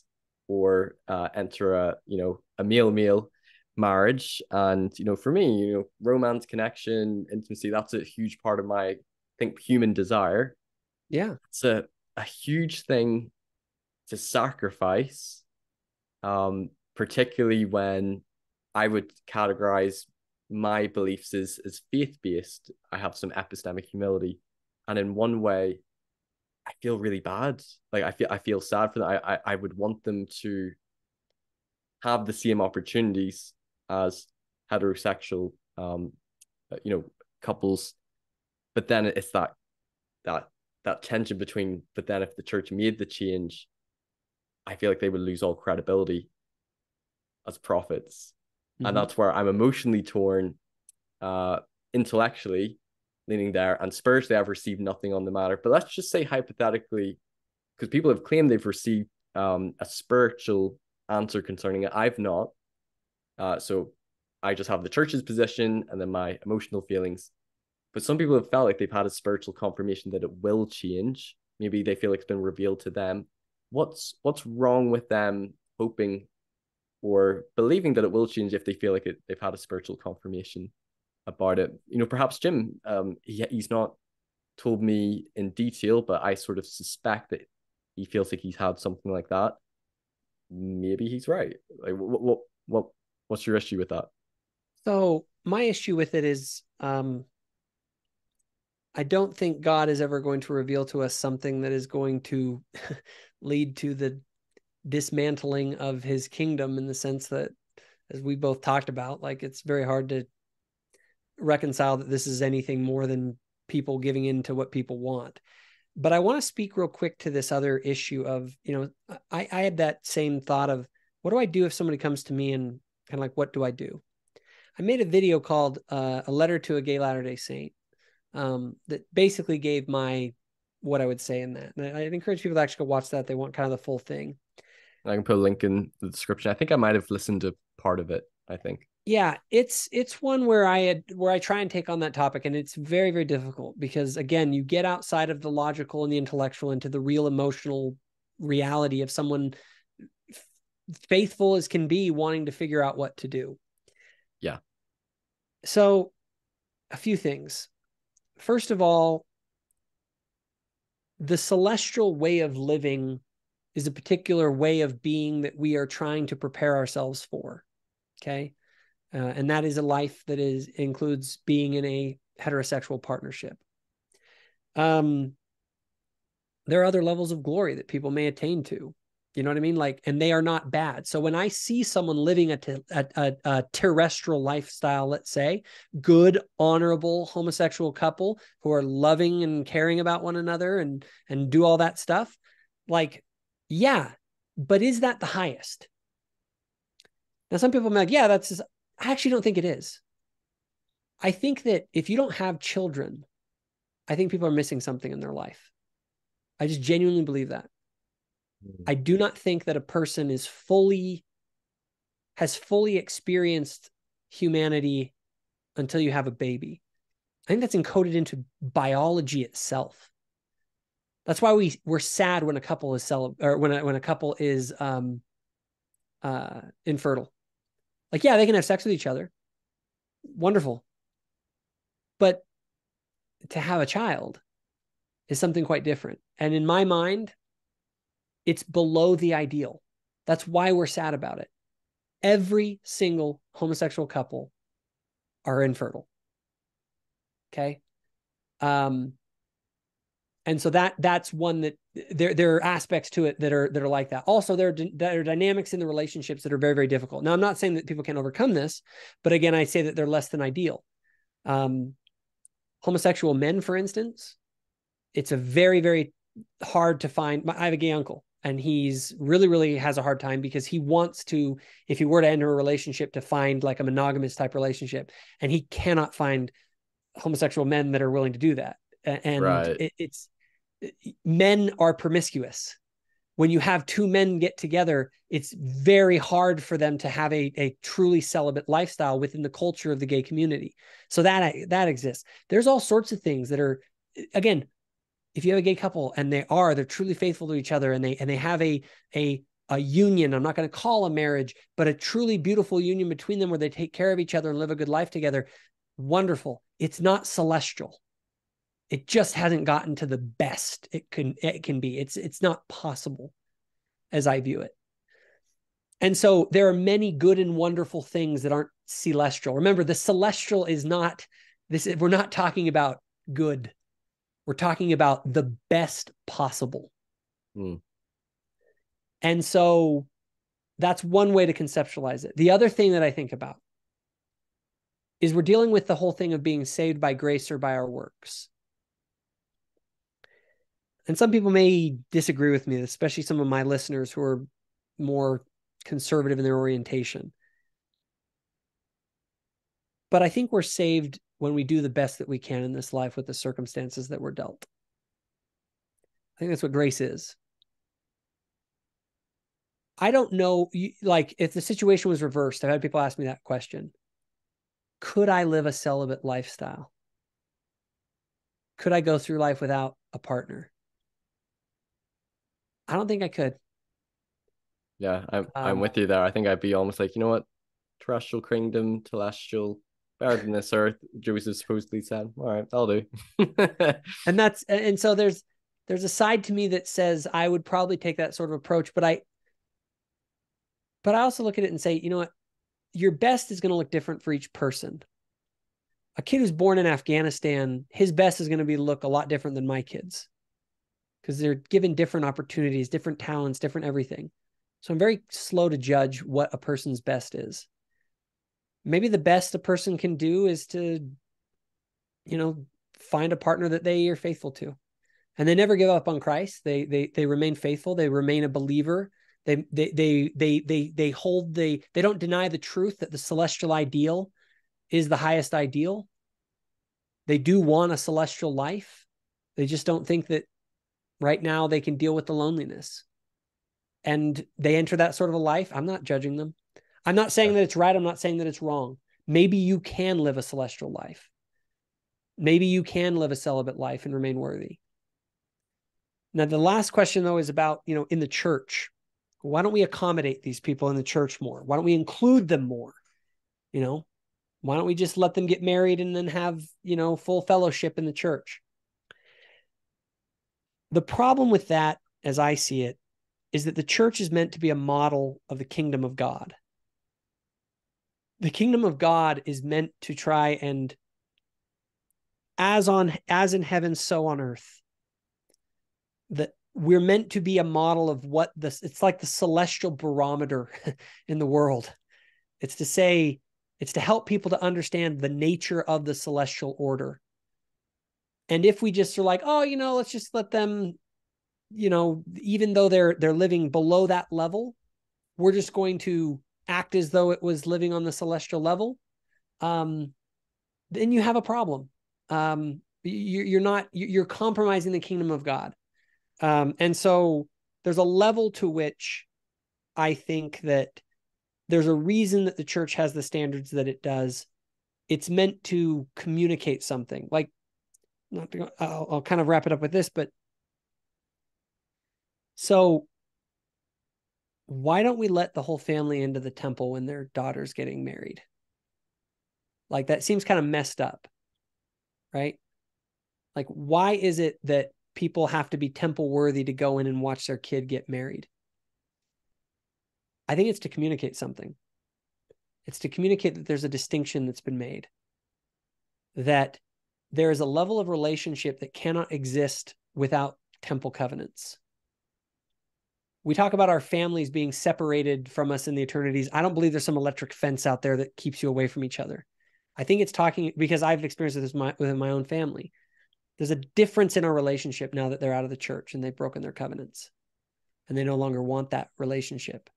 or enter a male marriage. And for me, romance, connection, intimacy, that's a huge part of my, I think, human desire. Yeah, it's a huge thing to sacrifice, particularly when I would categorize my beliefs as faith-based. I have some epistemic humility, and in one way, I feel really bad. Like, I feel sad for them. I would want them to have the same opportunities as heterosexual, couples. But then it's that tension between. But then if the church made the change, I feel like they would lose all credibility as prophets, and that's where I'm emotionally torn. Intellectually, leaning there, and Spurs, they have received nothing on the matter. But let's just say hypothetically, because people have claimed they've received a spiritual answer concerning it. I've not. So I just have the church's position and then my emotional feelings. But some people have felt like they've had a spiritual confirmation that it will change. Maybe they feel like it's been revealed to them. What's wrong with them hoping or believing that it will change if they feel like they've had a spiritual confirmation about it? Perhaps Jim, he's not told me in detail, but I sort of suspect that he feels like he's had something like that. Maybe he's right. Like, what's your issue with that? So my issue with it is, I don't think God is ever going to reveal to us something that is going to lead to the dismantling of his kingdom, in the sense that, as we both talked about, like, it's very hard to reconcile that this is anything more than people giving in to what people want. But I want to speak real quick to this other issue of, I had that same thought of, what do I do if somebody comes to me and kind of like, what do I do? I made a video called A Letter to a Gay Latter-day Saint, that basically gave what I would say in that. And I'd encourage people to actually go watch that. They want kind of the full thing. I can put a link in the description. I think I might have listened to part of it, I think. Yeah, it's one where I try and take on that topic, and it's very, very difficult because, again, you get outside of the logical and the intellectual into the real emotional reality of someone faithful as can be wanting to figure out what to do. Yeah. So, a few things. First of all, the celestial way of living is a particular way of being that we are trying to prepare ourselves for. Okay. And that is a life that includes being in a heterosexual partnership. There are other levels of glory that people may attain to. You know what I mean? Like, and they are not bad. So when I see someone living a terrestrial lifestyle, let's say, good, honorable homosexual couple who are loving and caring about one another and do all that stuff, like, yeah, but is that the highest? Now, some people are like, yeah, I actually don't think it is. I think that if you don't have children, I think people are missing something in their life. I just genuinely believe that. I do not think that a person has fully experienced humanity until you have a baby. I think that's encoded into biology itself. That's why we're sad when a couple is when a couple is infertile. Like, yeah, they can have sex with each other. Wonderful. But to have a child is something quite different. And in my mind, it's below the ideal. That's why we're sad about it. Every single homosexual couple are infertile. Okay. And so that's one that there are aspects to it that are like that. Also, there are dynamics in the relationships that are very, very difficult. Now, I'm not saying that people can overcome this, but again, I say that they're less than ideal. Homosexual men, for instance, it's a very, very hard to find. I have a gay uncle, and he's really, really has a hard time because he wants to, if he were to enter a relationship, to find like a monogamous type relationship, and he cannot find homosexual men that are willing to do that. And right. it's men are promiscuous. When you have two men get together, it's very hard for them to have a truly celibate lifestyle within the culture of the gay community. So that exists. There's all sorts of things that are, again, if you have a gay couple and they're truly faithful to each other and they have a union, I'm not going to call a marriage, but a truly beautiful union between them where they take care of each other and live a good life together. Wonderful. It's not celestial. It just hasn't gotten to the best it can be. It's not possible as I view it. And so there are many good and wonderful things that aren't celestial. Remember, the celestial is not this. We're not talking about good. We're talking about the best possible. And so that's one way to conceptualize it. The other thing that I think about is we're dealing with the whole thing of being saved by grace or by our works. And some people may disagree with me, especially some of my listeners who are more conservative in their orientation. But I think we're saved when we do the best that we can in this life with the circumstances that we're dealt. I think that's what grace is. I don't know, like, if the situation was reversed, I've had people ask me that question. Could I live a celibate lifestyle? Could I go through life without a partner? I don't think I could. Yeah, I'm with you there. I think I'd be almost like, you know what? Terrestrial kingdom, celestial, better than this earth, Joseph supposedly said. All right, that'll do. And so there's a side to me that says I would probably take that sort of approach, but I also look at it and say, you know what? Your best is going to look different for each person. A kid who's born in Afghanistan, his best is going to look a lot different than my kids, because they're given different opportunities, different talents, different everything. So I'm very slow to judge what a person's best is. Maybe the best a person can do is to, find a partner that they are faithful to, and they never give up on Christ. They remain faithful. They remain a believer. They don't deny the truth that the celestial ideal is the highest ideal. They do want a celestial life. They just don't think that right now they can deal with the loneliness. And they enter that sort of a life. I'm not judging them. I'm not saying that it's right. I'm not saying that it's wrong. Maybe you can live a celestial life. Maybe you can live a celibate life and remain worthy. Now, the last question, though, is about, in the church. Why don't we accommodate these people in the church more? Why don't we include them more? Why don't we just let them get married and then have, full fellowship in the church? The problem with that, as I see it, is that the church is meant to be a model of the kingdom of God. The kingdom of God is meant to try and, as in heaven, so on earth, that we're meant to be a model of what it's like the celestial barometer in the world. It's to help people to understand the nature of the celestial order. And if we just are like, oh, let's just let them, even though they're living below that level, we're just going to act as though it was living on the celestial level, then you have a problem. You're compromising the kingdom of God. And so there's a level to which I think that there's a reason that the church has the standards that it does. It's meant to communicate something. Like, I'll kind of wrap it up with this, but so why don't we let the whole family into the temple when their daughter's getting married? Like, that seems kind of messed up, right? Like, why is it that people have to be temple worthy to go in and watch their kid get married? I think it's to communicate something. It's to communicate that there's a distinction that's been made, that there is a level of relationship that cannot exist without temple covenants. We talk about our families being separated from us in the eternities. I don't believe there's some electric fence out there that keeps you away from each other. I think it's talking, because I've experienced this within my own family. There's a difference in our relationship now that they're out of the church and they've broken their covenants, and they no longer want that relationship.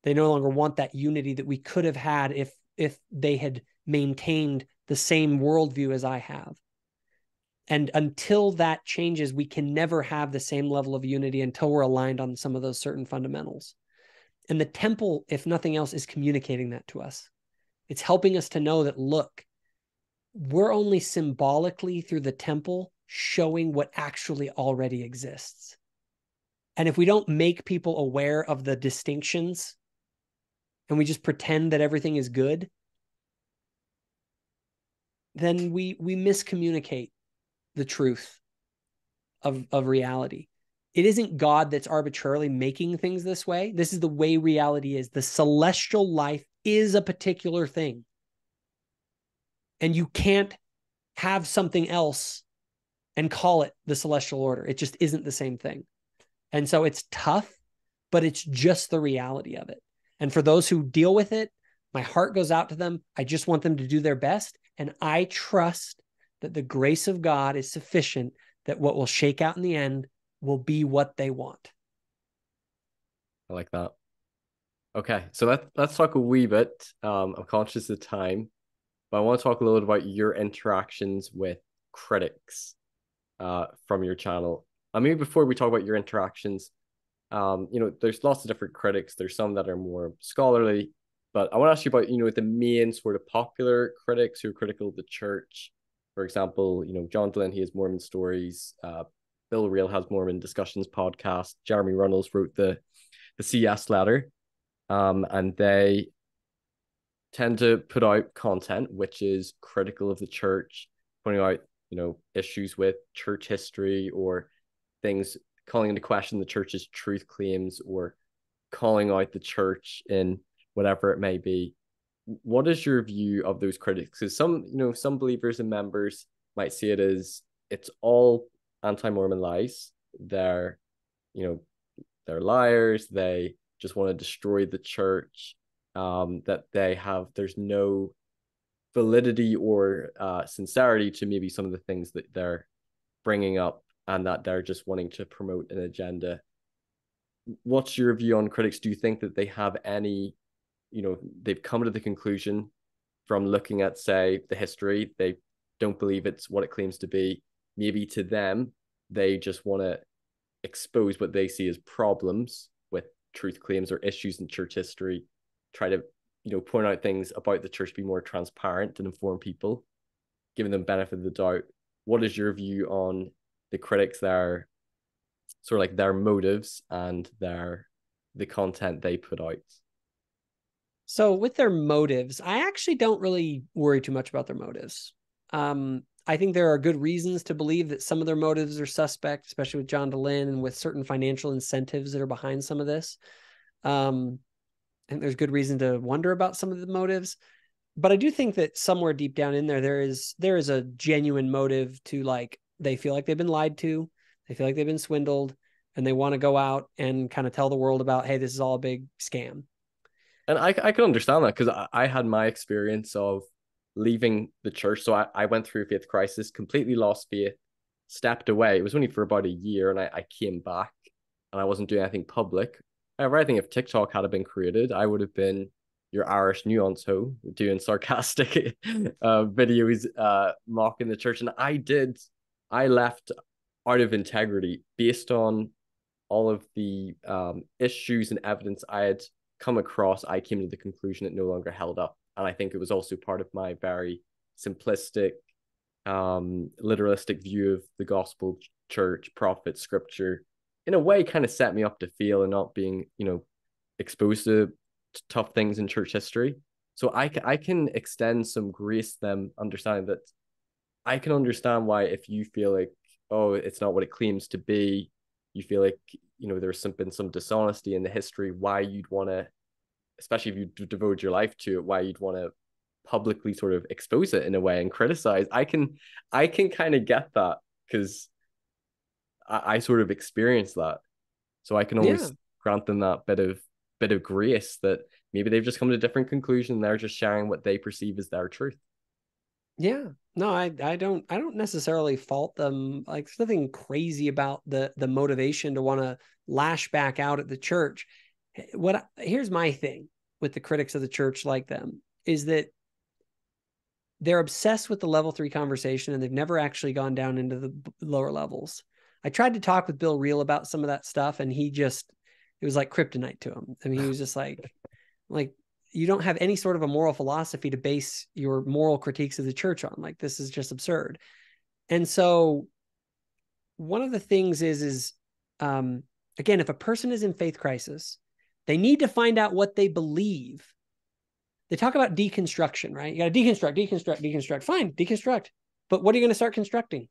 They no longer want that unity that we could have had if they had maintained the same worldview as I have. And until that changes, we can never have the same level of unity until we're aligned on some of those certain fundamentals. And the temple, if nothing else, is communicating that to us. It's helping us to know that, look, we're only symbolically through the temple showing what actually already exists. And if we don't make people aware of the distinctions and we just pretend that everything is good, then we miscommunicate the truth of reality. It isn't God that's arbitrarily making things this way. This is the way reality is. The celestial life is a particular thing. And you can't have something else and call it the celestial order. It just isn't the same thing. And so it's tough, but it's just the reality of it. And for those who deal with it, my heart goes out to them. I just want them to do their best. And I trust that the grace of God is sufficient, that what will shake out in the end will be what they want. I like that. Okay, so let's talk a wee bit. I'm conscious of time. but I want to talk a little bit about your interactions with critics from your channel. Maybe before we talk about your interactions, there's lots of different critics. There's some that are more scholarly, but I want to ask you about, the main sort of popular critics who are critical of the church. For example, John Glenn, he has Mormon Stories. Bill Reel has Mormon Discussions podcast. Jeremy Runnels wrote the CS letter. And they tend to put out content which is critical of the church, pointing out, issues with church history or things, calling into question the church's truth claims or calling out the church in whatever it may be. What is your view of those critics? Because some believers and members might see it as it's all anti-Mormon lies. They're liars. They just want to destroy the church. That there's no validity or sincerity to maybe some of the things that they're bringing up, and that they're just wanting to promote an agenda. What's your view on critics? Do you think that they have any, they've come to the conclusion from looking at, say, the history, they don't believe it's what it claims to be. Maybe to them, they just want to expose what they see as problems with truth claims or issues in church history, try to, point out things about the church, be more transparent and inform people, giving them benefit of the doubt. What is your view on the critics, their sort of like their motives and the content they put out? So with their motives, I actually don't really worry too much about their motives. I think there are good reasons to believe that some of their motives are suspect, especially with John Dehlin and with certain financial incentives that are behind some of this. And there's good reason to wonder about some of the motives. But I do think that somewhere deep down in there is a genuine motive to, like, they feel like they've been lied to, they feel like they've been swindled, and they want to go out and kind of tell the world about, hey, this is all a big scam. And I can understand that, because I had my experience of leaving the church. So I went through a faith crisis, completely lost faith, stepped away. It was only for about a year, and I came back, and I wasn't doing anything public. However, I think if TikTok had been created, I would have been your Irish nuance ho, doing sarcastic videos mocking the church. And I left out of integrity based on all of the issues and evidence I had come across. I came to the conclusion it no longer held up. And I think it was also part of my very simplistic, literalistic view of the gospel, church, prophet, scripture, in a way kind of set me up to fail and not being, exposed to tough things in church history. So I can extend some grace to them, understanding that I can understand why, if you feel like, oh, it's not what it claims to be, you feel like, there's been some dishonesty in the history, why you'd want to, especially if you devote your life to it, why you'd want to publicly sort of expose it in a way and criticize. I can kind of get that, because I sort of experienced that. So I can always grant them that bit of grace, that maybe they've just come to a different conclusion. They're just sharing what they perceive as their truth. Yeah. No, I don't necessarily fault them. Like, there's nothing crazy about the motivation to want to lash back out at the church. Here's my thing with the critics of the church like them, is that they're obsessed with the level 3 conversation, and they've never actually gone down into the lower levels. I tried to talk with Bill Reel about some of that stuff, and it was like kryptonite to him. I mean, he was just like, you don't have any sort of a moral philosophy to base your moral critiques of the church on. Like, this is just absurd. And so one of the things is again, if a person is in faith crisis, they need to find out what they believe. They talk about deconstruction, right? You got to deconstruct. Fine, deconstruct. But what are you going to start constructing?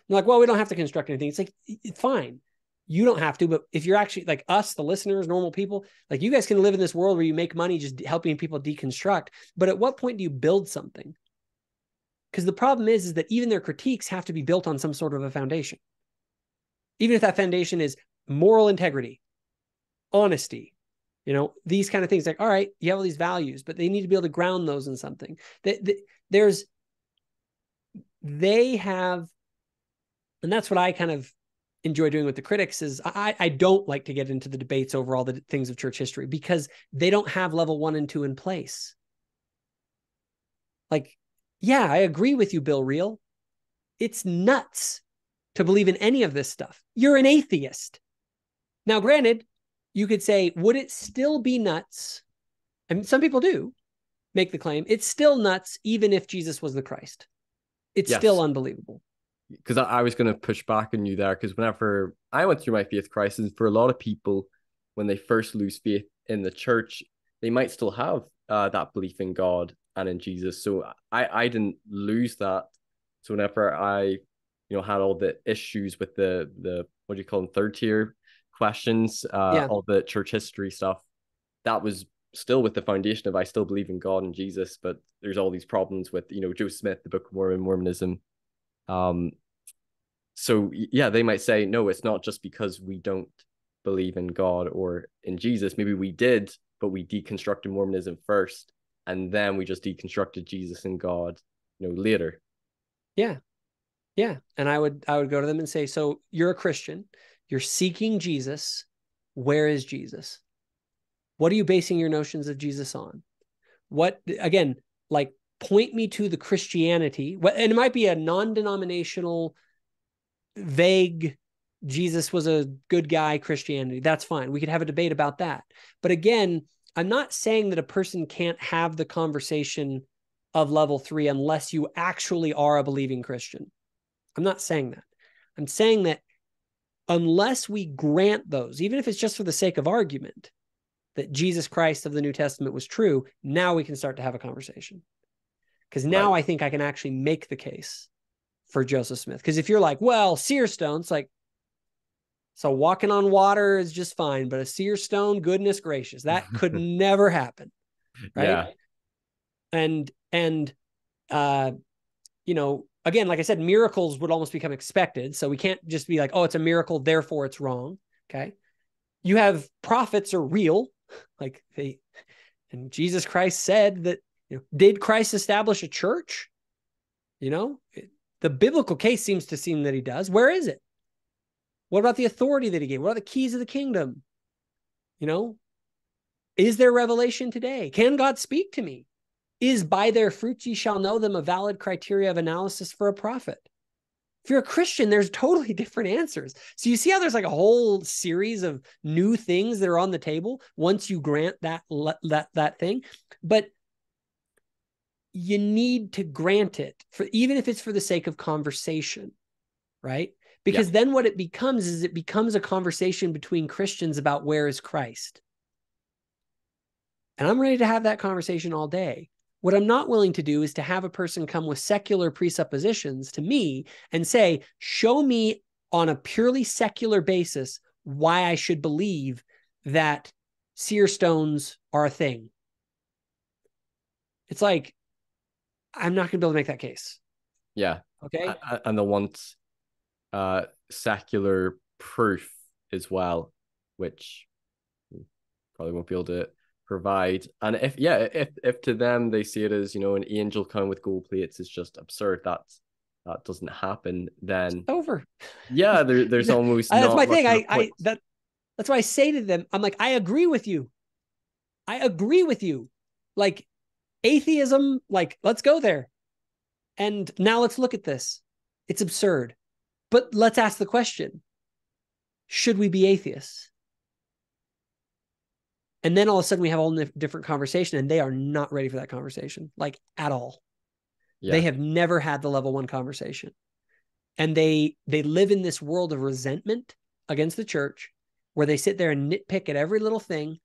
Like, well, we don't have to construct anything. It's like, it's fine. You don't have to, but if you're actually like us, the listeners, normal people, like, you guys can live in this world where you make money just helping people deconstruct. But at what point do you build something? Because the problem is that even their critiques have to be built on some sort of a foundation. Even if that foundation is moral integrity, honesty, these kind of things. Like, all right, you have all these values, but they need to be able to ground those in something. They have, and that's what I kind of enjoy doing with the critics, is I don't like to get into the debates over all the things of church history, because they don't have level 1 and 2 in place. Like, yeah, I agree with you, Bill Reel. It's nuts to believe in any of this stuff. You're an atheist. Now, granted, you could say, would it still be nuts? And some people do make the claim, it's still nuts even if Jesus was the Christ. It's still Yes, unbelievable. because I was going to push back on you there, because whenever I went through my faith crisis, for a lot of people, when they first lose faith in the church, they might still have that belief in God and in Jesus. So I didn't lose that. So whenever I had all the issues with the what do you call them, third tier questions, Yeah. all the church history stuff, that was still with the foundation of I still believe in God and Jesus, but there's all these problems with Joe Smith, the Book of Mormon, Mormonism. Um, so yeah, they might say, no, it's not just because we don't believe in God or in Jesus. Maybe we did, but we deconstructed Mormonism first, and then we just deconstructed Jesus and God, later. Yeah. Yeah. And I would go to them and say, so you're a Christian, you're seeking Jesus. Where is Jesus? What are you basing your notions of Jesus on? What, again, like, point me to the Christianity, and it might be a non-denominational, vague, Jesus was a good guy Christianity. That's fine. We could have a debate about that. But again, I'm not saying that a person can't have the conversation of level 3 unless you actually are a believing Christian. I'm not saying that. I'm saying that unless we grant those, even if it's just for the sake of argument, that Jesus Christ of the New Testament was true, now we can start to have a conversation. Because now Right. I think I can actually make the case for Joseph Smith. Because if you're like, well, seer stones, like, so walking on water is just fine, but a seer stone, goodness gracious, that could never happen, right? Yeah. And uh, again, like I said, miracles would almost become expected. So we can't just be like, oh, it's a miracle, therefore it's wrong. Okay. You have prophets are real, like and Jesus Christ said that, did Christ establish a church? The biblical case seems to seem that he does. Where is it? What about the authority that he gave? What are the keys of the kingdom? Is there revelation today? Can God speak to me? Is by their fruits ye shall know them a valid criteria of analysis for a prophet? If you're a Christian, there's totally different answers. So you see how there's like a whole series of new things that are on the table once you grant that thing. But you need to grant it, for even if it's for the sake of conversation, right? Yeah. Because then what it becomes is it becomes a conversation between Christians about where is Christ. And I'm ready to have that conversation all day. What I'm not willing to do is to have a person come with secular presuppositions to me and say, show me on a purely secular basis why I should believe that seer stones are a thing. It's like, I'm not going to be able to make that case. Yeah. Okay. And they want secular proof as well, which probably won't be able to provide. And if to them they see it as an angel coming with gold plates is just absurd, that doesn't happen, It's then over. yeah, there's almost That's my not much thing. of a point. That's why I say to them, I'm like, I agree with you. I agree with you. Like, atheism, like, let's go there. And now let's look at this. It's absurd. But let's ask the question, should we be atheists? And then all of a sudden we have a whole different conversation, and they are not ready for that conversation, like, at all. They Yeah. have never had the level 1 conversation. And they live in this world of resentment against the church, where they sit there and nitpick at every little thing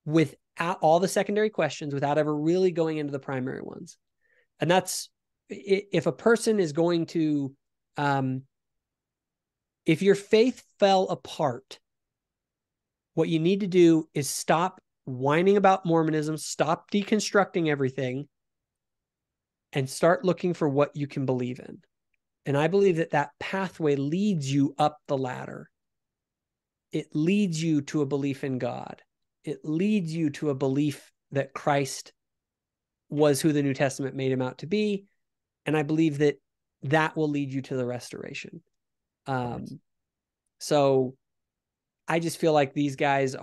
without all the secondary questions, without ever really going into the primary ones. And that's, if a person is going to, if your faith fell apart, what you need to do is stop whining about Mormonism, stop deconstructing everything, and start looking for what you can believe in. And I believe that pathway leads you up the ladder. It leads you to a belief in God. It leads you to a belief that Christ was who the New Testament made him out to be. And I believe that will lead you to the restoration. Right. So I just feel like these guys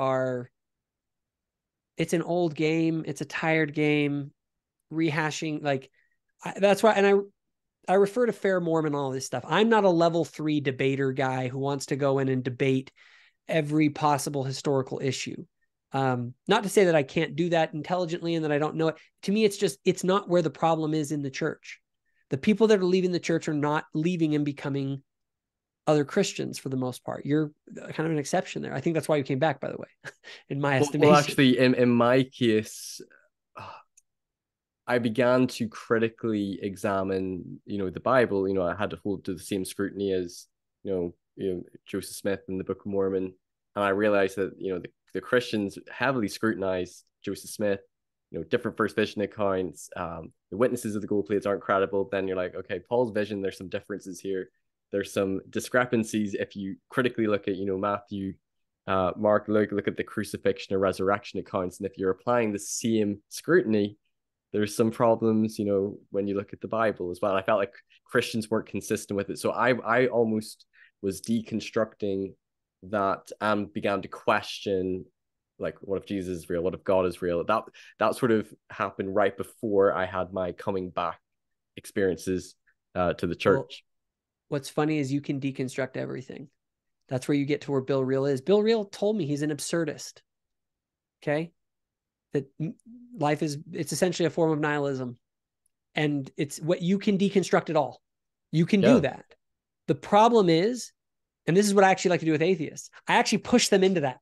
it's an old game. It's a tired game, rehashing. Like, that's why, and I refer to Fair Mormon, all this stuff. I'm not a level 3 debater guy who wants to go in and debate every possible historical issue. Not to say that I can't do that intelligently and that I don't know it. To me, it's not where the problem is in the church. The people that are leaving the church are not leaving and becoming other Christians for the most part. You're kind of an exception there. I think that's why you came back, by the way, in my estimation. Well, actually, in my case, I began to critically examine, the Bible. I had to hold to the same scrutiny as, Joseph Smith and the Book of Mormon. And I realized that, the Christians heavily scrutinized Joseph Smith, different first vision accounts. The witnesses of the gold plates aren't credible. Then you're like, okay, Paul's vision, there's some differences here. There's some discrepancies if you critically look at, Matthew, Mark, look at the crucifixion or resurrection accounts. And if you're applying the same scrutiny, there's some problems, when you look at the Bible as well. I felt like Christians weren't consistent with it. So I almost was deconstructing that and began to question, like, what if Jesus is real? What if God is real? That sort of happened right before I had my coming back experiences to the church. Well, what's funny is you can deconstruct everything. That's where you get to where Bill Reel is. Bill Reel told me he's an absurdist. Okay. That it's essentially a form of nihilism. And it's what you can deconstruct it all. You can do that. The problem is, and this is what I actually like to do with atheists, I actually push them into that.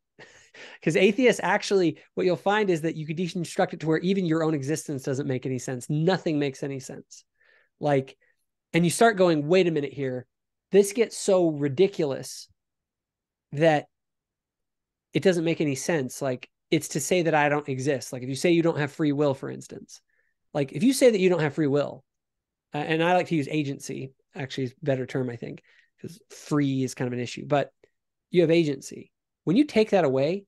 Because atheists actually, what you'll find is that you can deconstruct it to where even your own existence doesn't make any sense. Nothing makes any sense. And you start going, wait a minute here. This gets so ridiculous that it doesn't make any sense. It's to say that I don't exist. If you say you don't have free will, for instance, if you say that you don't have free will, and I like to use agency, actually is a better term, I think, because free is kind of an issue, but you have agency. When you take that away,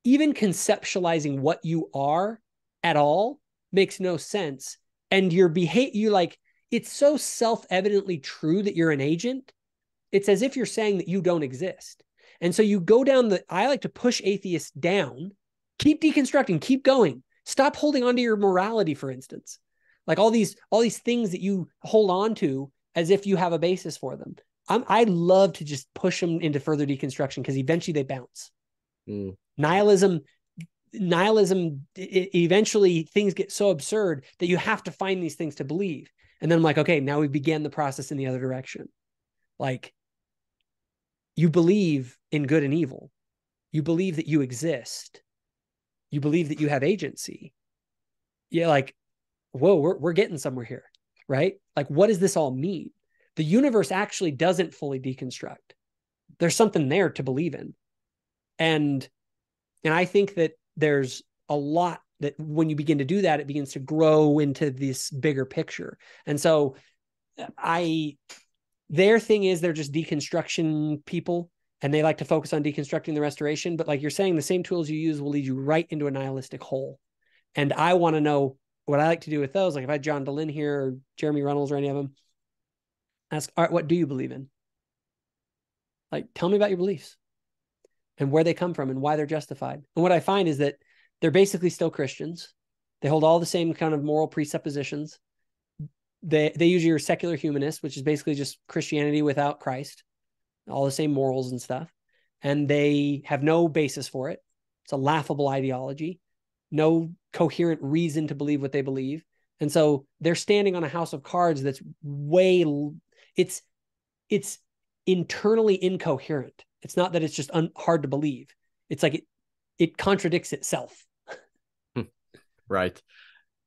even conceptualizing what you are at all makes no sense. And your behavior, it's so self-evidently true that you're an agent. It's as if you're saying that you don't exist. And so you go down I like to push atheists down, keep deconstructing, keep going. Stop holding on to your morality, for instance. All these things that you hold on to as if you have a basis for them. I love to just push them into further deconstruction because eventually they bounce. Nihilism, eventually things get so absurd that you have to find these things to believe. And then I'm like, okay, now we began the process in the other direction. You believe in good and evil. You believe that you exist. You believe that you have agency. Yeah, whoa, we're getting somewhere here, right? What does this all mean? The universe actually doesn't fully deconstruct. There's something there to believe in. And I think that there's a lot that when you begin to do that, it begins to grow into this bigger picture. And so their thing is they're just deconstruction people, and they like to focus on deconstructing the restoration. But you're saying, the same tools you use will lead you right into a nihilistic hole. And I want to know what I like to do with those. If I had John DeLynn here or Jeremy Runnels or any of them, ask, all right, what do you believe in? Tell me about your beliefs and where they come from and why they're justified. And what I find is that they're basically still Christians. They hold all the same kind of moral presuppositions. They usually are secular humanists, which is basically just Christianity without Christ, all the same morals and stuff. And they have no basis for it. It's a laughable ideology, no coherent reason to believe what they believe. And so they're standing on a house of cards that's it's internally incoherent. It's not that it's just hard to believe. It's it contradicts itself. Right.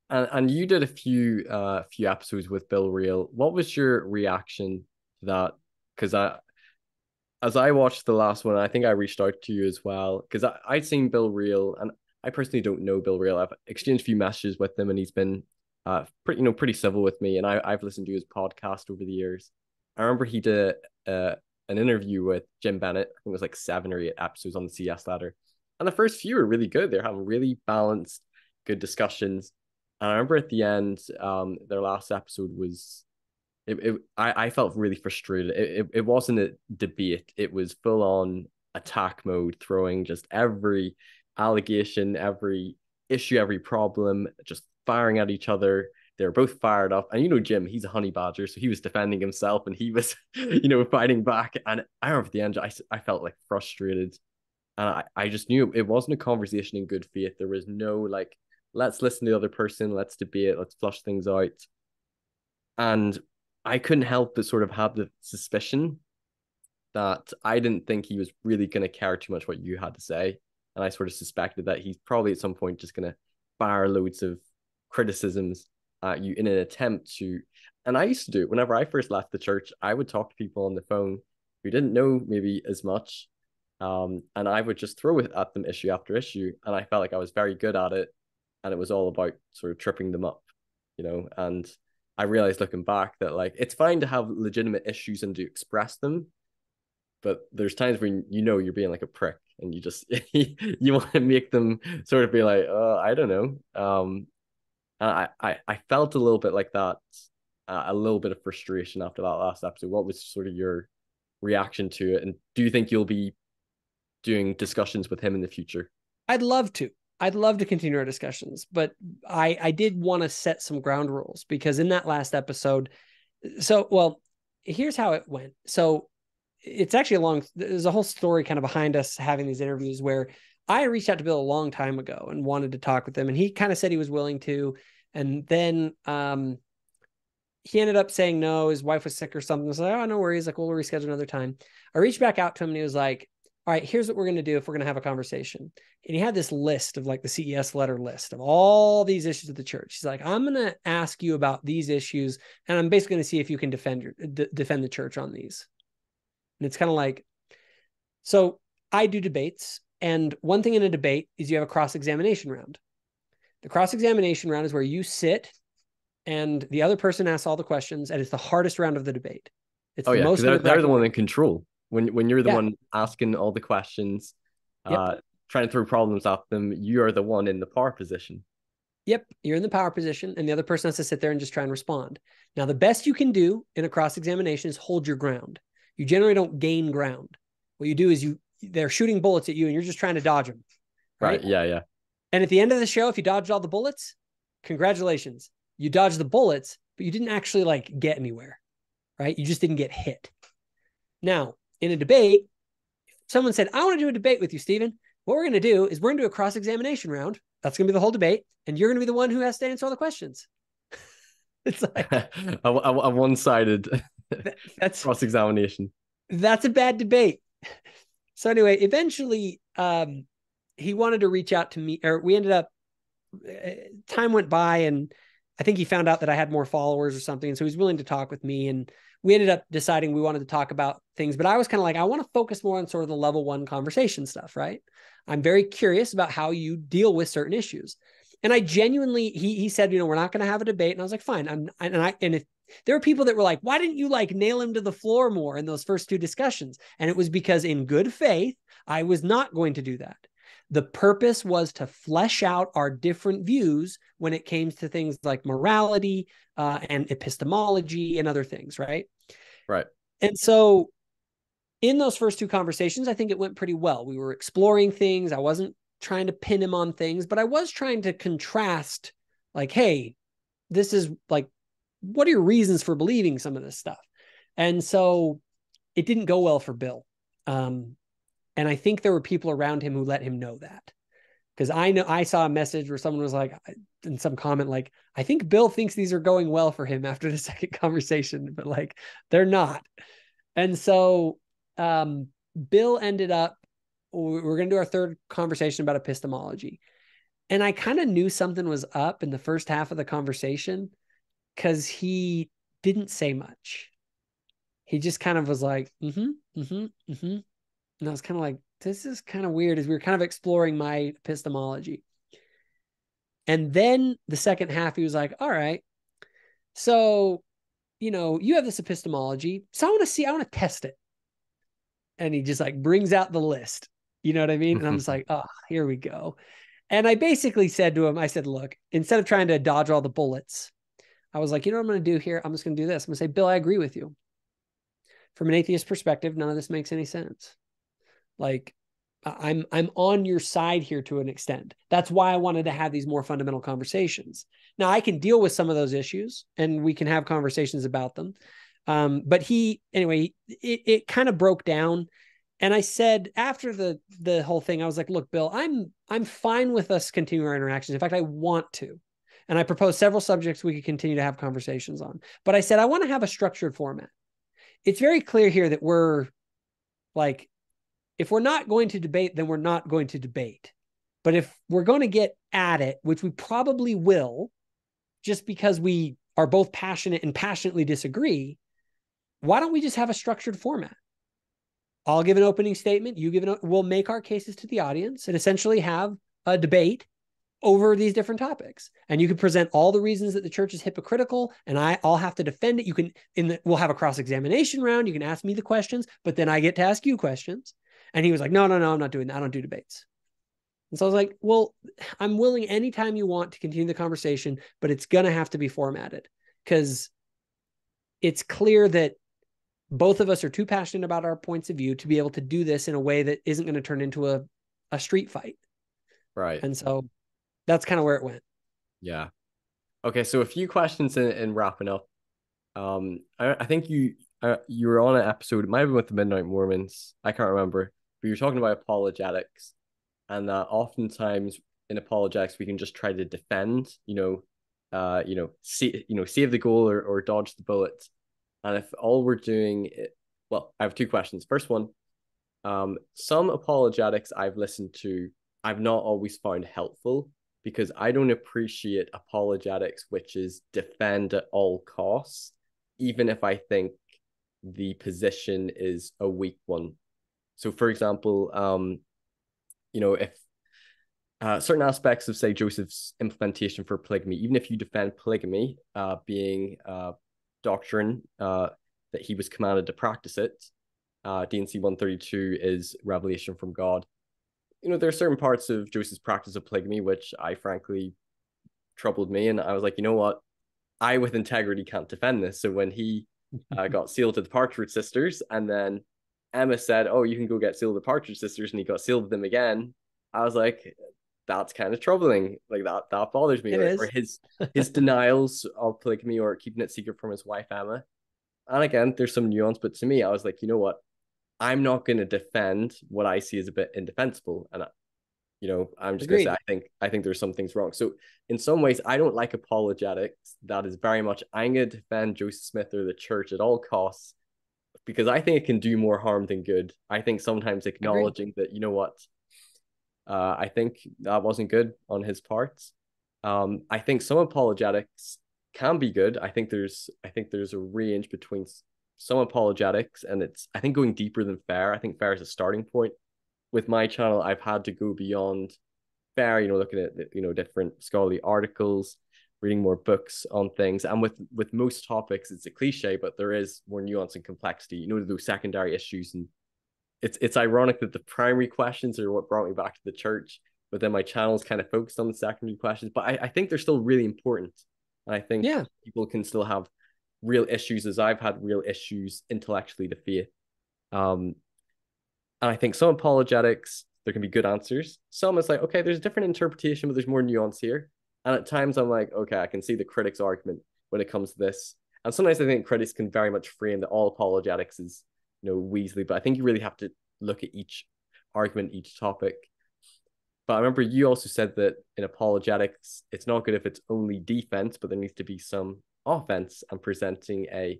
And you did a few episodes with Bill Reel. What was your reaction to that? Because as I watched the last one, I think I reached out to you as well, because I'd seen Bill Reel, and I personally don't know Bill Reel. I've exchanged a few messages with him, and he's been pretty civil with me, and I've listened to his podcast over the years. I remember he did an interview with Jim Bennett. I think it was 7 or 8 episodes on the CS ladder, and the first few were really good. They're having really balanced, good discussions. And I remember at the end, their last episode was, I felt really frustrated. It wasn't a debate. It was full on attack mode, throwing just every allegation, every issue, every problem, just firing at each other. they were both fired up. And Jim, he's a honey badger, so he was defending himself and he was, fighting back. And I remember at the end, I felt like frustrated. And I just knew it wasn't a conversation in good faith. There was no like, let's listen to the other person, let's debate, let's flush things out. And I couldn't help but sort of have the suspicion that I didn't think he was really going to care too much what you had to say. And I sort of suspected that he's probably at some point just going to fire loads of criticisms at you in an attempt to. And I used to do it whenever I first left the church. I would talk to people on the phone who didn't know maybe as much. And I would just throw it at them issue after issue. And I felt like I was very good at it. And it was all about sort of tripping them up, and I realized looking back that like it's fine to have legitimate issues and to express them, but there's times when you're being like a prick and you just you want to make them sort of be like, oh, I don't know. And I felt a little bit like that, a little bit of frustration after that last episode. What was sort of your reaction to it, and do you think you'll be doing discussions with him in the future? I'd love to. I'd love to continue our discussions, but I did want to set some ground rules because in that last episode, here's how it went. So it's actually there's a whole story kind of behind us having these interviews where I reached out to Bill a long time ago and wanted to talk with him, and he kind of said he was willing to. And then he ended up saying no, his wife was sick or something. So, oh, no worries. Like, we'll reschedule another time. I reached back out to him and he was like, all right, here's what we're going to do if we're going to have a conversation. And he had this list of like the CES letter list of all these issues of the church. He's like, I'm going to ask you about these issues, and I'm basically going to see if you can defend the church on these. And it's kind of like, so I do debates, and one thing in a debate is you have a cross-examination round. The cross-examination round is where you sit and the other person asks all the questions, and it's the hardest round of the debate. It's the most they're the one in control. When you're the one asking all the questions, trying to throw problems at them, you're the one in the power position. Yep, you're in the power position, and the other person has to sit there and just try and respond. Now, the best you can do in a cross-examination is hold your ground. You generally don't gain ground. What you do is they're shooting bullets at you, and you're just trying to dodge them. Right? Yeah. And at the end of the show, if you dodged all the bullets, congratulations. You dodged the bullets, but you didn't actually like get anywhere, right? You just didn't get hit. Now, in a debate, someone said, I want to do a debate with you, Stephen. What we're going to do is we're going to do a cross-examination round. That's going to be the whole debate. And you're going to be the one who has to answer all the questions. It's like a one-sided cross-examination. That's a bad debate. So anyway, eventually he wanted to reach out to me, or we ended up, time went by and I think he found out that I had more followers or something. And so he's willing to talk with me. And we ended up deciding we wanted to talk about things, but I was kind of like, I want to focus more on sort of the level 1 conversation stuff, right? I'm very curious about how you deal with certain issues. And I genuinely, he said, we're not going to have a debate. And I was like, fine. And if there were people that were like, why didn't you like nail him to the floor more in those first 2 discussions? And it was because in good faith, I was not going to do that. The purpose was to flesh out our different views when it came to things like morality and epistemology and other things, right? Right. And so in those first 2 conversations, I think it went pretty well. We were exploring things. I wasn't trying to pin him on things, but I was trying to contrast like, hey, this is like, what are your reasons for believing some of this stuff? And so it didn't go well for Bill. And I think there were people around him who let him know that. Because I saw a message where someone was like, in some comment, like, I think Bill thinks these are going well for him after the second conversation, but like, they're not. And so Bill ended up, we're going to do our third conversation about epistemology. And I kind of knew something was up in the first half of the conversation because he didn't say much. He just kind of was like, And I was kind of like, this is kind of weird, as we were kind of exploring my epistemology. And then the second half, he was like, all right, so, you have this epistemology. So I want to test it. And he just like brings out the list. You know what I mean? And I'm just like, oh, here we go. And I basically said to him, I said, look, instead of trying to dodge all the bullets, I was like, you know what I'm going to do here? I'm just going to do this. I'm going to say, Bill, I agree with you. From an atheist perspective, none of this makes any sense. Like, I'm on your side here to an extent. That's why I wanted to have these more fundamental conversations. Now I can deal with some of those issues and we can have conversations about them. But it kind of broke down. And I said after the whole thing, I was like, look, Bill, I'm fine with us continuing our interactions. In fact, I want to. And I proposed several subjects we could continue to have conversations on. But I said, I want to have a structured format. It's very clear here that we're like, if we're not going to debate, then we're not going to debate. But if we're going to get at it, which we probably will, just because we are both passionate and passionately disagree, why don't we just have a structured format? I'll give an opening statement. We'll make our cases to the audience and essentially have a debate over these different topics. And you can present all the reasons that the church is hypocritical, and I'll have to defend it. We'll have a cross-examination round. You can ask me the questions, but then I get to ask you questions. And he was like, no, I'm not doing that. I don't do debates. And so I was like, well, I'm willing anytime you want to continue the conversation, but it's going to have to be formatted because it's clear that both of us are too passionate about our points of view to be able to do this in a way that isn't going to turn into a street fight. Right. And so that's kind of where it went. Yeah. Okay. So a few questions in wrapping up. I think you were on an episode, it might have been with the Midnight Mormons. I can't remember, but you're talking about apologetics, and that oftentimes in apologetics we can just try to defend, save the goal or dodge the bullet. And if all we're doing, well, I have two questions. First one, some apologetics I've listened to, I've not always found helpful because I don't appreciate apologetics, which is defend at all costs, even if I think the position is a weak one. So, for example, if certain aspects of, say, Joseph's implementation for polygamy, even if you defend polygamy being doctrine that he was commanded to practice it, D&C 132 is revelation from God. There are certain parts of Joseph's practice of polygamy which I frankly troubled me, and I was like, you know what? I, with integrity, can't defend this. So when he got sealed to the Partridge Sisters, and then Emma said, "Oh, you can go get sealed to the Partridge Sisters," and he got sealed to them again, I was like, that's kind of troubling. Like that bothers me. It is. Or his denials of polygamy or keeping it secret from his wife Emma. And again, there's some nuance, but to me, I was like, you know what? I'm not going to defend what I see as a bit indefensible, and I'm just going to say I think there's some things wrong. So in some ways, I don't like apologetics. That is very much I'm going to defend Joseph Smith or the church at all costs because I think it can do more harm than good. I think sometimes acknowledging that, you know what, I think that wasn't good on his part. I think some apologetics can be good. I think there's a range between some apologetics, and it's I think going deeper than fair. I think fair is a starting point. With my channel, I've had to go beyond fair, looking at different scholarly articles, reading more books on things. And with most topics, it's a cliche, but there is more nuance and complexity, those secondary issues. And it's ironic that the primary questions are what brought me back to the church, but then my channel's kind of focused on the secondary questions. But I think they're still really important. And I think people can still have real issues, as I've had real issues intellectually to faith. And I think some apologetics, there can be good answers. Some it's like, okay, there's a different interpretation, but there's more nuance here. And at times I'm like, okay, I can see the critic's argument when it comes to this. And sometimes I think critics can very much frame that all apologetics is, Weasley, but I think you really have to look at each argument, each topic. But I remember you also said that in apologetics, it's not good if it's only defense, but there needs to be some offense and presenting a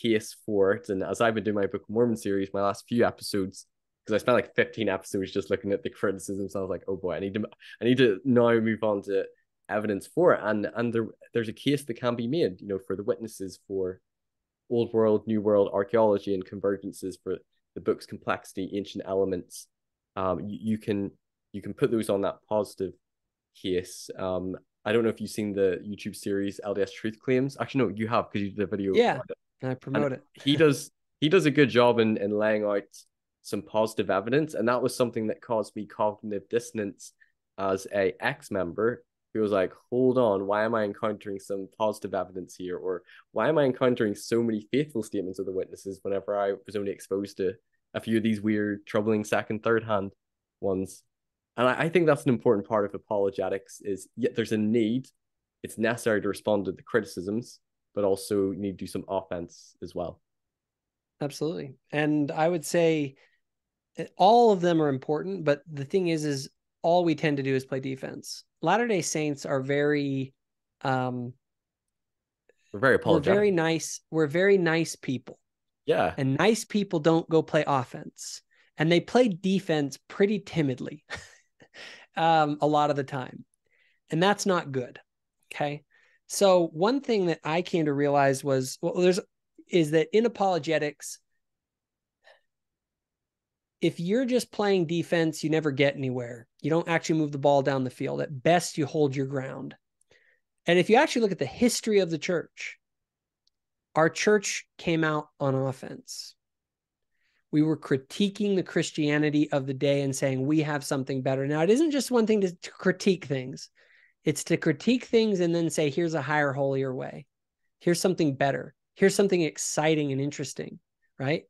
case for it. And as I've been doing my Book of Mormon series, my last few episodes, because I spent like 15 episodes just looking at the criticisms, so I was like, oh boy, I need to now move on to evidence for it. And there's a case that can be made, for the witnesses for Old World, New World archaeology and convergences, for the book's complexity, ancient elements. You can put those on that positive case. I don't know if you've seen the YouTube series LDS Truth Claims. Actually, no, you have, because you did a video. Yeah, I promote it. He does a good job in laying out some positive evidence, and that was something that caused me cognitive dissonance as a ex-member who was like, hold on, why am I encountering some positive evidence here? Or why am I encountering so many faithful statements of the witnesses whenever I was only exposed to a few of these weird, troubling second, third hand? ones. And I think that's an important part of apologetics is there's a need. It's necessary to respond to the criticisms, but also you need to do some offense as well. Absolutely. And I would say all of them are important, but the thing is all we tend to do is play defense. Latter-day Saints are very we're very apologetic. We're very nice people. Yeah. And nice people don't go play offense. And they play defense pretty timidly a lot of the time. And that's not good. Okay. So one thing that I came to realize is that in apologetics, if you're just playing defense, you never get anywhere. You don't actually move the ball down the field. At best, you hold your ground. And if you actually look at the history of the church, our church came out on offense. We were critiquing the Christianity of the day and saying we have something better. Now, it isn't just one thing to critique things. It's to critique things and then say, here's a higher, holier way. Here's something better. Here's something exciting and interesting, right?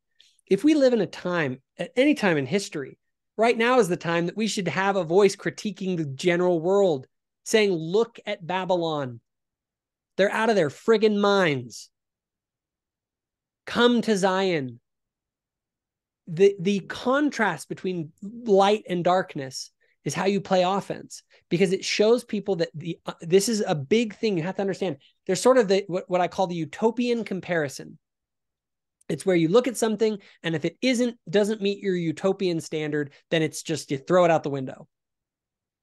If we live in a time, at any time in history, right now is the time that we should have a voice critiquing the general world, saying, look at Babylon. They're out of their friggin' minds. Come to Zion. The contrast between light and darkness is how you play offense, because it shows people that this is a big thing. You have to understand. There's sort of what I call the utopian comparison. It's where you look at something, and if it doesn't meet your utopian standard, then it's just you throw it out the window.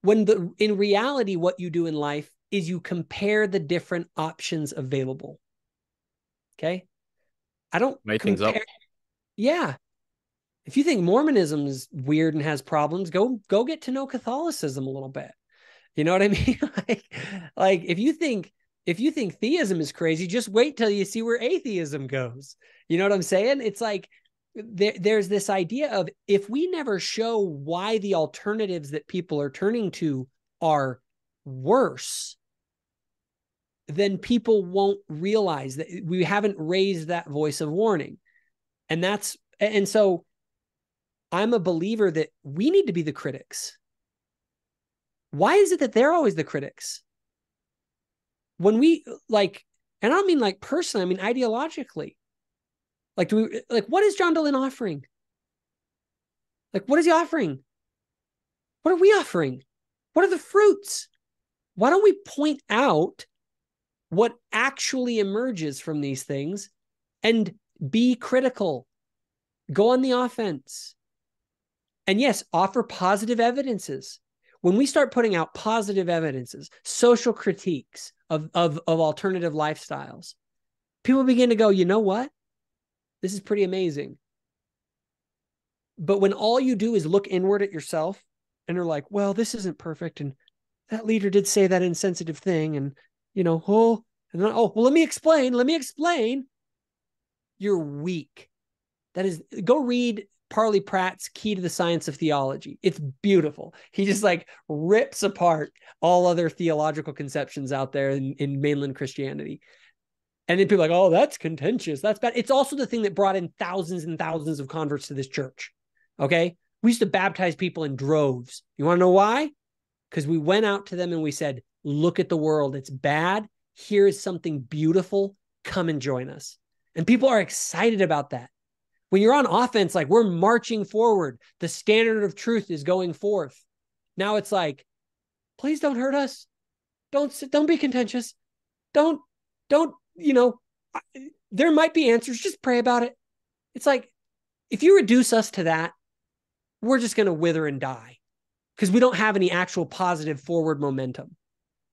When in reality, what you do in life is you compare the different options available. Okay, I don't Make compare. things up. Yeah. If you think Mormonism is weird and has problems, go get to know Catholicism a little bit. You know what I mean? like if you think theism is crazy, just wait till you see where atheism goes. You know what I'm saying? It's like there's this idea of, if we never show why the alternatives that people are turning to are worse, then people won't realize that we haven't raised that voice of warning. And so I'm a believer that we need to be the critics. Why is it that they're always the critics? When we and I don't mean like personally, I mean ideologically. What is John Dehlin offering? What is he offering? What are we offering? What are the fruits? Why don't we point out what actually emerges from these things and be critical? Go on the offense. And yes, offer positive evidences. When we start putting out positive evidences, social critiques of alternative lifestyles, people begin to go, you know what? This is pretty amazing. But when all you do is look inward at yourself and are like, well, this isn't perfect, and that leader did say that insensitive thing, and well, let me explain. You're weak. That is, go read Parley Pratt's Key to the Science of Theology. It's beautiful. He just rips apart all other theological conceptions out there in mainland Christianity. And then people are like, oh, that's contentious. That's bad. It's also the thing that brought in thousands and thousands of converts to this church. Okay. We used to baptize people in droves. You want to know why? Because we went out to them and we said, look at the world. It's bad. Here is something beautiful. Come and join us. And people are excited about that. When you're on offense, we're marching forward. The standard of truth is going forth. Now it's please don't hurt us. Don't be contentious. Don't, there might be answers. Just pray about it. It's if you reduce us to that, we're just going to wither and die because we don't have any actual positive forward momentum.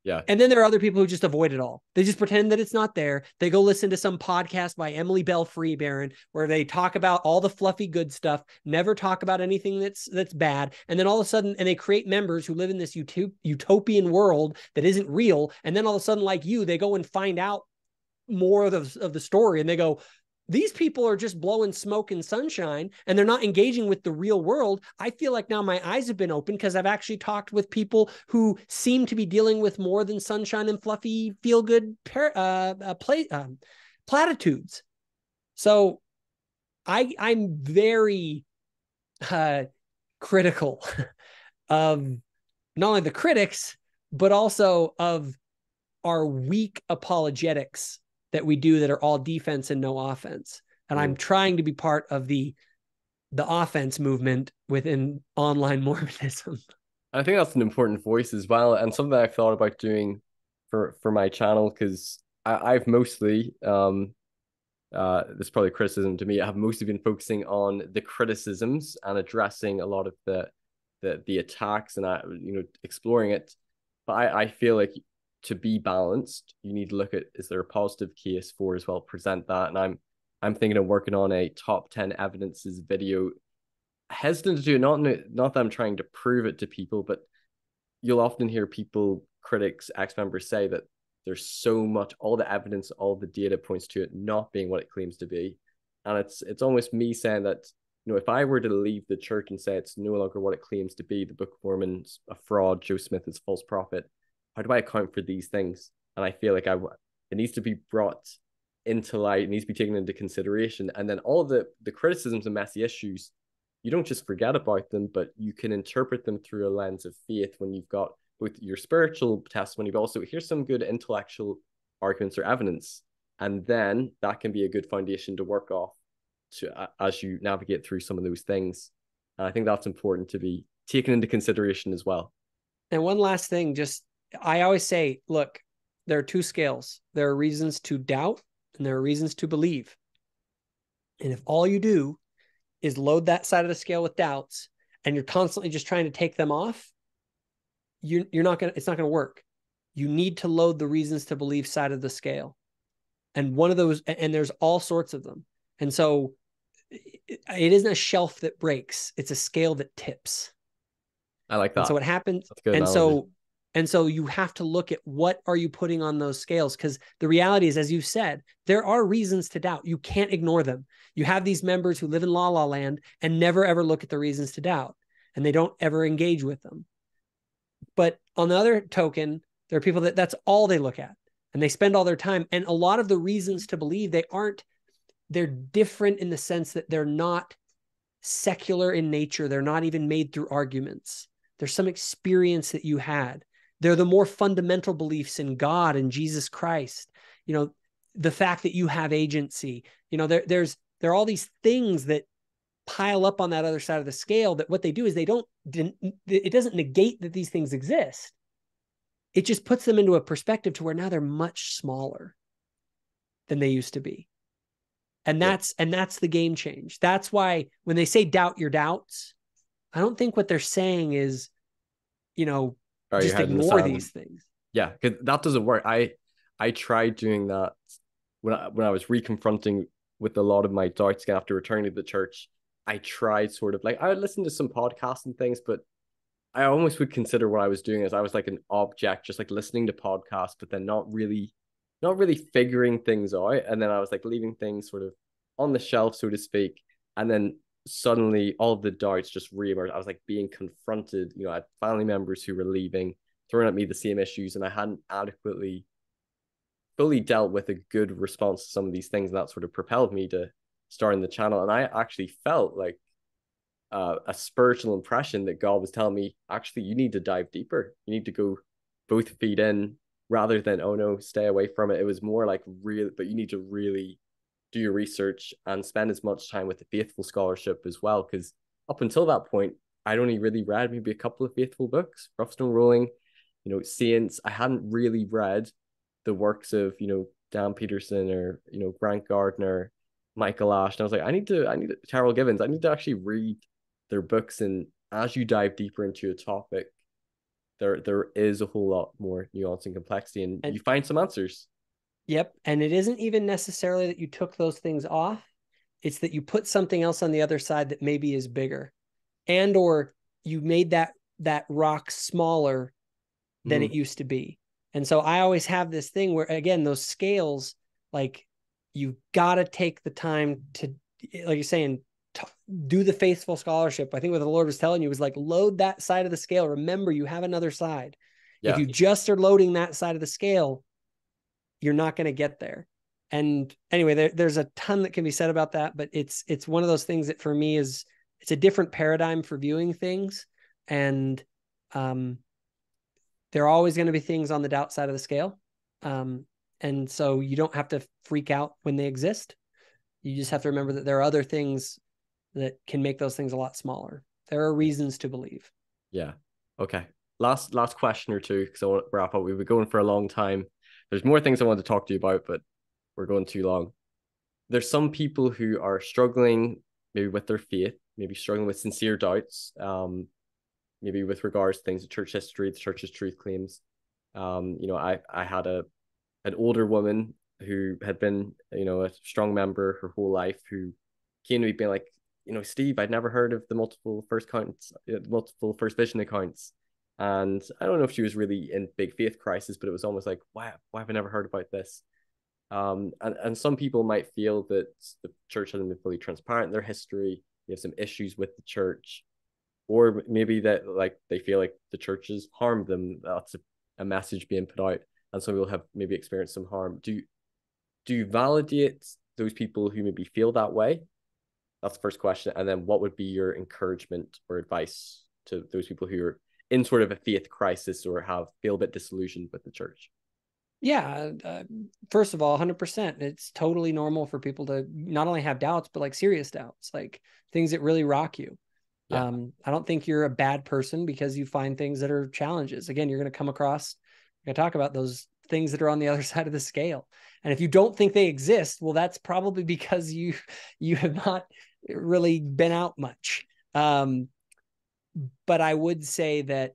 Yeah. And then there are other people who just avoid it all. They just pretend that it's not there. They go listen to some podcast by Emily Bell Freebaron where they talk about all the fluffy good stuff, never talk about anything that's bad. And then all of a sudden, and they create members who live in this utopian world that isn't real. And then all of a sudden, like you, they go and find out more of the story and they go, these people are just blowing smoke and sunshine and they're not engaging with the real world. I feel like now my eyes have been opened because I've actually talked with people who seem to be dealing with more than sunshine and fluffy feel-good platitudes. So I'm very critical of not only the critics, but also of our weak apologetics that we do that are all defense and no offense. And I'm trying to be part of the offense movement within online Mormonism. I think that's an important voice as well, and something I've thought about doing for my channel, because I've mostly this is probably criticism to me. I've mostly been focusing on the criticisms and addressing a lot of the attacks, and exploring it. But I feel like to be balanced, you need to look at, is there a positive case for as well, present that. And I'm thinking of working on a top 10 evidences video. Hesitant to do it, not that I'm trying to prove it to people, but you'll often hear people, critics, ex-members say that there's so much, all the evidence, all the data points to it not being what it claims to be. And it's almost me saying that, if I were to leave the church and say it's no longer what it claims to be, the Book of Mormon's a fraud, Joe Smith is a false prophet, how do I account for these things? And I feel like it needs to be brought into light, it needs to be taken into consideration. And then all the criticisms and messy issues, you don't just forget about them, but you can interpret them through a lens of faith when you've got both your spiritual testimony, but also here's some good intellectual arguments or evidence. And then that can be a good foundation to work off as you navigate through some of those things. And I think that's important to be taken into consideration as well. And one last thing, I always say, look, there are two scales. There are reasons to doubt and there are reasons to believe. And if all you do is load that side of the scale with doubts and you're constantly just trying to take them off, it's not going to work. You need to load the reasons to believe side of the scale. And one of those, and there's all sorts of them. And so it isn't a shelf that breaks. It's a scale that tips. I like that. And so what happens, That's good analogy. And so you have to look at what are you putting on those scales? Because the reality is, as you said, there are reasons to doubt. You can't ignore them. You have these members who live in la la land and never, ever look at the reasons to doubt, and they don't ever engage with them. But on the other token, there are people that's all they look at, and they spend all their time. And a lot of the reasons to believe they're different in the sense that they're not secular in nature. They're not even made through arguments. There's some experience that you had. They're the more fundamental beliefs in God and Jesus Christ. The fact that you have agency. There are all these things that pile up on that other side of the scale, that what they do is it doesn't negate that these things exist. It just puts them into a perspective to where now they're much smaller than they used to be. And that's the game change. That's why when they say doubt your doubts, I don't think what they're saying is, just ignore these things. Yeah, because that doesn't work. I tried doing that when I was reconfronting with a lot of my doubts again after returning to the church. I tried sort of like, I would listen to some podcasts and things, but I almost would consider what I was doing as I was like an object, just like listening to podcasts, but then not really figuring things out. And then I was like leaving things sort of on the shelf, so to speak. And then suddenly all of the doubts just reemerged. I was like being confronted, I had family members who were leaving, throwing at me the same issues, and I hadn't adequately fully dealt with a good response to some of these things. And that sort of propelled me to starting the channel. And I actually felt like a spiritual impression that God was telling me, actually, you need to dive deeper. You need to go both feet in rather than, oh no, stay away from it. It was more like but you need to really do your research and spend as much time with the faithful scholarship as well. Because up until that point, I'd only really read maybe a couple of faithful books, Rough Stone Rolling, Saints. I hadn't really read the works of, Dan Peterson or, Grant Gardner, Michael Ash. And I was like, I need to, Terrell Givens, I need to actually read their books. And as you dive deeper into a topic, there is a whole lot more nuance and complexity, and you find some answers. Yep. And it isn't even necessarily that you took those things off. It's that you put something else on the other side that maybe is bigger, and or you made that rock smaller than it used to be. And so I always have this thing where, again, those scales, like, you got to take the time to, like you're saying, do the faithful scholarship. I think what the Lord was telling you was like, load that side of the scale. Remember, you have another side. Yeah. If you just are loading that side of the scale, you're not going to get there. And anyway, there's a ton that can be said about that, but it's one of those things that for me it's a different paradigm for viewing things. And Um, there are always going to be things on the doubt side of the scale. And so you don't have to freak out when they exist. You just have to remember that there are other things that can make those things a lot smaller. There are reasons to believe. Yeah. Okay. Last question or two, because I want to wrap up. We've been going for a long time. There's more things I want to talk to you about, but we're going too long. There's some people who are struggling maybe with their faith, maybe struggling with sincere doubts, maybe with regards to things of church history, the church's truth claims. I had an older woman who had been, a strong member her whole life, who came to me being like, Steve, I'd never heard of the multiple first vision accounts. And I don't know if she was really in big faith crisis, but it was almost like, why have I never heard about this? And some people might feel that the church hasn't been fully transparent in their history. They have some issues with the church, or maybe that like they feel like the church has harmed them. That's a message being put out, and some people have maybe experienced some harm. Do you validate those people who maybe feel that way? That's the first question. And then what would be your encouragement or advice to those people who are in sort of a faith crisis or feel a bit disillusioned with the church? Yeah. First of all, 100%. It's totally normal for people to not only have doubts, but like serious doubts, like things that really rock you. Yeah. I don't think you're a bad person because you find things that are challenges. Again, you're going to come across, we're going to talk about those things that are on the other side of the scale. And if you don't think they exist, well, that's probably because you have not really been out much. But I would say that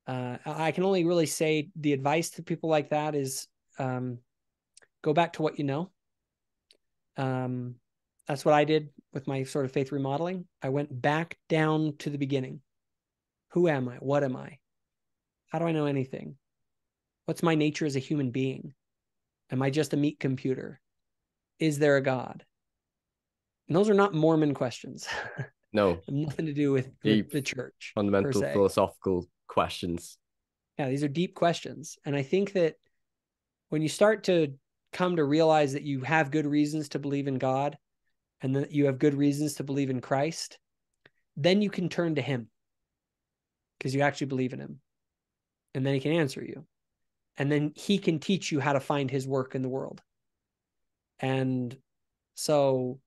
I can only really say the advice to people like that is go back to what you know. That's what I did with my sort of faith remodeling. I went back down to the beginning. Who am I? What am I? How do I know anything? What's my nature as a human being? Am I just a meat computer? Is there a God? And those are not Mormon questions. No. Nothing to do with Deep, the church per fundamental se. philosophical questions. Yeah, these are deep questions. And I think that when you start to come to realize that you have good reasons to believe in God and that you have good reasons to believe in Christ, then you can turn to him because you actually believe in him. And then he can answer you. And then he can teach you how to find his work in the world. And so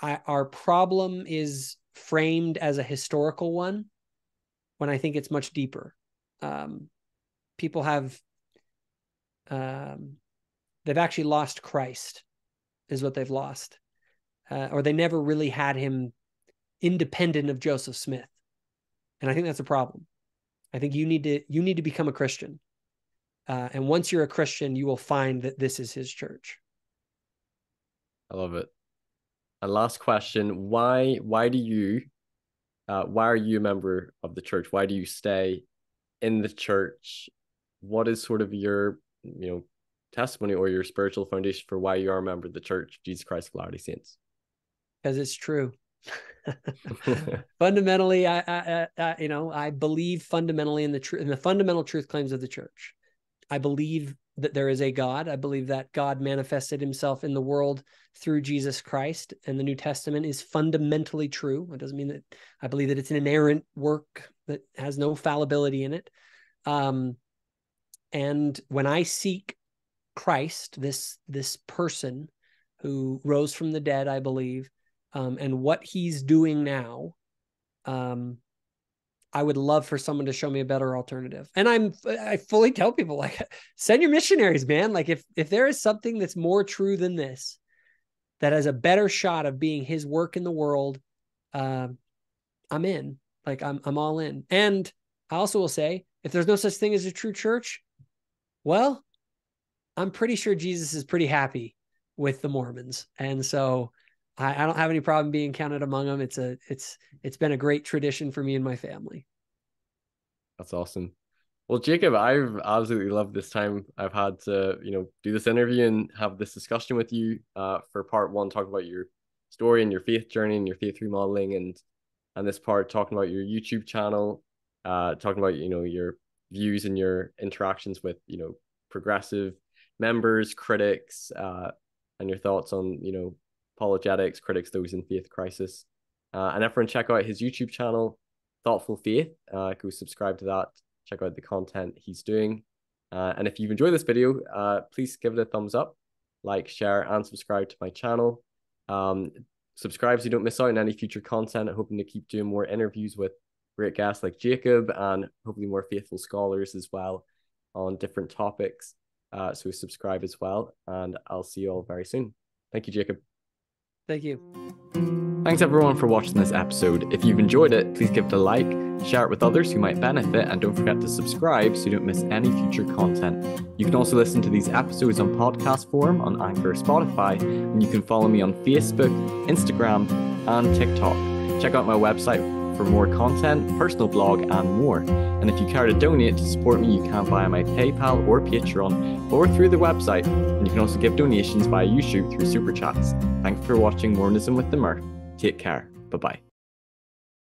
our problem is framed as a historical one when I think it's much deeper. People have, they've actually lost Christ, is what they've lost. Or they never really had him independent of Joseph Smith. And I think that's a problem. I think you need to become a Christian. And once you're a Christian, you will find that this is his church. I love it. And last question, why are you a member of the church? Why do you stay in the church? What is sort of your, testimony or your spiritual foundation for why you are a member of the church, Jesus Christ of Latter-day Saints? Because it's true. Fundamentally, I believe fundamentally in the fundamental truth claims of the church. I believe that there is a God. I believe that God manifested himself in the world through Jesus Christ, and the New Testament is fundamentally true. It doesn't mean that I believe that it's an inerrant work that has no fallibility in it. And when I seek Christ, this person who rose from the dead, I believe, and what he's doing now, I would love for someone to show me a better alternative. And I fully tell people, like, send your missionaries, man. Like if there is something that's more true than this, that has a better shot of being his work in the world, I'm in. Like I'm all in. And I also will say, if there's no such thing as a true church, well, I'm pretty sure Jesus is pretty happy with the Mormons. And so I don't have any problem being counted among them. It's been a great tradition for me and my family. That's awesome. Well, Jacob, I've absolutely loved this time I've had to, do this interview and have this discussion with you for part one, talk about your story and your faith journey and your faith remodeling, and this part talking about your YouTube channel, talking about, your views and your interactions with, progressive members, critics, and your thoughts on, apologetics, critics, those in faith crisis. And everyone check out his YouTube channel. Thoughtful Faith. Go subscribe to that. Check out the content he's doing. And if you've enjoyed this video, please give it a thumbs up, like, share, and subscribe to my channel. Subscribe so you don't miss out on any future content. I'm hoping to keep doing more interviews with great guests like Jacob and hopefully more faithful scholars as well on different topics. So subscribe as well, and I'll see you all very soon. Thank you, Jacob. Thank you. Thanks everyone for watching this episode. If you've enjoyed it, please give it a like, share it with others who might benefit, and don't forget to subscribe so you don't miss any future content. You can also listen to these episodes on podcast form on Anchor or Spotify, and you can follow me on Facebook, Instagram, and TikTok. Check out my website for more content, personal blog, and more. And if you care to donate to support me, you can via my PayPal or Patreon, or through the website. And you can also give donations via YouTube through Super Chats. Thanks for watching Mormonism with the Murph. Take care. Bye-bye.